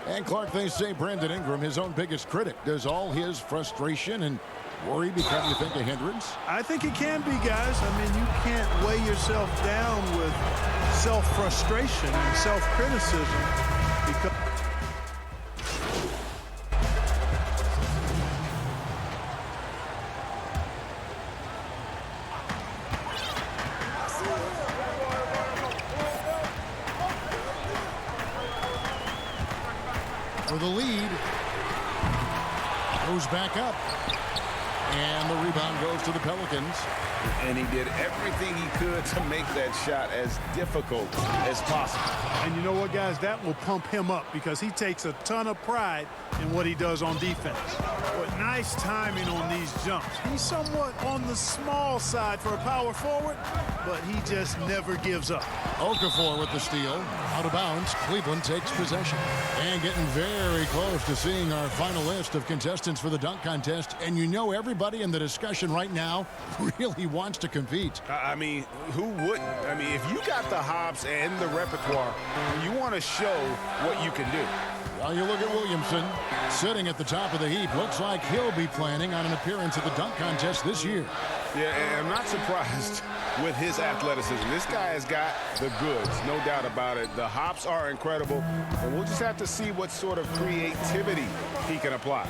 And Clark, they say Brandon Ingram, his own biggest critic. Does all his frustration and worry become, you think, a hindrance? I think it can be, guys. I mean, you can't weigh yourself down with self-frustration and self-criticism because for the lead. Goes back up. And the rebound goes to the Pelicans. And he did everything he could to make that shot as difficult as possible. And you know what, guys? That will pump him up because he takes a ton of pride in what he does on defense. But nice timing on these jumps. He's somewhat on the small side for a power forward, but he just never gives up. Okafor with the steal. Out of bounds. Cleveland takes possession. And getting very close to seeing our final list of contestants for the dunk contest. And you know everybody in the discussion right now really wants to compete. I mean, who wouldn't? I mean, if you got the hops and the repertoire, you want to show what you can do. Well, you look at Williamson sitting at the top of the heap. Looks like he'll be planning on an appearance at the dunk contest this year. Yeah, and I'm not surprised with his athleticism. This guy has got the goods, no doubt about it. The hops are incredible, and we'll just have to see what sort of creativity he can apply.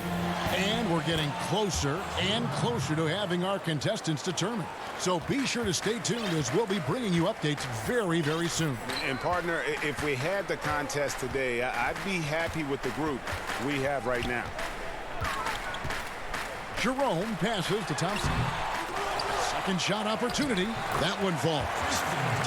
And we're getting closer and closer to having our contestants determined. So be sure to stay tuned as we'll be bringing you updates very, very soon. And partner, if we had the contest today, I'd be happy with the group we have right now. Jerome passes to Thompson. Second shot opportunity. That one falls.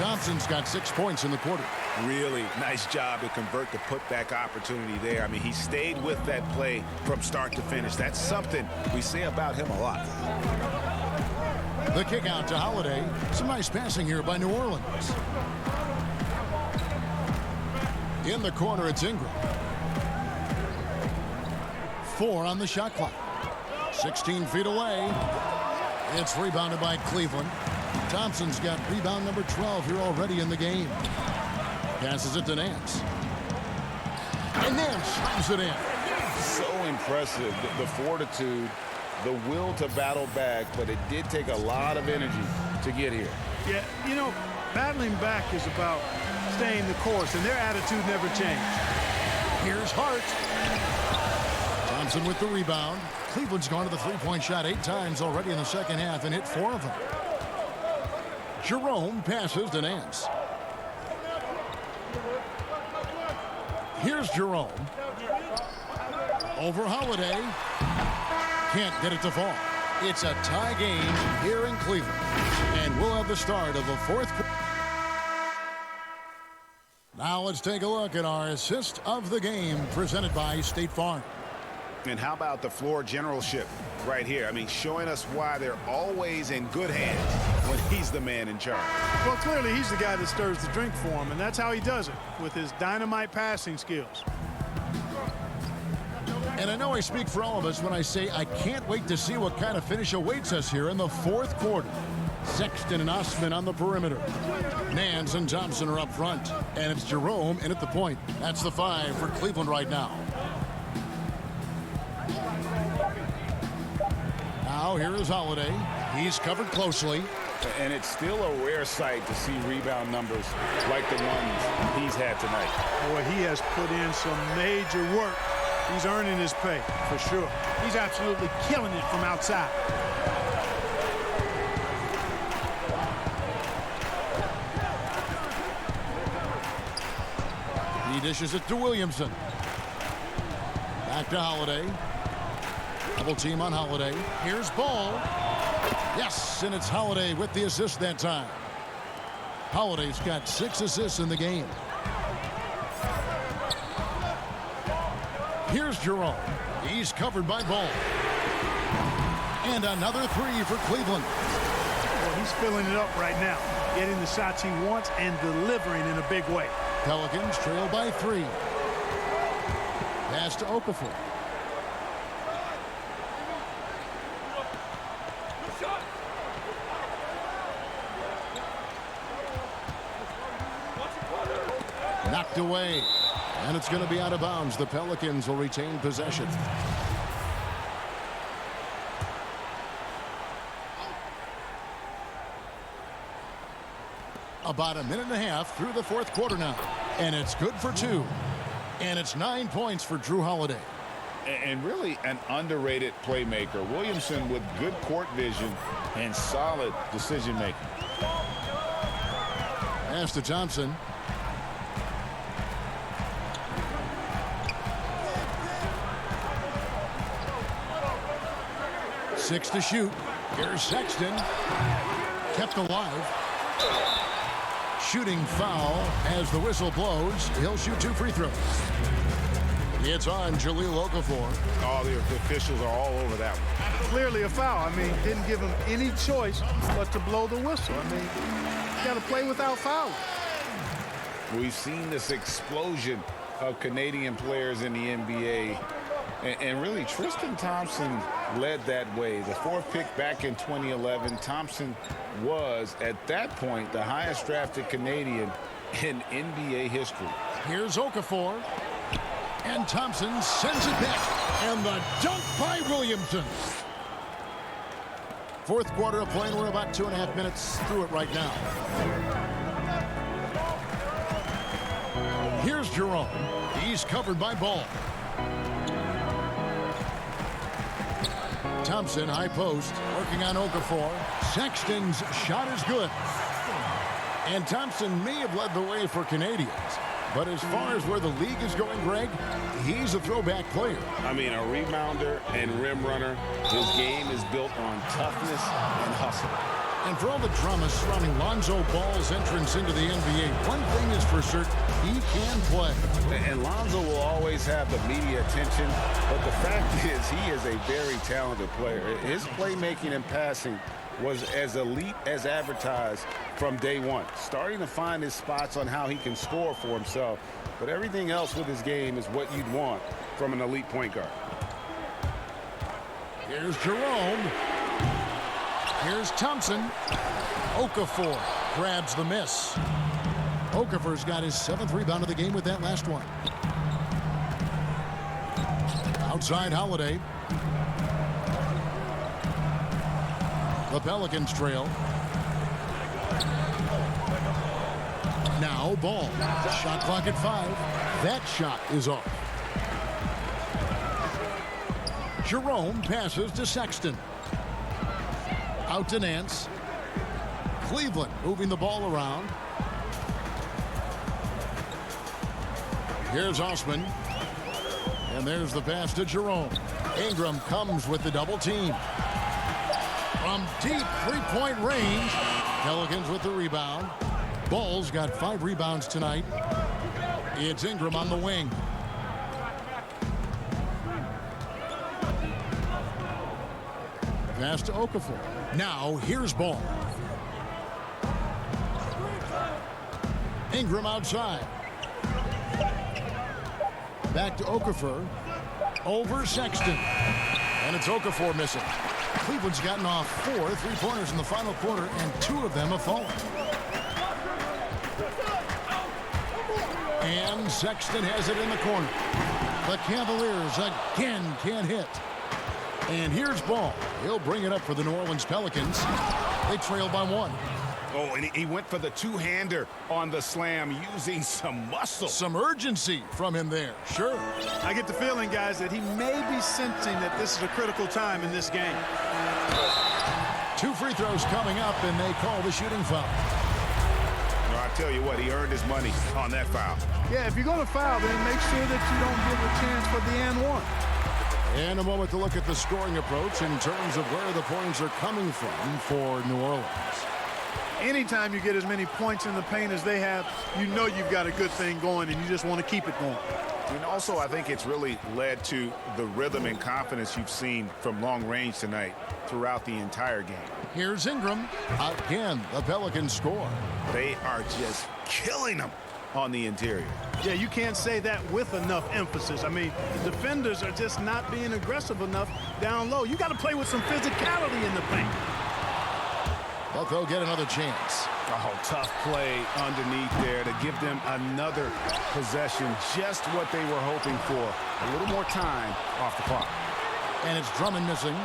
Thompson's got 6 points in the quarter. Really nice job to convert the putback opportunity there. I mean, he stayed with that play from start to finish. That's something we say about him a lot. The kick out to Holiday. Some nice passing here by New Orleans. In the corner, it's Ingram. 4 on the shot clock. 16 feet away. It's rebounded by Cleveland. Thompson's got rebound number 12 here already in the game. Passes it to Nance. And Nance slams it in. So impressive, the fortitude, the will to battle back, but it did take a lot of energy to get here. Yeah, you know, battling back is about staying the course, and their attitude never changed. Here's Hart. Thompson with the rebound. Cleveland's gone to the three-point shot 8 times already in the second half and hit 4 of them. Jerome passes to Nance. Here's Jerome. Over Holiday. Can't get it to fall. It's a tie game here in Cleveland. And we'll have the start of the fourth quarter. Now let's take a look at our assist of the game presented by State Farm. And how about the floor generalship right here? I mean, showing us why they're always in good hands when he's the man in charge. Well, clearly he's the guy that stirs the drink for him, and that's how he does it, with his dynamite passing skills. And I know I speak for all of us when I say I can't wait to see what kind of finish awaits us here in the fourth quarter. Sexton and Osman on the perimeter. Nance and Thompson are up front. And it's Jerome in at the point. That's the 5 for Cleveland right now. Now here is Holiday. He's covered closely. And it's still a rare sight to see rebound numbers like the ones he's had tonight. Boy, he has put in some major work. He's earning his pay, for sure. He's absolutely killing it from outside. He dishes it to Williamson. Back to Holiday. Double team on Holiday. Here's Ball. Yes, and it's Holiday with the assist that time. Holiday's got 6 assists in the game. Here's Jerome. He's covered by Ball. And another 3 for Cleveland. Well, he's filling it up right now, getting the shots he wants and delivering in a big way. Pelicans trail by 3. Pass to Okafor. Knocked away. And it's going to be out of bounds. The Pelicans will retain possession. About a minute and a half through the fourth quarter now. And it's good for 2. And it's 9 points for Drew Holiday. And really an underrated playmaker. Williamson with good court vision and solid decision making. Pass to Thompson. Six to shoot. Here's Sexton. Kept alive. Shooting foul as the whistle blows. He'll shoot 2 free throws. It's on Jahlil Okafor. Oh, the officials are all over that one. Clearly a foul. I mean, didn't give him any choice but to blow the whistle. I mean, you got to play without fouling. We've seen this explosion of Canadian players in the NBA. And really, Tristan Thompson led that way. The 4th pick back in 2011. Thompson was, at that point, the highest drafted Canadian in NBA history. Here's Okafor. And Thompson sends it back. And the dunk by Williamson. Fourth quarter of play, and we're about 2.5 minutes through it right now. Here's Jerome. He's covered by Ball. Thompson, high post, working on Okafor. Sexton's shot is good. And Thompson may have led the way for Canadians. But as far as where the league is going, Greg, he's a throwback player. I mean, a rebounder and rim runner. His game is built on toughness and hustle. And for all the drama surrounding Lonzo Ball's entrance into the NBA, one thing is for certain, he can play. And Lonzo will always have the media attention, but the fact is he is a very talented player. His playmaking and passing was as elite as advertised from day one, starting to find his spots on how he can score for himself. But everything else with his game is what you'd want from an elite point guard. Here's Jerome. Here's Thompson. Okafor grabs the miss. Okafor's got his 7th rebound of the game with that last one. Outside Holiday. The Pelicans trail. Now Ball. Shot clock at 5. That shot is off. Jerome passes to Sexton. Out to Nance. Cleveland moving the ball around. Here's Osman. And there's the pass to Jerome. Ingram comes with the double team. From deep three-point range, Pelicans with the rebound. Ball's got 5 rebounds tonight. It's Ingram on the wing. Pass to Okafor. Now here's Ball. Ingram outside. Back to Okafor. Over Sexton. And it's Okafor missing. Cleveland's gotten off 4 3-pointers in the final quarter, and 2 of them have fallen. And Sexton has it in the corner. The Cavaliers again can't hit. And here's Ball. He'll bring it up for the New Orleans Pelicans. They trail by 1. Oh, and he went for the two-hander on the slam using some muscle. Some urgency from him there. Sure. I get the feeling, guys, that he may be sensing that this is a critical time in this game. 2 free throws coming up, and they call the shooting foul. No, I tell you what, he earned his money on that foul. Yeah, if you're going to foul, then make sure that you don't give a chance for the and one. And a moment to look at the scoring approach in terms of where the points are coming from for New Orleans. Anytime you get as many points in the paint as they have, you know you've got a good thing going, and you just want to keep it going. And also, I think it's really led to the rhythm and confidence you've seen from long range tonight throughout the entire game. Here's Ingram. Again, the Pelicans score. They are just killing them on the interior. Yeah, you can't say that with enough emphasis. I mean, the defenders are just not being aggressive enough down low. You got to play with some physicality in the paint. But they'll get another chance. Oh, tough play underneath there to give them another possession. Just what they were hoping for. A little more time off the clock. And it's Drummond missing.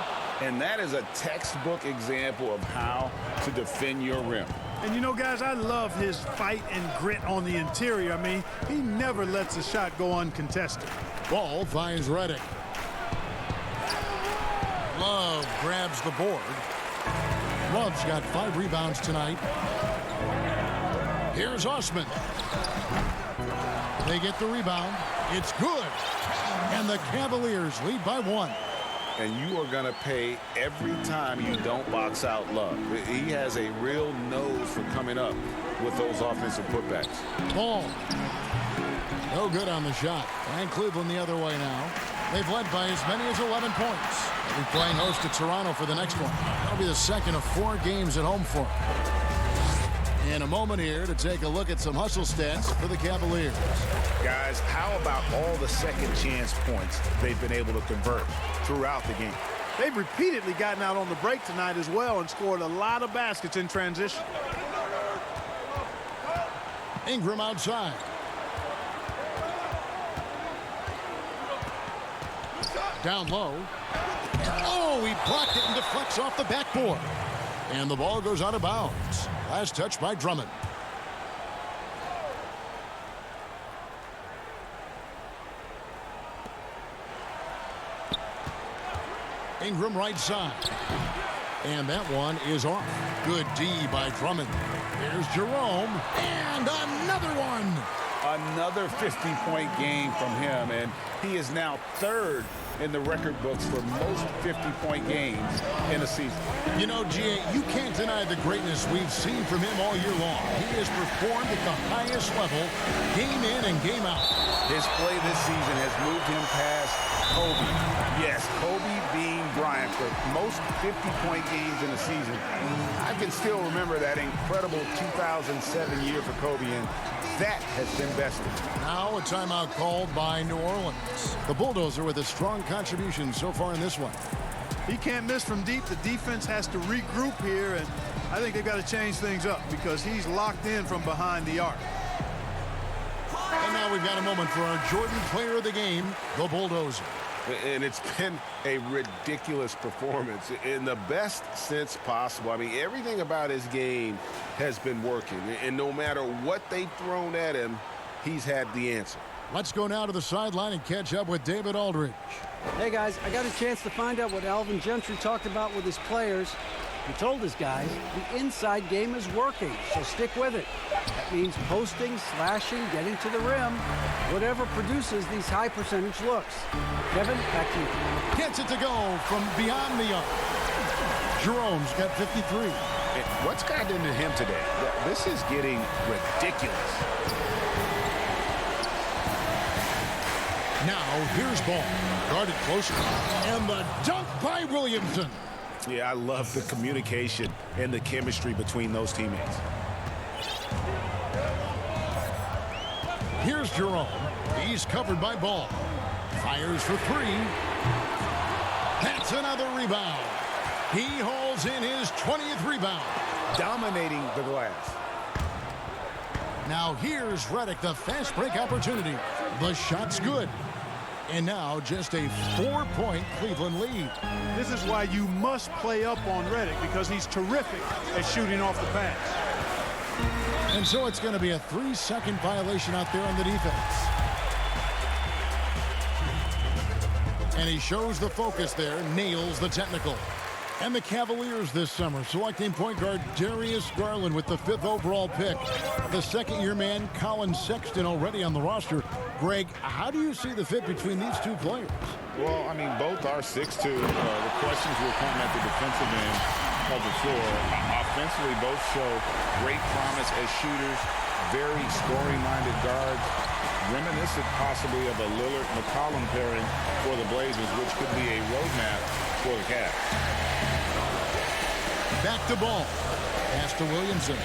And that is a textbook example of how to defend your rim. And you know, guys, I love his fight and grit on the interior. I mean, he never lets a shot go uncontested. Ball finds Redick. Love grabs the board. Love's got 5 rebounds tonight. Here's Osman. They get the rebound. It's good. And the Cavaliers lead by 1. And you are going to pay every time you don't box out Love. He has a real nose for coming up with those offensive putbacks. Ball. No good on the shot. And Cleveland the other way now. They've led by as many as 11 points. They'll be playing host to Toronto for the next one. That'll be the second of 4 games at home for them. In a moment here to take a look at some hustle stats for the Cavaliers. Guys, how about all the second chance points they've been able to convert throughout the game? They've repeatedly gotten out on the break tonight as well and scored a lot of baskets in transition. Ingram outside. Down low. Oh, he blocked it and deflects off the backboard. And the ball goes out of bounds. Last touch by Drummond. Ingram right side. And that one is off. Good D by Drummond. Here's Jerome. And another one. Another 50-point game from him, and he is now 3rd in the record books for most 50-point games in a season. You know, G.A., you can't deny the greatness we've seen from him all year long. He has performed at the highest level, game in and game out. His play this season has moved him past Kobe. Yes, Kobe being Bryant for most 50-point games in a season. I can still remember that incredible 2007 year for Kobe, and that has been bested. Now a timeout called by New Orleans. The Bulldozer with a strong contribution so far in this one. He can't miss from deep. The defense has to regroup here, and I think they've got to change things up because he's locked in from behind the arc. And now we've got a moment for our Jordan player of the game, the Bulldozer. And it's been a ridiculous performance in the best sense possible. I mean, everything about his game has been working. And no matter what they've thrown at him, he's had the answer. Let's go now to the sideline and catch up with David Aldridge. Hey, guys, I got a chance to find out what Alvin Gentry talked about with his players. He told his guys the inside game is working, so stick with it. That means posting, slashing, getting to the rim, whatever produces these high percentage looks. Kevin, back to you. Gets it to go from beyond the arc. Jerome's got 53. What's gotten into him today? This is getting ridiculous. Now, here's ball. Guarded closer. And the dunk by Williamson. Yeah, I love the communication and the chemistry between those teammates. Here's Jerome. He's covered by Ball. Fires for three. That's another rebound. He hauls in his 20th rebound. Dominating the glass. Now here's Redick, the fast break opportunity. The shot's good. And now just a 4-point Cleveland lead. This is why you must play up on Redick, because he's terrific at shooting off the pass. And so it's going to be a 3-second violation out there on the defense. And he shows the focus there, nails the technical. And the Cavaliers this summer selecting point guard Darius Garland with the 5th overall pick. The second-year man Colin Sexton already on the roster. Greg, how do you see the fit between these two players? Well, I mean, both are 6'2". The questions will come at the defensive end of the floor. Offensively, both show great promise as shooters, very scoring-minded guards, reminiscent possibly of a Lillard-McCollum pairing for the Blazers, which could be a roadmap for the Cavs. Back to Ball. Pass to Williamson.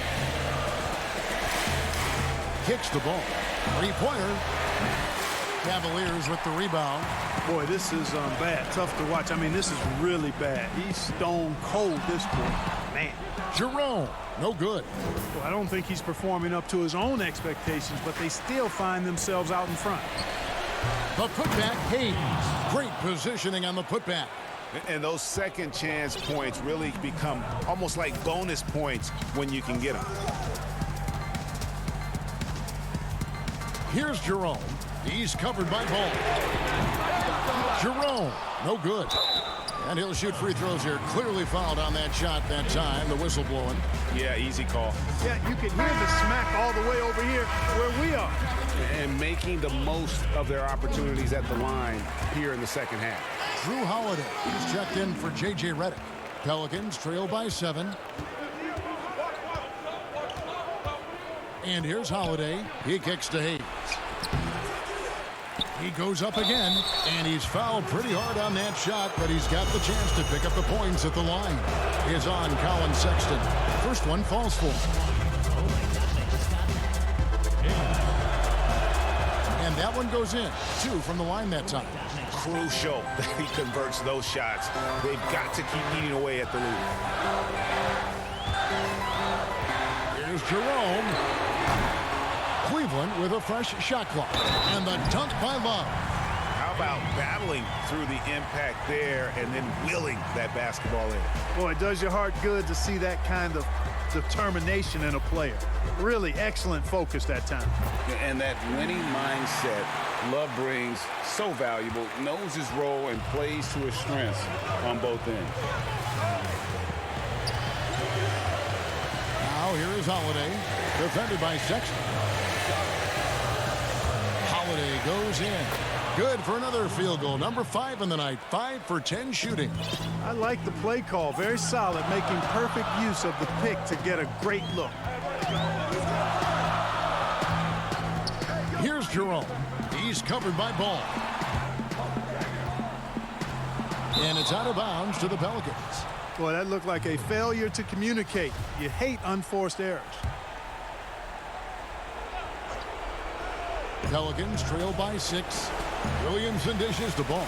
Kicks the ball. Three-pointer. Cavaliers with the rebound. Boy, this is bad. Tough to watch. I mean, this is really bad. He's stone cold this point. Man. Jerome. No good. Well, I don't think he's performing up to his own expectations, but they still find themselves out in front. The putback, Hayes. Great positioning on the putback. And those second chance points really become almost like bonus points when you can get them. Here's Jerome. He's covered by Ball. Jerome, no good. And he'll shoot free throws here. Clearly fouled on that shot that time. The whistle blowing. Yeah, easy call. Yeah, you can hear the smack all the way over here where we are. And making the most of their opportunities at the line here in the second half. Drew Holiday is checked in for J.J. Redick. Pelicans trail by 7. And here's Holiday. He kicks to Hayes. He goes up again, and he's fouled pretty hard on that shot, but he's got the chance to pick up the points at the line. Is on Colin Sexton. First one falls for him. And that one goes in. 2 from the line that time. Crucial that he converts those shots. They've got to keep eating away at the lead. Here's Jerome. Cleveland with a fresh shot clock. And the dunk by Love. How about battling through the impact there and then willing that basketball in? Boy, it does your heart good to see that kind of determination in a player. Really excellent focus that time. And that winning mindset Love brings, so valuable, knows his role and plays to his strengths on both ends. Now here is Holiday, defended by Sexton. Holiday goes in. Good for another field goal. Number 5 in the night. 5 for 10 shooting. I like the play call. Very solid, making perfect use of the pick to get a great look. Here's Jerome. He's covered by Ball. And it's out of bounds to the Pelicans. Boy, that looked like a failure to communicate. You hate unforced errors. Pelicans trail by 6. Williamson dishes the ball.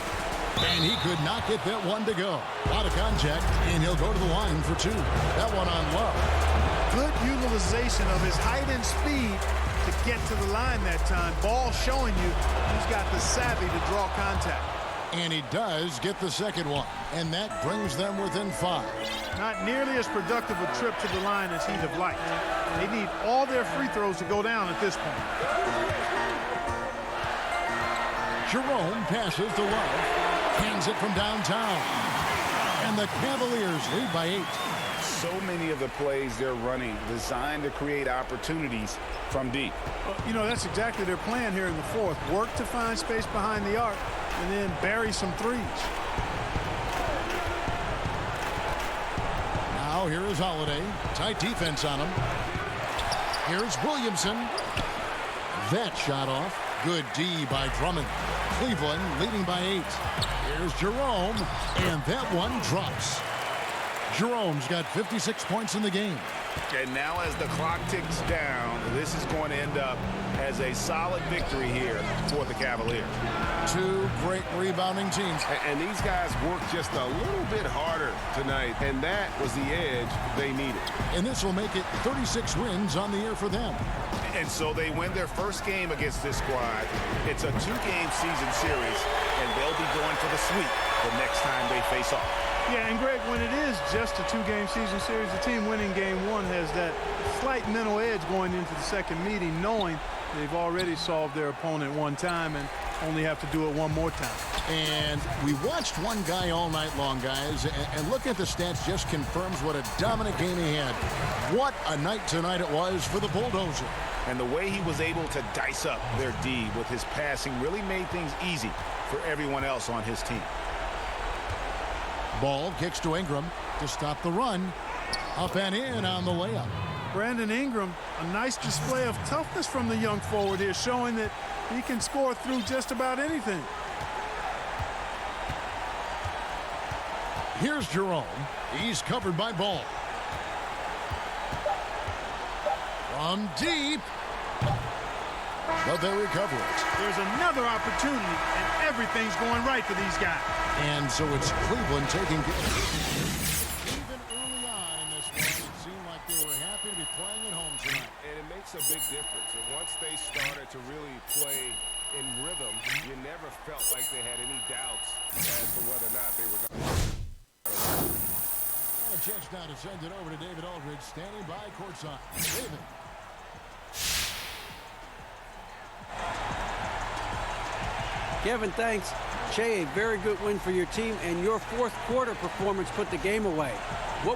And he could not get that one to go. Out of contact, and he'll go to the line for 2. That one on Love. Good utilization of his height and speed to get to the line that time. Ball showing you he's got the savvy to draw contact. And he does get the second one. And that brings them within 5. Not nearly as productive a trip to the line as he'd have liked. They need all their free throws to go down at this point. Jerome passes to Love. Hands it from downtown. And the Cavaliers lead by 8. So many of the plays they're running designed to create opportunities from deep. You know, that's exactly their plan here in the fourth. Work to find space behind the arc and then bury some threes. Now here is Holiday. Tight defense on him. Here's Williamson. That shot off. Good D by Drummond. Cleveland leading by 8. Here's Jerome. And that one drops. Jerome's got 56 points in the game. And now as the clock ticks down, this is going to end up as a solid victory here for the Cavaliers. Two great rebounding teams. And these guys worked just a little bit harder tonight, and that was the edge they needed. And this will make it 36 wins on the year for them. And so they win their first game against this squad. It's a 2-game season series, and they'll be going for the sweep the next time they face off. Yeah, and Greg, when it is just a 2-game season series, the team winning game 1 has that slight mental edge going into the second meeting, knowing they've already solved their opponent one time and only have to do it one more time. And we watched one guy all night long, guys, and look at the stats just confirms what a dominant game he had. What a night tonight it was for the Bulldozer. And the way he was able to dice up their D with his passing really made things easy for everyone else on his team. Ball kicks to Ingram to stop the run. Up and in on the layup. Brandon Ingram, a nice display of toughness from the young forward here, showing that he can score through just about anything. Here's Jerome. He's covered by Ball. From deep. But they recover it. There's another opportunity, and everything's going right for these guys. And so it's Cleveland taking. Even early on in this one, it seemed like they were happy to be playing at home tonight. And it makes a big difference. And once they started to really play in rhythm, you never felt like they had any doubts as to whether or not they were going to. A chance now to send it over to David Aldridge, standing by courtside. David. Kevin, thanks. Shea, a very good win for your team, and your fourth quarter performance put the game away. What was